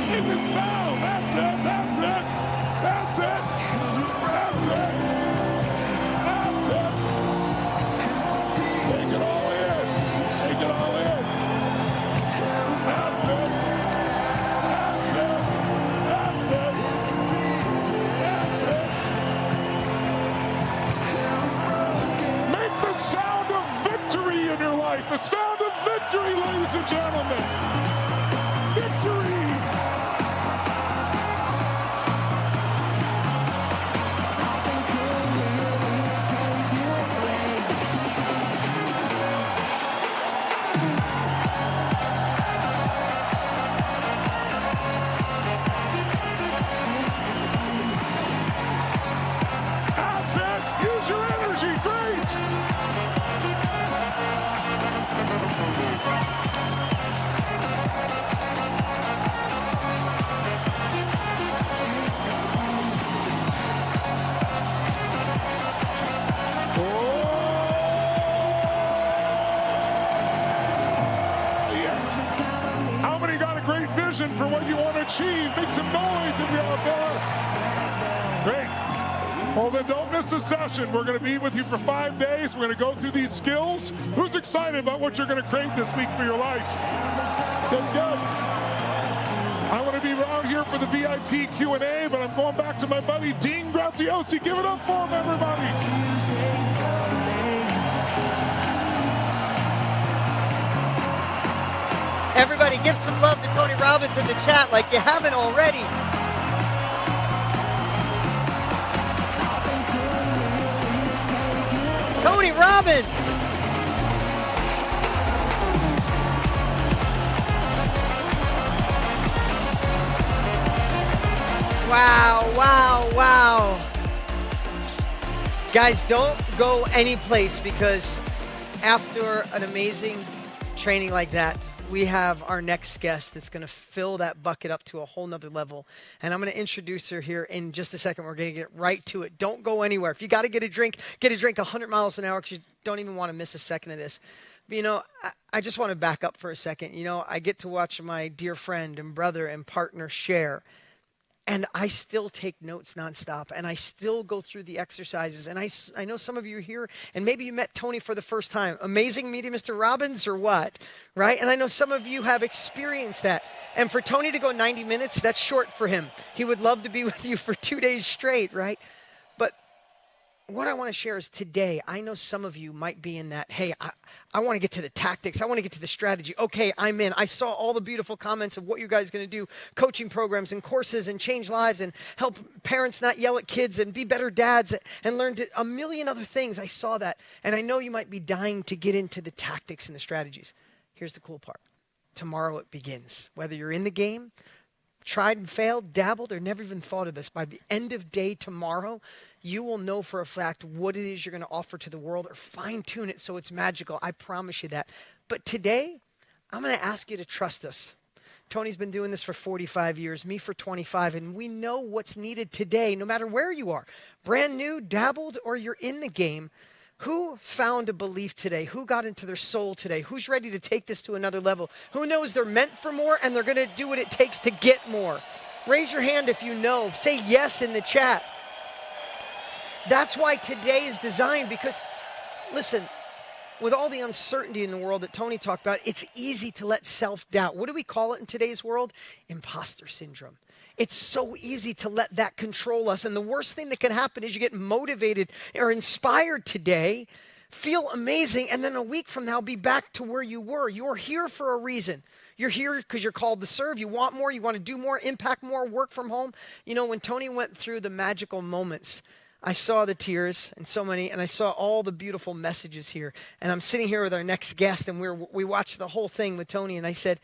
Make a sound. That's it. That's it. That's it. That's it. That's it. Take it all in. Take it all in. That's it. That's it. That's it. That's it. Make the sound of victory in your life. The sound of victory, ladies and gentlemen. Victory. For what you want to achieve. Make some noise if you're out there. Great. Well, then don't miss a session. We're going to be with you for 5 days. We're going to go through these skills. Who's excited about what you're going to create this week for your life? Good, good. I want to be around here for the VIP Q&A, but I'm going back to my buddy, Dean Graziosi. Give it up for him, everybody. Everybody, give some love to Tony Robbins in the chat like you haven't already. Tony Robbins! Wow, wow, wow. Guys, don't go any place because after an amazing training like that, we have our next guest that's going to fill that bucket up to a whole nother level. And I'm going to introduce her here in just a second. We're going to get right to it. Don't go anywhere. If you got to get a drink 100 miles an hour because you don't even want to miss a second of this. But, you know, I just want to back up for a second. You know, I get to watch my dear friend and brother and partner share. And I still take notes nonstop, and I still go through the exercises. And I know some of you are here, and maybe you met Tony for the first time. Amazing meeting Mr. Robbins or what, right? And I know some of you have experienced that. And for Tony to go 90 minutes, that's short for him. He would love to be with you for 2 days straight, right? But what I want to share is today, I know some of you might be in that, hey, I want to get to the tactics. I want to get to the strategy. Okay, I'm in. I saw all the beautiful comments of what you guys are going to do, coaching programs and courses and change lives and help parents not yell at kids and be better dads and learn a million other things. I saw that. And I know you might be dying to get into the tactics and the strategies. Here's the cool part. Tomorrow it begins. Whether you're in the game, tried and failed, dabbled, or never even thought of this, by the end of day tomorrow, you will know for a fact what it is you're going to offer to the world or fine-tune it so it's magical. I promise you that. But today, I'm going to ask you to trust us. Tony's been doing this for 45 years, me for 25, and we know what's needed today, no matter where you are. Brand new, dabbled, or you're in the game. Who found a belief today? Who got into their soul today? Who's ready to take this to another level? Who knows they're meant for more and they're going to do what it takes to get more? Raise your hand if you know. Say yes in the chat. That's why today is designed because, listen, with all the uncertainty in the world that Tony talked about, it's easy to let self-doubt. What do we call it in today's world? Imposter syndrome. It's so easy to let that control us. And the worst thing that can happen is you get motivated or inspired today, feel amazing, and then a week from now be back to where you were. You're here for a reason. You're here because you're called to serve. You want more. You want to do more, impact more, work from home. You know, when Tony went through the magical moments, I saw the tears and so many, and I saw all the beautiful messages here. And I'm sitting here with our next guest, and we watched the whole thing with Tony, and I said,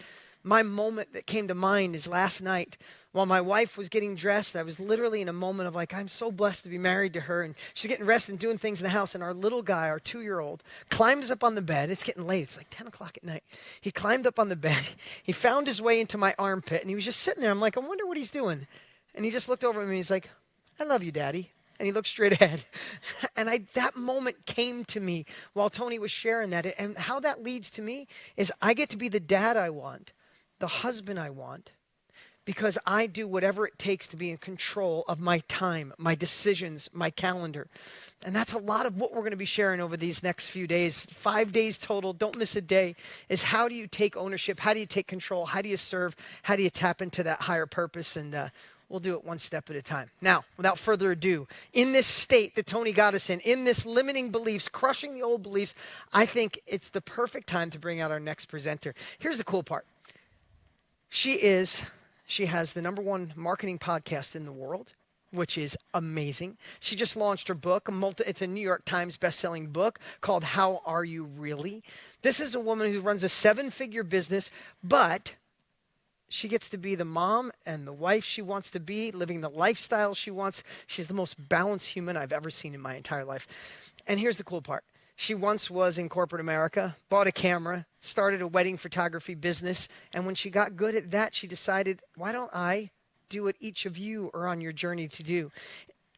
my moment that came to mind is last night while my wife was getting dressed. I was literally in a moment of like, I'm so blessed to be married to her, and she's getting dressed and doing things in the house, and our little guy, our 2-year-old, climbs up on the bed. It's getting late. It's like 10 o'clock at night. He climbed up on the bed. He found his way into my armpit, and he was just sitting there. I'm like, I wonder what he's doing. And he just looked over at me, and he's like, I love you, Daddy. And he looked straight ahead. And that moment came to me while Tony was sharing that. And how that leads to me is I get to be the dad I want, the husband I want, because I do whatever it takes to be in control of my time, my decisions, my calendar. And that's a lot of what we're going to be sharing over these next few days. 5 days total, don't miss a day, is how do you take ownership? How do you take control? How do you serve? How do you tap into that higher purpose? And we'll do it one step at a time. Now, without further ado, in this state that Tony got us in this limiting beliefs, crushing the old beliefs, I think it's the perfect time to bring out our next presenter. Here's the cool part. She has the #1 marketing podcast in the world, which is amazing. She just launched her book. It's a New York Times best-selling book called How Are You Really? This is a woman who runs a 7-figure business, but she gets to be the mom and the wife she wants to be, living the lifestyle she wants. She's the most balanced human I've ever seen in my entire life. And here's the cool part. She once was in corporate America, bought a camera, started a wedding photography business, and when she got good at that, she decided, why don't I do what each of you are on your journey to do?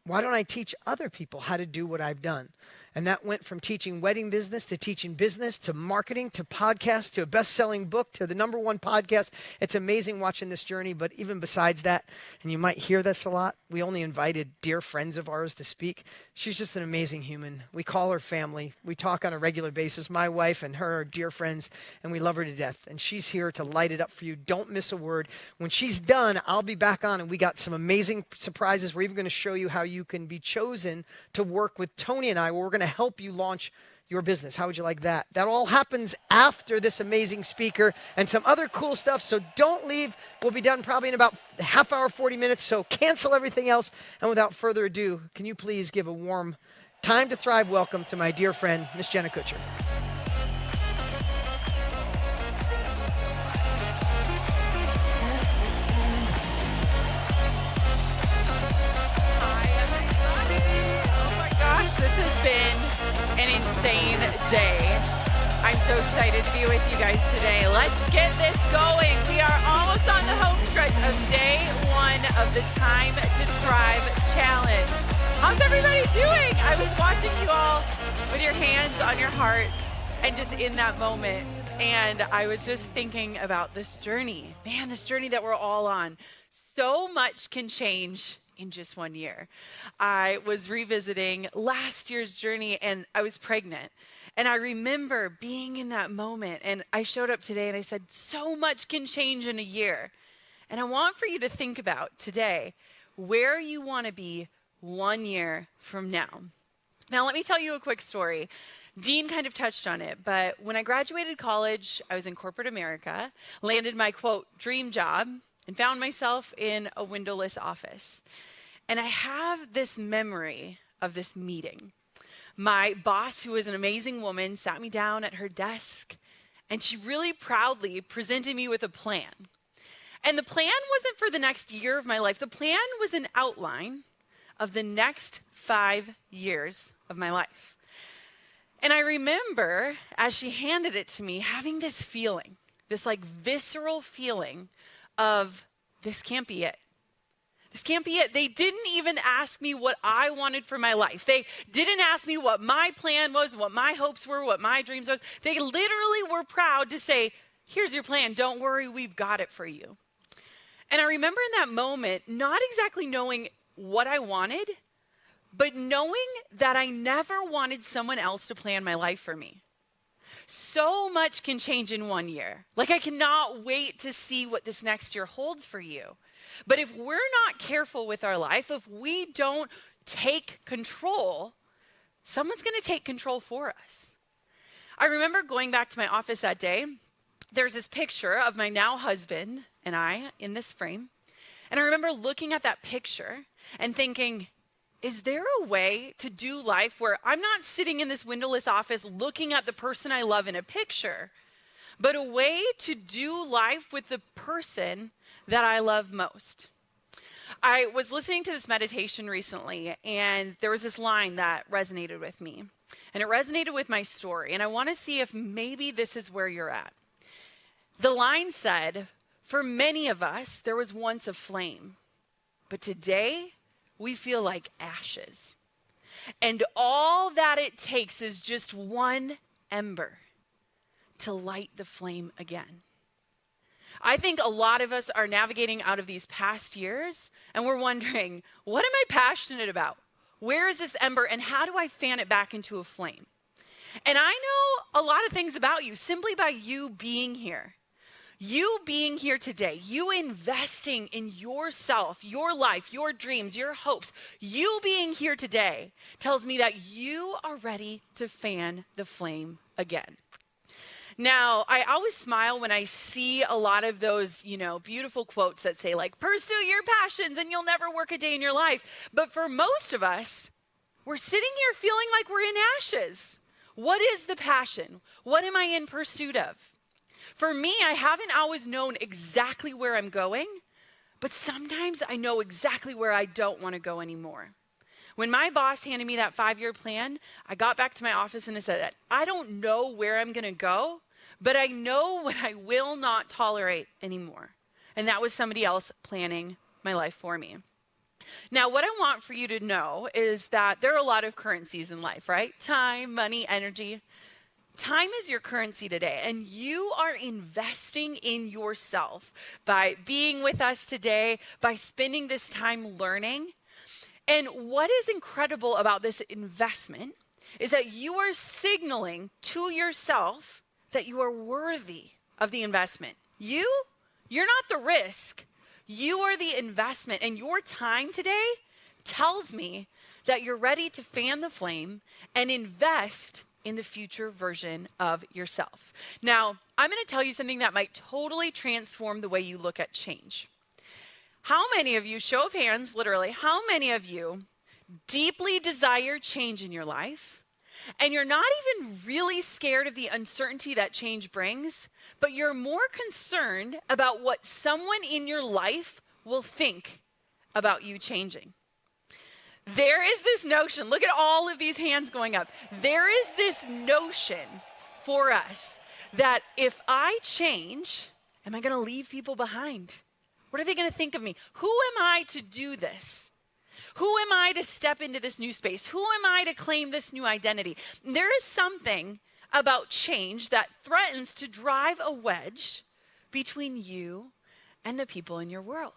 Why don't I teach other people how to do what I've done? And that went from teaching wedding business to teaching business to marketing to podcast to a best-selling book to the #1 podcast. It's amazing watching this journey, but even besides that, and you might hear this a lot, we only invited dear friends of ours to speak. She's just an amazing human. We call her family. We talk on a regular basis. My wife and her are dear friends, and we love her to death. And she's here to light it up for you. Don't miss a word. When she's done, I'll be back on, and we got some amazing surprises. We're even going to show you how you can be chosen to work with Tony and I, where we're going to help you launch your business. How would you like that? That all happens after this amazing speaker and some other cool stuff. So don't leave. We'll be done probably in about a half hour, 40 minutes. So cancel everything else. And without further ado, can you please give a warm Time to Thrive welcome to my dear friend, Miss Jenna Kutcher. This has been an insane day. I'm so excited to be with you guys today. Let's get this going. We are almost on the home stretch of day 1 of the Time to Thrive Challenge. How's everybody doing? I was watching you all with your hands on your heart and just in that moment. And I was just thinking about this journey. Man, this journey that we're all on. So much can change in just 1 year. I was revisiting last year's journey and I was pregnant. And I remember being in that moment and I showed up today and I said, so much can change in a year. And I want for you to think about today where you want to be 1 year from now. Now, let me tell you a quick story. Dean kind of touched on it, but when I graduated college, I was in corporate America, landed my, quote, dream job, and found myself in a windowless office. And I have this memory of this meeting. My boss, who was an amazing woman, sat me down at her desk, and she really proudly presented me with a plan. And the plan wasn't for the next year of my life. The plan was an outline of the next 5 years of my life. And I remember, as she handed it to me, having this feeling, this like visceral feeling of, this can't be it. This can't be it. They didn't even ask me what I wanted for my life. They didn't ask me what my plan was, what my hopes were, what my dreams was. They literally were proud to say, here's your plan. Don't worry, we've got it for you. And I remember in that moment, not exactly knowing what I wanted, but knowing that I never wanted someone else to plan my life for me. So much can change in 1 year. Like, I cannot wait to see what this next year holds for you. But if we're not careful with our life, if we don't take control, someone's going to take control for us. I remember going back to my office that day. there's this picture of my now husband and I in this frame. And I remember looking at that picture and thinking, is there a way to do life where I'm not sitting in this windowless office looking at the person I love in a picture, but a way to do life with the person that I love most? I was listening to this meditation recently, and there was this line that resonated with me, and it resonated with my story, and I want to see if maybe this is where you're at. The line said, for many of us, there was once a flame, but today we feel like ashes. And all that it takes is just one ember to light the flame again. I think a lot of us are navigating out of these past years, and we're wondering, what am I passionate about? Where is this ember, and how do I fan it back into a flame? And I know a lot of things about you simply by you being here. You being here today, you investing in yourself, your life, your dreams, your hopes, you being here today tells me that you are ready to fan the flame again. Now, I always smile when I see a lot of those, beautiful quotes that say like, pursue your passions and you'll never work a day in your life. But for most of us, we're sitting here feeling like we're in ashes. What is the passion? What am I in pursuit of? For me, I haven't always known exactly where I'm going, but sometimes I know exactly where I don't want to go anymore. When my boss handed me that 5-year plan, I got back to my office and I said, I don't know where I'm going to go, but I know what I will not tolerate anymore. And that was somebody else planning my life for me. Now, what I want for you to know is that there are a lot of currencies in life, right? Time, money, energy. Time is your currency today, and you are investing in yourself by being with us today, by spending this time learning. And what is incredible about this investment is that you are signaling to yourself that you are worthy of the investment. You're not the risk. You are the investment, and your time today tells me that you're ready to fan the flame and invest in the future version of yourself. Now, I'm going to tell you something that might totally transform the way you look at change. How many of you, show of hands, literally, how many of you deeply desire change in your life, and you're not even really scared of the uncertainty that change brings, but you're more concerned about what someone in your life will think about you changing? There is this notion, look at all of these hands going up. There is this notion for us that if I change, am I going to leave people behind? What are they going to think of me? Who am I to do this? Who am I to step into this new space? Who am I to claim this new identity? There is something about change that threatens to drive a wedge between you and the people in your world.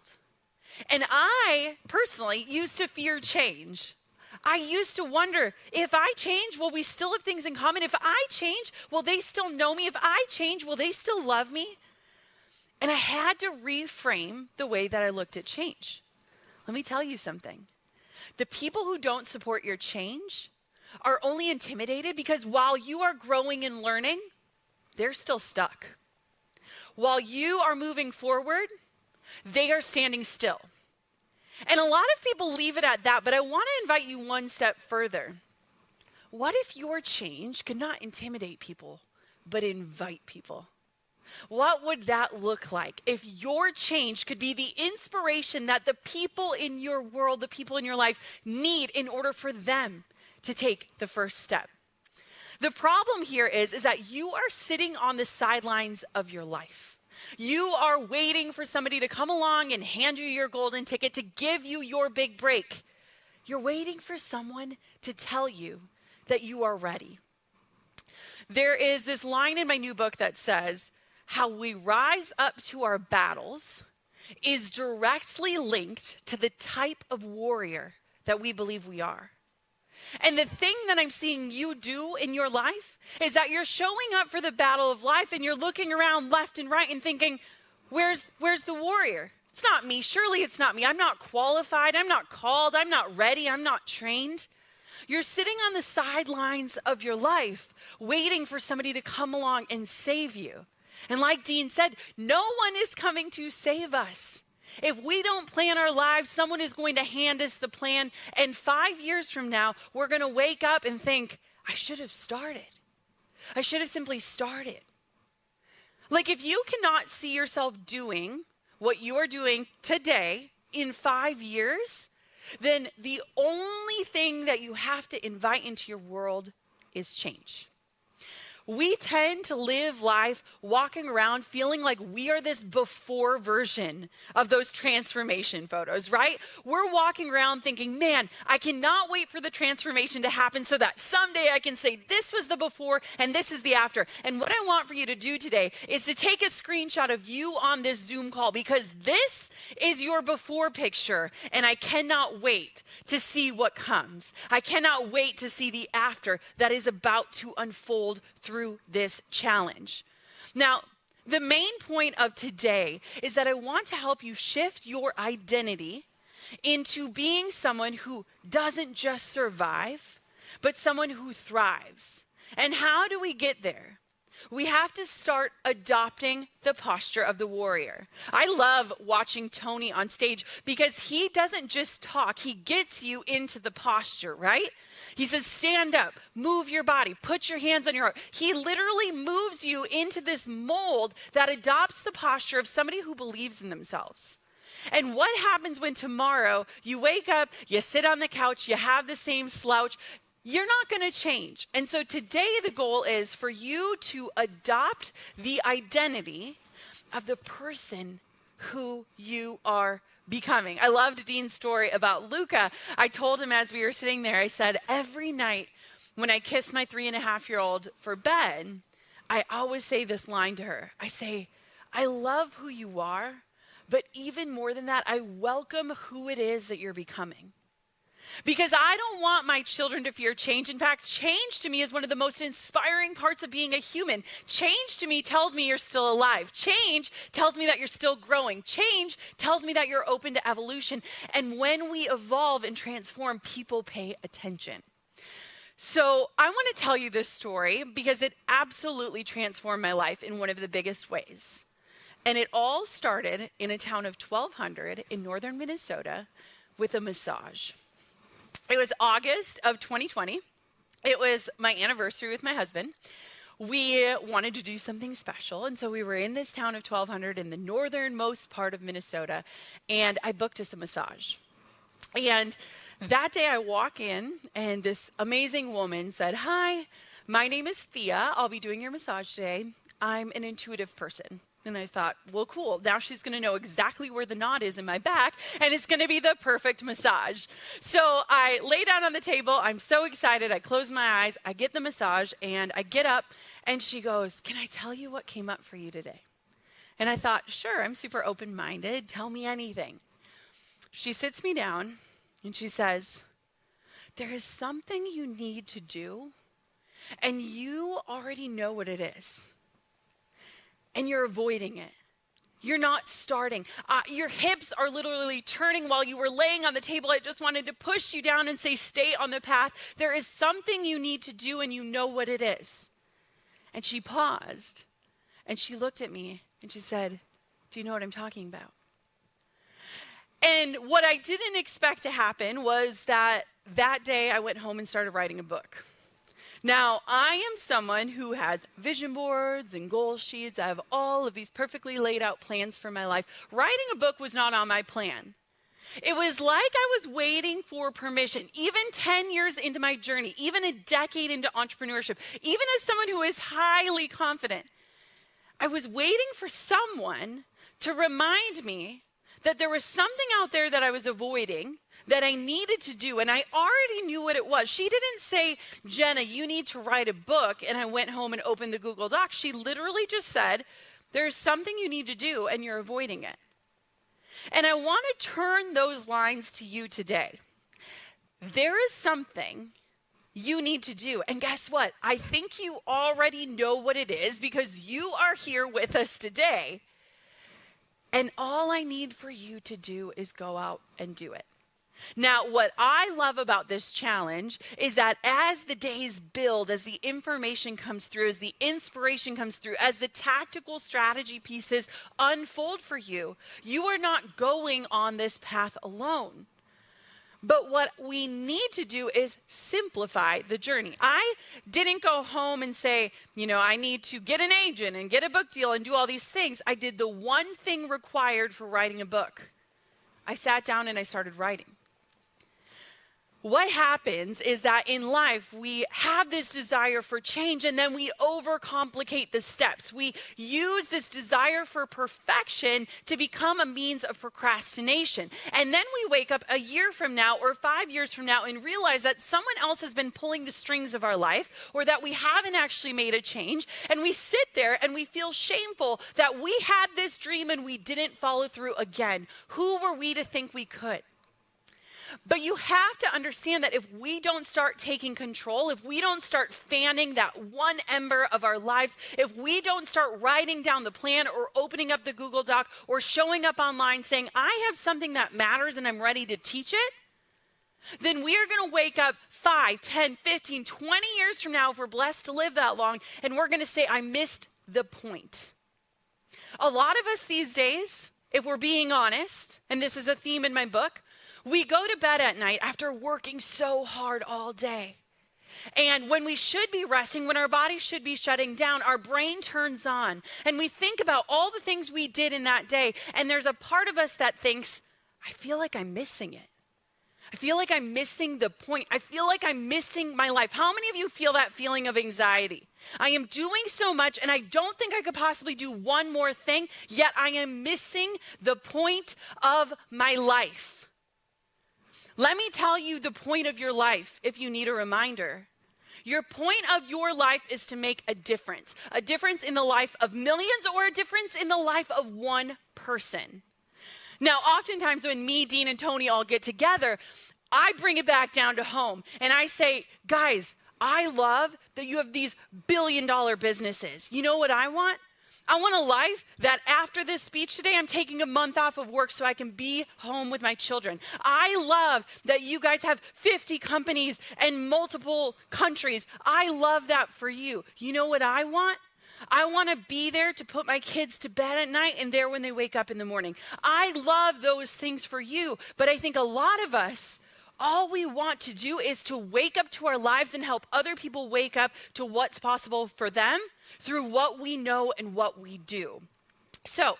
And I personally used to fear change. I used to wonder, if I change, will we still have things in common? If I change, will they still know me? If I change, will they still love me? And I had to reframe the way that I looked at change. Let me tell you something. The people who don't support your change are only intimidated because while you are growing and learning, they're still stuck. While you are moving forward, they are standing still. And a lot of people leave it at that, but I want to invite you one step further. What if your change could not intimidate people, but invite people? What would that look like if your change could be the inspiration that the people in your world, the people in your life need in order for them to take the first step? The problem here is that you are sitting on the sidelines of your life. You are waiting for somebody to come along and hand you your golden ticket to give you your big break. You're waiting for someone to tell you that you are ready. There is this line in my new book that says, how we rise up to our battles is directly linked to the type of warrior that we believe we are. And the thing that I'm seeing you do in your life is that you're showing up for the battle of life and you're looking around left and right and thinking, where's the warrior? It's not me. Surely it's not me. I'm not qualified. I'm not called. I'm not ready. I'm not trained. You're sitting on the sidelines of your life waiting for somebody to come along and save you. And like Dean said, no one is coming to save us. If we don't plan our lives, someone is going to hand us the plan. And 5 years from now, we're going to wake up and think, I should have started. I should have simply started. Like if you cannot see yourself doing what you are doing today in 5 years, then the only thing that you have to invite into your world is change. We tend to live life walking around feeling like we are this before version of those transformation photos, right? We're walking around thinking, man, I cannot wait for the transformation to happen so that someday I can say this was the before and this is the after. And what I want for you to do today is to take a screenshot of you on this Zoom call, because this is your before picture, and I cannot wait to see what comes. I cannot wait to see the after that is about to unfold through this challenge. Now, the main point of today is that I want to help you shift your identity into being someone who doesn't just survive, but someone who thrives. And how do we get there? We have to start adopting the posture of the warrior. I love watching Tony on stage because he doesn't just talk, he gets you into the posture, right? He says, stand up, move your body, put your hands on your heart. He literally moves you into this mold that adopts the posture of somebody who believes in themselves. And what happens when tomorrow you wake up, you sit on the couch, you have the same slouch? You're not going to change. And so today the goal is for you to adopt the identity of the person who you are becoming. I loved Dean's story about Luca. I told him as we were sitting there, I said, every night when I kiss my 3.5-year-old for bed, I always say this line to her. I say, I love who you are, but even more than that, I welcome who it is that you're becoming. Because I don't want my children to fear change. In fact, change to me is one of the most inspiring parts of being a human. Change to me tells me you're still alive. Change tells me that you're still growing. Change tells me that you're open to evolution. And when we evolve and transform, people pay attention. So I want to tell you this story because it absolutely transformed my life in one of the biggest ways. And it all started in a town of 1,200 in northern Minnesota with a massage. It was August of 2020. It was my anniversary with my husband. We wanted to do something special, and so we were in this town of 1,200 in the northernmost part of Minnesota, and I booked us a massage. And that day I walk in, and this amazing woman said, "Hi, my name is Thea. I'll be doing your massage today. I'm an intuitive person." And I thought, well, cool. Now she's going to know exactly where the knot is in my back, and it's going to be the perfect massage. So I lay down on the table. I'm so excited. I close my eyes. I get the massage, and I get up, and she goes, "Can I tell you what came up for you today?" And I thought, sure, I'm super open-minded. Tell me anything. She sits me down, and she says, "There is something you need to do, and you already know what it is. And you're avoiding it. You're not starting. Your hips are literally turning while you were laying on the table. I just wanted to push you down and say, stay on the path. There is something you need to do, and you know what it is." And she paused, and she looked at me, and she said, "Do you know what I'm talking about?" And what I didn't expect to happen was that day I went home and started writing a book. Now, I am someone who has vision boards and goal sheets. I have all of these perfectly laid out plans for my life. Writing a book was not on my plan. It was like I was waiting for permission, even 10 years into my journey, even a decade into entrepreneurship, even as someone who is highly confident. I was waiting for someone to remind me that there was something out there that I was avoiding that I needed to do, and I already knew what it was. She didn't say, "Jenna, you need to write a book," and I went home and opened the Google Docs. She literally just said, "There's something you need to do, and you're avoiding it." And I want to turn those lines to you today. There is something you need to do, and guess what? I think you already know what it is because you are here with us today. And all I need for you to do is go out and do it. Now, what I love about this challenge is that as the days build, as the information comes through, as the inspiration comes through, as the tactical strategy pieces unfold for you, you are not going on this path alone. But what we need to do is simplify the journey. I didn't go home and say, I need to get an agent and get a book deal and do all these things. I did the one thing required for writing a book. I sat down and I started writing. What happens is that in life, we have this desire for change and then we overcomplicate the steps. We use this desire for perfection to become a means of procrastination. And then we wake up a year from now or 5 years from now and realize that someone else has been pulling the strings of our life, or that we haven't actually made a change. And we sit there and we feel shameful that we had this dream and we didn't follow through again. Who were we to think we could? But you have to understand that if we don't start taking control, if we don't start fanning that one ember of our lives, if we don't start writing down the plan or opening up the Google Doc or showing up online saying, I have something that matters and I'm ready to teach it, then we are going to wake up 5, 10, 15, 20 years from now, if we're blessed to live that long, and we're going to say, I missed the point. A lot of us these days, if we're being honest, and this is a theme in my book, we go to bed at night after working so hard all day. And when we should be resting, when our body should be shutting down, our brain turns on. And we think about all the things we did in that day. And there's a part of us that thinks, I feel like I'm missing it. I feel like I'm missing the point. I feel like I'm missing my life. How many of you feel that feeling of anxiety? I am doing so much and I don't think I could possibly do one more thing, yet I am missing the point of my life. Let me tell you the point of your life if you need a reminder. Your point of your life is to make a difference in the life of millions or a difference in the life of one person. Now, oftentimes when me, Dean, and Tony all get together, I bring it back down to home and I say, guys, I love that you have these billion-dollar businesses. You know what I want? I want a life that after this speech today, I'm taking a month off of work so I can be home with my children. I love that you guys have 50 companies and multiple countries. I love that for you. You know what I want? I want to be there to put my kids to bed at night and there when they wake up in the morning. I love those things for you, but I think a lot of us, all we want to do is to wake up to our lives and help other people wake up to what's possible for them through what we know and what we do. So,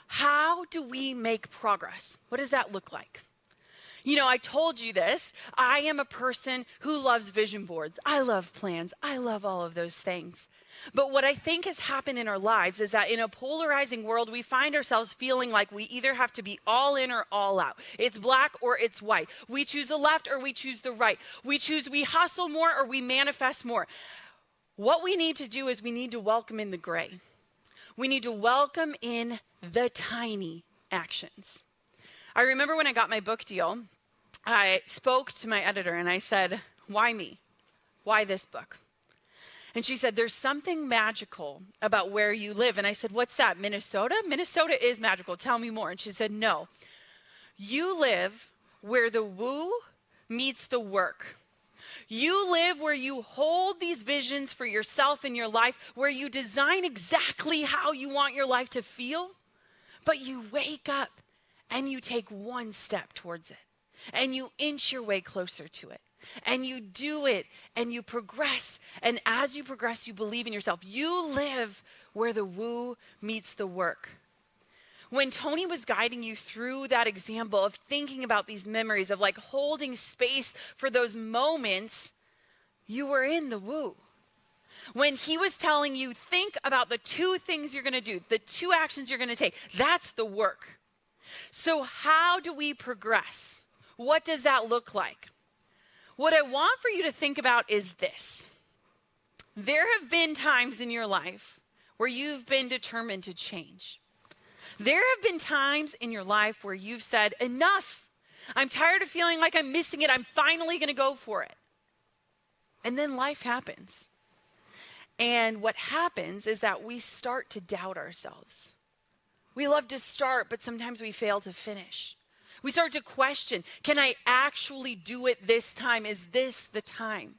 how do we make progress? What does that look like? I told you this. I am a person who loves vision boards. I love plans. I love all of those things. But what I think has happened in our lives is that in a polarizing world, we find ourselves feeling like we either have to be all in or all out. It's black or it's white. We choose the left or we choose the right. We hustle more or we manifest more. What we need to do is we need to welcome in the gray. We need to welcome in the tiny actions. I remember when I got my book deal, I spoke to my editor and I said, why me? Why this book? And she said, there's something magical about where you live. And I said, what's that, Minnesota? Minnesota is magical. Tell me more. And she said, no. You live where the woo meets the work. You live where you hold these visions for yourself and your life, where you design exactly how you want your life to feel, but you wake up and you take one step towards it, and you inch your way closer to it. And you do it and you progress. And as you progress, you believe in yourself. You live where the woo meets the work. When Tony was guiding you through that example of thinking about these memories, of like holding space for those moments, you were in the woo. When he was telling you, think about the 2 things you're going to do, the 2 actions you're going to take, that's the work. So how do we progress? What does that look like? What I want for you to think about is this. There have been times in your life where you've been determined to change. There have been times in your life where you've said, enough. I'm tired of feeling like I'm missing it. I'm finally going to go for it. And then life happens. And what happens is that we start to doubt ourselves. We love to start, but sometimes we fail to finish. We start to question, can I actually do it this time? Is this the time?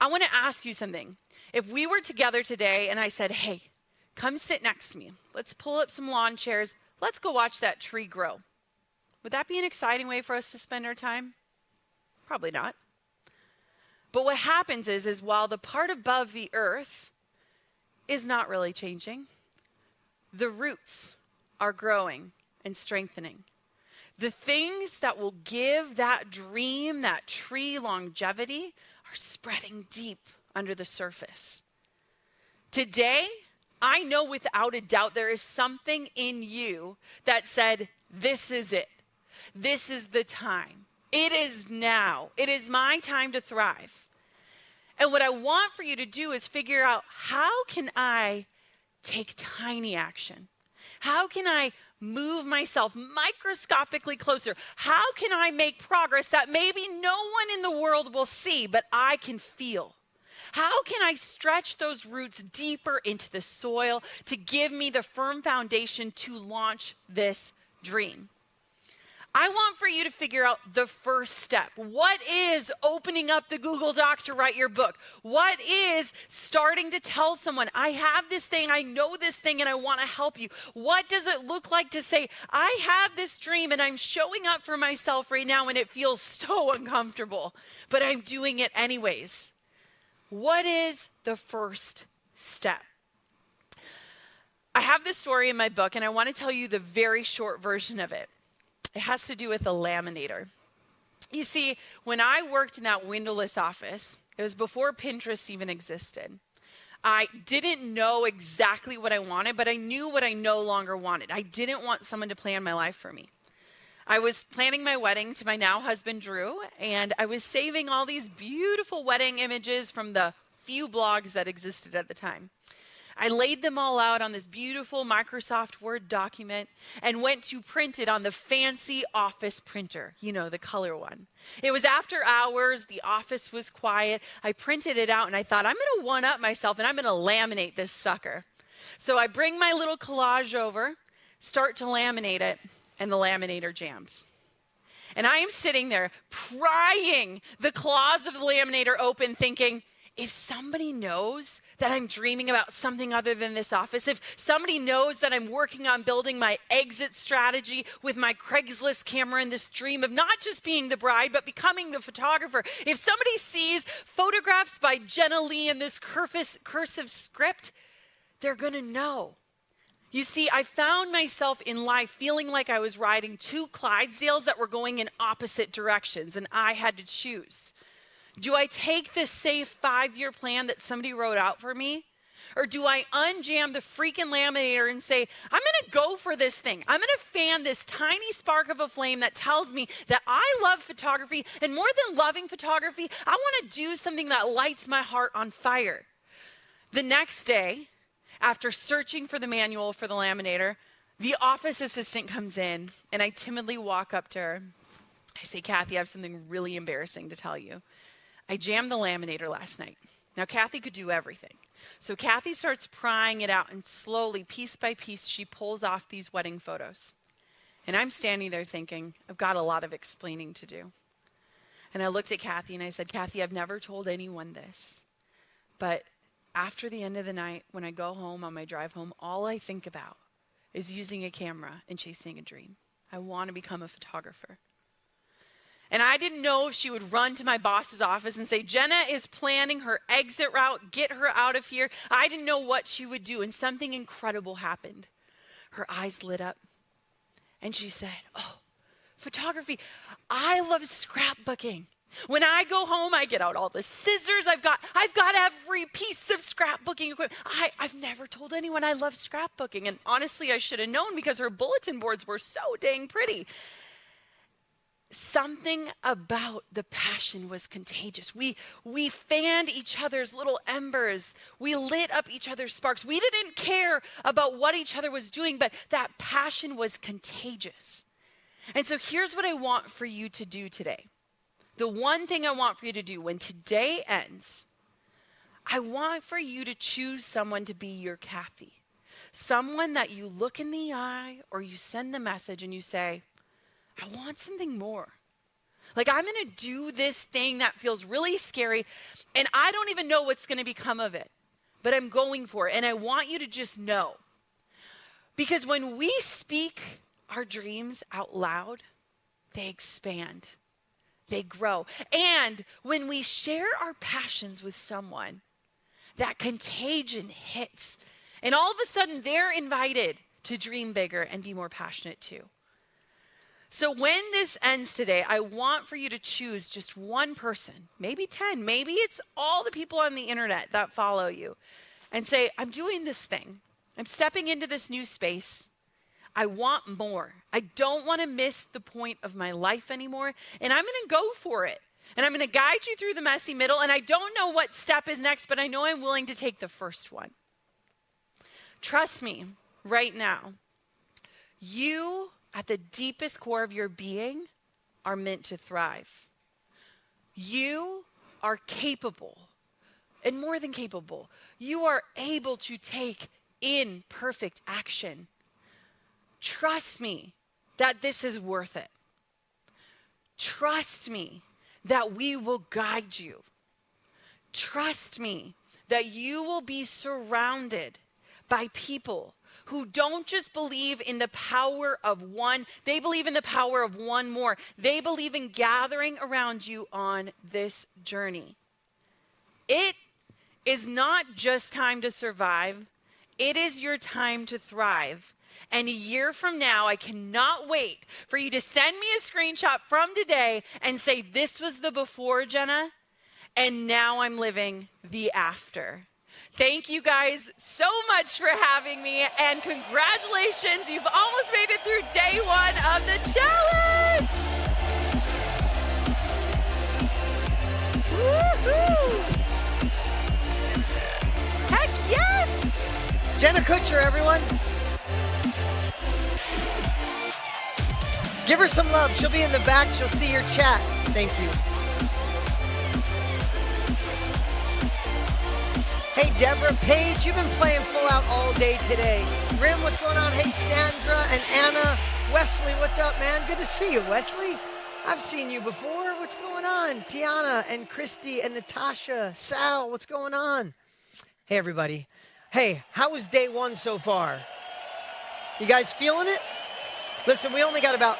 I want to ask you something. If we were together today and I said, hey, come sit next to me. Let's pull up some lawn chairs. Let's go watch that tree grow. Would that be an exciting way for us to spend our time? Probably not. But what happens is while the part above the earth is not really changing, the roots are growing and strengthening. The things that will give that dream, that tree longevity, are spreading deep under the surface. Today, I know without a doubt there is something in you that said, this is it. This is the time. It is now. It is my time to thrive. And what I want for you to do is figure out, how can I take tiny action? How can I move myself microscopically closer? How can I make progress that maybe no one in the world will see, but I can feel? How can I stretch those roots deeper into the soil to give me the firm foundation to launch this dream? I want for you to figure out the first step. What is opening up the Google Doc to write your book? What is starting to tell someone, I have this thing, I know this thing, and I want to help you? What does it look like to say, I have this dream and I'm showing up for myself right now and it feels so uncomfortable, but I'm doing it anyways? What is the first step? I have this story in my book and I want to tell you the very short version of it. It has to do with a laminator. You see, when I worked in that windowless office, it was before Pinterest even existed. I didn't know exactly what I wanted, but I knew what I no longer wanted. I didn't want someone to plan my life for me. I was planning my wedding to my now husband, Drew, and I was saving all these beautiful wedding images from the few blogs that existed at the time. I laid them all out on this beautiful Microsoft Word document and went to print it on the fancy office printer, you know, the color one. It was after hours, the office was quiet. I printed it out and I thought, I'm going to one-up myself and I'm going to laminate this sucker. So I bring my little collage over, start to laminate it, and the laminator jams. And I am sitting there prying the claws of the laminator open thinking, if somebody knows that I'm dreaming about something other than this office, if somebody knows that I'm working on building my exit strategy with my Craigslist camera and this dream of not just being the bride, but becoming the photographer, if somebody sees photographs by Jenna Lee in this cursive script, they're going to know. You see, I found myself in life feeling like I was riding two Clydesdales that were going in opposite directions, and I had to choose. Do I take this safe 5-year plan that somebody wrote out for me? Or do I unjam the freaking laminator and say, I'm going to go for this thing. I'm going to fan this tiny spark of a flame that tells me that I love photography, and more than loving photography, I want to do something that lights my heart on fire. The next day, after searching for the manual for the laminator, the office assistant comes in, and I timidly walk up to her. I say, Kathy, I have something really embarrassing to tell you. I jammed the laminator last night. Now, Kathy could do everything. So Kathy starts prying it out, and slowly, piece by piece, she pulls off these wedding photos. And I'm standing there thinking, I've got a lot of explaining to do. And I looked at Kathy and I said, Kathy, I've never told anyone this, but after the end of the night, when I go home on my drive home, all I think about is using a camera and chasing a dream. I want to become a photographer. And I didn't know if she would run to my boss's office and say, Jenna is planning her exit route, get her out of here. I didn't know what she would do, and something incredible happened. Her eyes lit up, and she said, oh, photography, I love scrapbooking. When I go home, I get out all the scissors. I've got every piece of scrapbooking equipment. I've never told anyone I love scrapbooking, and honestly, I should have known because her bulletin boards were so dang pretty. Something about the passion was contagious. We fanned each other's little embers. We lit up each other's sparks. We didn't care about what each other was doing, but that passion was contagious. And so here's what I want for you to do today. The one thing I want for you to do when today ends, I want for you to choose someone to be your Kathy. Someone that you look in the eye or you send the message and you say, I want something more. Like, I'm going to do this thing that feels really scary, and I don't even know what's going to become of it, but I'm going for it. And I want you to just know, because when we speak our dreams out loud, they expand, they grow. And when we share our passions with someone, that contagion hits. And all of a sudden, they're invited to dream bigger and be more passionate too. So when this ends today, I want for you to choose just one person, maybe 10, maybe it's all the people on the internet that follow you, and say, I'm doing this thing. I'm stepping into this new space. I want more. I don't want to miss the point of my life anymore, and I'm going to go for it. And I'm going to guide you through the messy middle, and I don't know what step is next, but I know I'm willing to take the first one. Trust me, right now, you, at the deepest core of your being, are meant to thrive. You are capable, and more than capable, you are able to take imperfect action. Trust me that this is worth it. Trust me that we will guide you. Trust me that you will be surrounded by people who don't just believe in the power of one, they believe in the power of one more. They believe in gathering around you on this journey. It is not just time to survive, it is your time to thrive. And a year from now, I cannot wait for you to send me a screenshot from today and say, this was the before, Jenna, and now I'm living the after. Thank you guys so much for having me, and congratulations, you've almost made it through day one of the challenge. Woohoo! Heck yes! Jenna Kutcher, everyone. Give her some love. She'll be in the back. She'll see your chat. Thank you. Hey, Deborah, Paige, you've been playing full out all day today. Rim, what's going on? Hey, Sandra and Anna. Wesley, what's up, man? Good to see you, Wesley. I've seen you before. What's going on? Tiana and Christy and Natasha. Sal, what's going on? Hey, everybody. Hey, how was day one so far? You guys feeling it? Listen, we only got about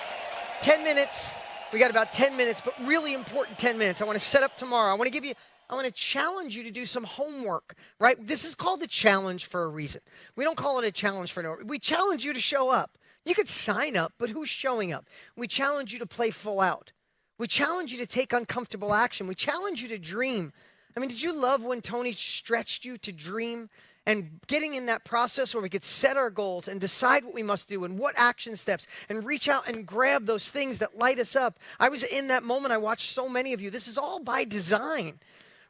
10 minutes. We got about 10 minutes, but really important 10 minutes. I want to set up tomorrow. I want to challenge you to do some homework, right? This is called the challenge for a reason. We don't call it a challenge for no reason. We challenge you to show up. You could sign up, but who's showing up? We challenge you to play full out. We challenge you to take uncomfortable action. We challenge you to dream. I mean, did you love when Tony stretched you to dream? And getting in that process where we could set our goals and decide what we must do and what action steps and reach out and grab those things that light us up. I was in that moment. I watched so many of you. This is all by design,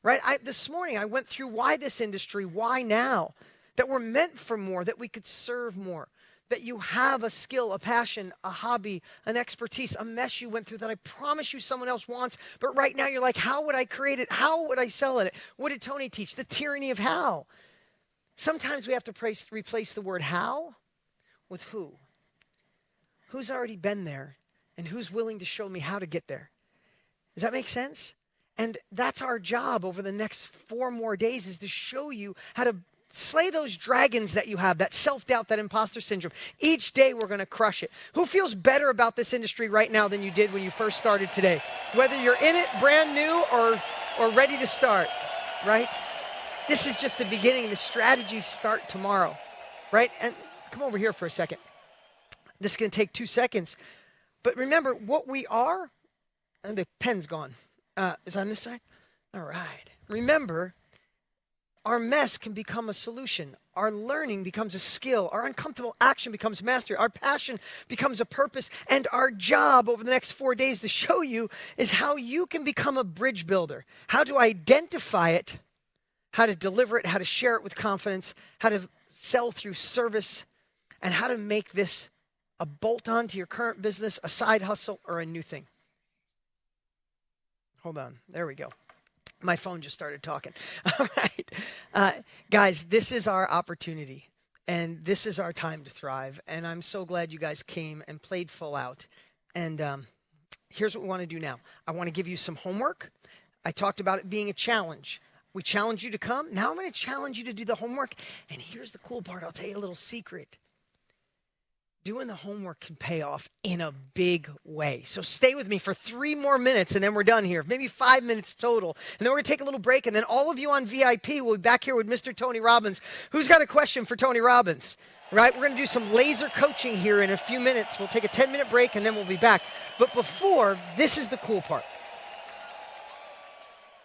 right? This morning, I went through why this industry, why now, that we're meant for more, that we could serve more, that you have a skill, a passion, a hobby, an expertise, a mess you went through that I promise you someone else wants. But right now, you're like, how would I create it? How would I sell it? What did Tony teach? The tyranny of how. Sometimes we have to replace the word how with who. Who's already been there and who's willing to show me how to get there? Does that make sense? And that's our job over the next 4 more days, is to show you how to slay those dragons that you have, that self-doubt, that imposter syndrome. Each day we're going to crush it. Who feels better about this industry right now than you did when you first started today? Whether you're in it brand new or ready to start, right? This is just the beginning. The strategies start tomorrow, right? And come over here for a second. This is going to take 2 seconds. But remember what we are, and the pen's gone. Is it on this side? All right. Remember, our mess can become a solution. Our learning becomes a skill. Our uncomfortable action becomes mastery. Our passion becomes a purpose. And our job over the next 4 days to show you is how you can become a bridge builder, how to identify it, how to deliver it, how to share it with confidence, how to sell through service, and how to make this a bolt-on to your current business, a side hustle, or a new thing. Hold on. There we go. My phone just started talking. All right. Guys, this is our opportunity, and this is our time to thrive. And I'm so glad you guys came and played full out. And here's what we want to do now. I want to give you some homework. I talked about it being a challenge. We challenge you to come. Now I'm going to challenge you to do the homework. And here's the cool part. I'll tell you a little secret. Doing the homework can pay off in a big way. So stay with me for 3 more minutes, and then we're done here. Maybe 5 minutes total. And then we're going to take a little break, and then all of you on VIP will be back here with Mr. Tony Robbins. Who's got a question for Tony Robbins? Right? We're going to do some laser coaching here in a few minutes. We'll take a 10-minute break, and then we'll be back. But before, this is the cool part.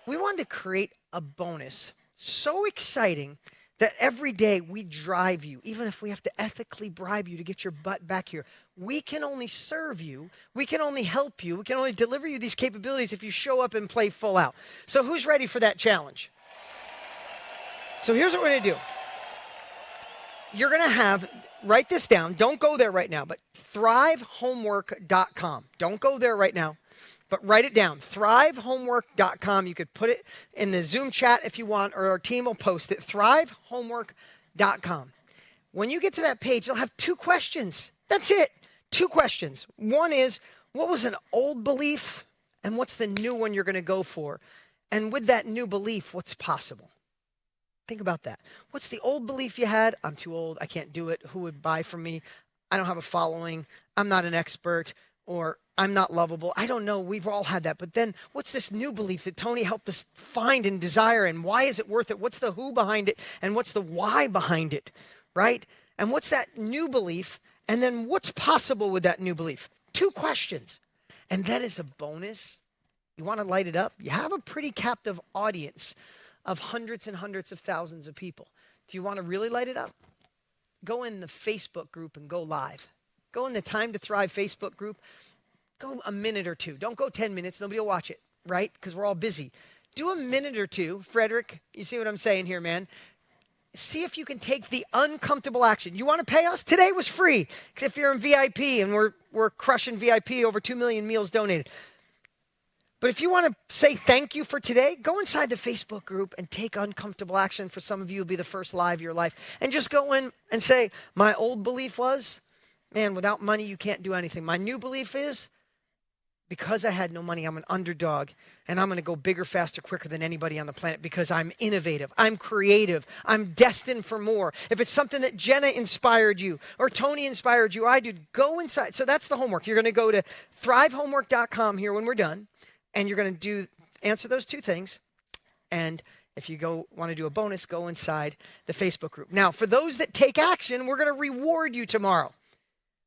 We wanted to create a bonus so exciting that every day we drive you, even if we have to ethically bribe you to get your butt back here. We can only serve you, we can only help you, we can only deliver you these capabilities if you show up and play full out. So who's ready for that challenge? So here's what we're gonna do. You're gonna have, write this down, don't go there right now, but thrivehomework.com. Don't go there right now. But write it down, thrivehomework.com. You could put it in the Zoom chat if you want, or our team will post it, thrivehomework.com. When you get to that page, you'll have 2 questions. That's it, 2 questions. One is, what was an old belief, and what's the new one you're going to go for? And with that new belief, what's possible? Think about that. What's the old belief you had? I'm too old, I can't do it, who would buy from me? I don't have a following, I'm not an expert, or I'm not lovable. I don't know. We've all had that. But then what's this new belief that Tony helped us find and desire? And why is it worth it? What's the who behind it? And what's the why behind it? Right? And what's that new belief? And then what's possible with that new belief? 2 questions. And that is a bonus. You want to light it up? You have a pretty captive audience of hundreds and hundreds of thousands of people. If you want to really light it up, go in the Facebook group and go live. Go in the Time to Thrive Facebook group. Go a minute or 2. Don't go 10 minutes. Nobody will watch it, right? Because we're all busy. Do a minute or 2. Frederick, you see what I'm saying here, man? See if you can take the uncomfortable action. You want to pay us? Today was free. If you're in VIP, and we're crushing VIP, over 2 million meals donated. But if you want to say thank you for today, go inside the Facebook group and take uncomfortable action. For some of you, it'll be the first live of your life. And just go in and say, my old belief was, man, without money, you can't do anything. My new belief is, because I had no money, I'm an underdog, and I'm going to go bigger, faster, quicker than anybody on the planet because I'm innovative, I'm creative, I'm destined for more. If it's something that Jenna inspired you or Tony inspired you, I did, go inside. So that's the homework. You're going to go to thrivehomework.com here when we're done, and you're going to answer those 2 things. And if you want to do a bonus, go inside the Facebook group. Now, for those that take action, we're going to reward you tomorrow.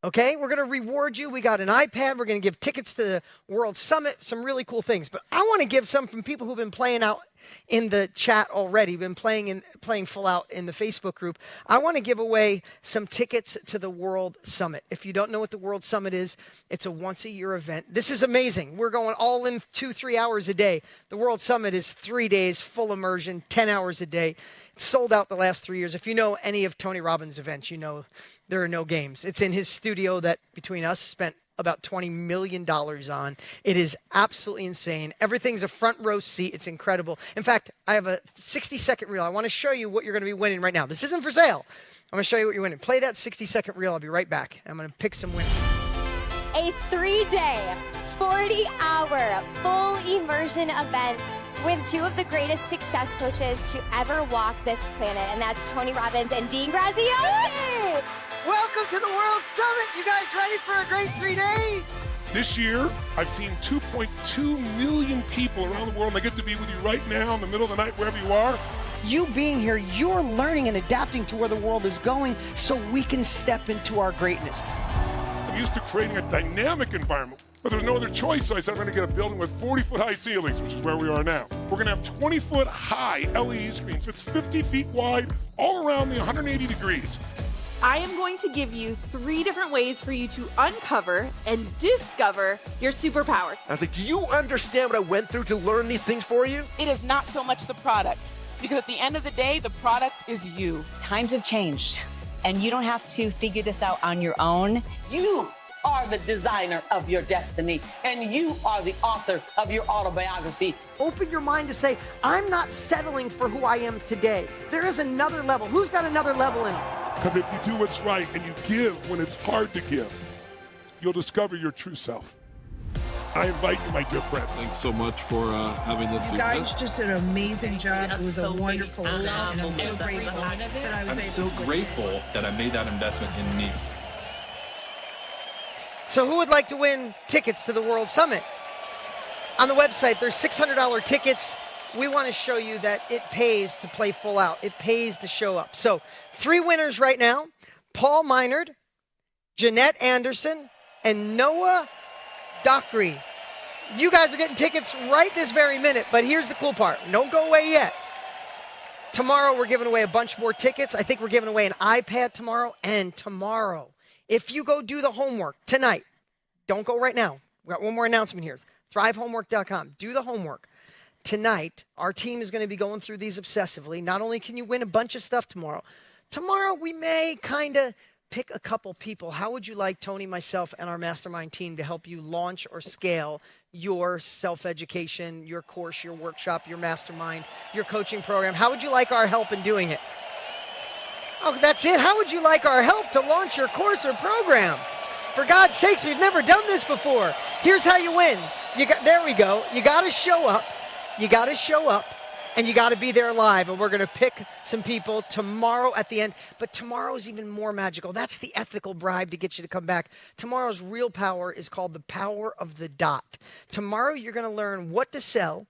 Okay, we're going to reward you. We got an iPad. We're going to give tickets to the World Summit, some really cool things. But I want to give some from people who've been playing out in the chat already, been playing full out in the Facebook group. I want to give away some tickets to the World Summit. If you don't know what the World Summit is, it's a once-a-year event. This is amazing. We're going all in 2-3 hours a day. The World Summit is 3 days, full immersion, 10 hours a day. It's sold out the last 3 years. If you know any of Tony Robbins' events, you know there are no games. It's in his studio that, between us, spent about $20 million on. It is absolutely insane. Everything's a front row seat. It's incredible. In fact, I have a 60-second reel. I want to show you what you're going to be winning right now. This isn't for sale. I'm going to show you what you're winning. Play that 60-second reel. I'll be right back. I'm going to pick some winners. A 3-day, 40-hour, full immersion event with 2 of the greatest success coaches to ever walk this planet, and that's Tony Robbins and Dean Graziosi. Welcome to the World Summit. You guys ready for a great 3 days? This year, I've seen 2.2 million people around the world, and I get to be with you right now in the middle of the night, wherever you are. You being here, you're learning and adapting to where the world is going so we can step into our greatness. I'm used to creating a dynamic environment, but there's no other choice, so I said I'm going to get a building with 40-foot high ceilings, which is where we are now. We're going to have 20-foot high LED screens. It's 50 feet wide, all around me, 180 degrees. I am going to give you 3 different ways for you to uncover and discover your superpower. I was like, do you understand what I went through to learn these things for you? It is not so much the product, because at the end of the day, the product is you. Times have changed, and you don't have to figure this out on your own. You are the designer of your destiny, and you are the author of your autobiography. Open your mind to say, I'm not settling for who I am today. There is another level. Who's got another level in it? Because if you do what's right and you give when it's hard to give, you'll discover your true self. I invite you, my dear friend. Thanks so much for having this. You guys just did an amazing job. It was a wonderful event, and I'm so grateful that I was able to grateful that I made that investment in me. So who would like to win tickets to the World Summit? On the website, there's $600 tickets. We want to show you that it pays to play full out. It pays to show up. So 3 winners right now: Paul Meinard, Jeanette Anderson, and Noah Dockery. You guys are getting tickets right this very minute, but here's the cool part. Don't go away yet. Tomorrow we're giving away a bunch more tickets. I think we're giving away an iPad tomorrow. And tomorrow, if you go do the homework tonight, don't go right now. We've got one more announcement here. ThriveHomework.com. Do the homework. Tonight, our team is going to be going through these obsessively. Not only can you win a bunch of stuff tomorrow we may kind of pick a couple people. How would you like Tony, myself, and our mastermind team to help you launch or scale your self-education, your course, your workshop, your mastermind, your coaching program? How would you like our help in doing it? Oh, that's it? How would you like our help to launch your course or program? For God's sakes, we've never done this before. Here's how you win. There we go. You got to show up. You got to show up. And you got to be there live, and we're going to pick some people tomorrow at the end. But tomorrow's even more magical. That's the ethical bribe to get you to come back. Tomorrow's real power is called the power of the dot. Tomorrow you're going to learn what to sell,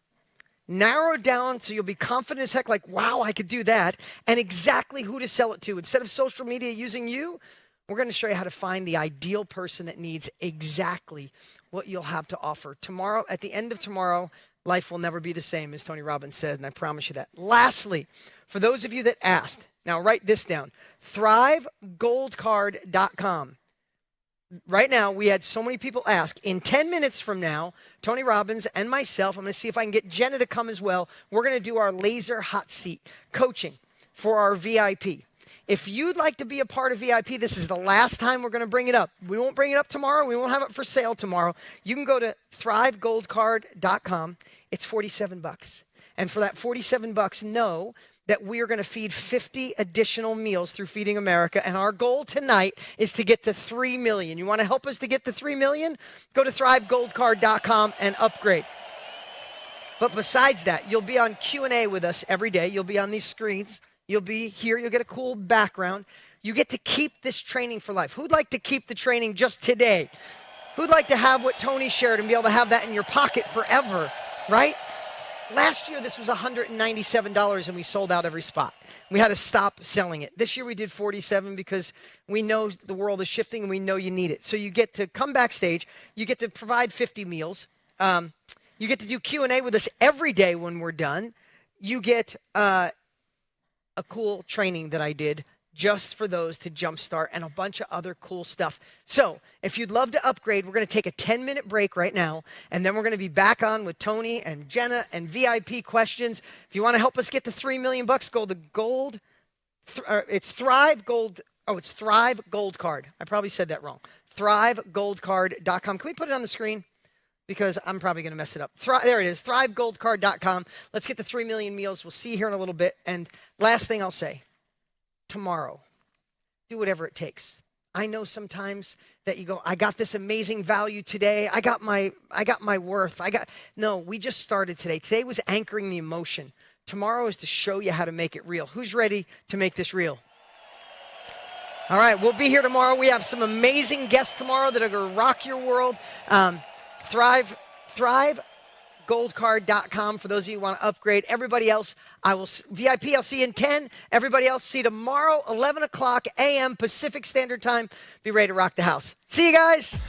narrow it down so you'll be confident as heck, like, wow, I could do that, and exactly who to sell it to. Instead of social media using you, we're going to show you how to find the ideal person that needs exactly what you'll have to offer. Tomorrow, at the end of tomorrow, life will never be the same, as Tony Robbins said, and I promise you that. Lastly, for those of you that asked, now write this down, thrivegoldcard.com. Right now, we had so many people ask. In 10 minutes from now, Tony Robbins and myself, I'm going to see if I can get Jenna to come as well. We're going to do our laser hot seat coaching for our VIP. If you'd like to be a part of VIP, this is the last time we're going to bring it up. We won't bring it up tomorrow. We won't have it for sale tomorrow. You can go to thrivegoldcard.com. It's $47. And for that $47, know that we are going to feed 50 additional meals through Feeding America. And our goal tonight is to get to 3 million. You want to help us to get to 3 million? Go to thrivegoldcard.com and upgrade. But besides that, you'll be on Q&A with us every day. You'll be on these screens. You'll be here. You'll get a cool background. You get to keep this training for life. Who'd like to keep the training just today? Who'd like to have what Tony shared and be able to have that in your pocket forever, right? Last year, this was $197, and we sold out every spot. We had to stop selling it. This year, we did $47 because we know the world is shifting, and we know you need it. So you get to come backstage. You get to provide 50 meals. You get to do Q&A with us every day when we're done. You get a cool training that I did just for those to jumpstart and a bunch of other cool stuff. So if you'd love to upgrade, we're going to take a 10-minute break right now, and then we're going to be back on with Tony and Jenna and VIP questions. If you want to help us get to $3 million, go to gold. It's Thrive Gold. Oh, it's Thrive Gold Card. I probably said that wrong. ThriveGoldCard.com. Can we put it on the screen? Because I'm probably going to mess it up. There it is, thrivegoldcard.com. Let's get to 3 million meals. We'll see you here in a little bit. And last thing I'll say, tomorrow, do whatever it takes. I know sometimes that you go, I got this amazing value today. I got my worth. No, we just started today. Today was anchoring the emotion. Tomorrow is to show you how to make it real. Who's ready to make this real? All right, we'll be here tomorrow. We have some amazing guests tomorrow that are going to rock your world. ThriveGoldCard.com for those of you who want to upgrade. Everybody else, VIP, I'll see you in 10. Everybody else, see you tomorrow, 11 o'clock a.m. Pacific Standard Time. Be ready to rock the house. See you guys.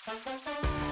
Bye.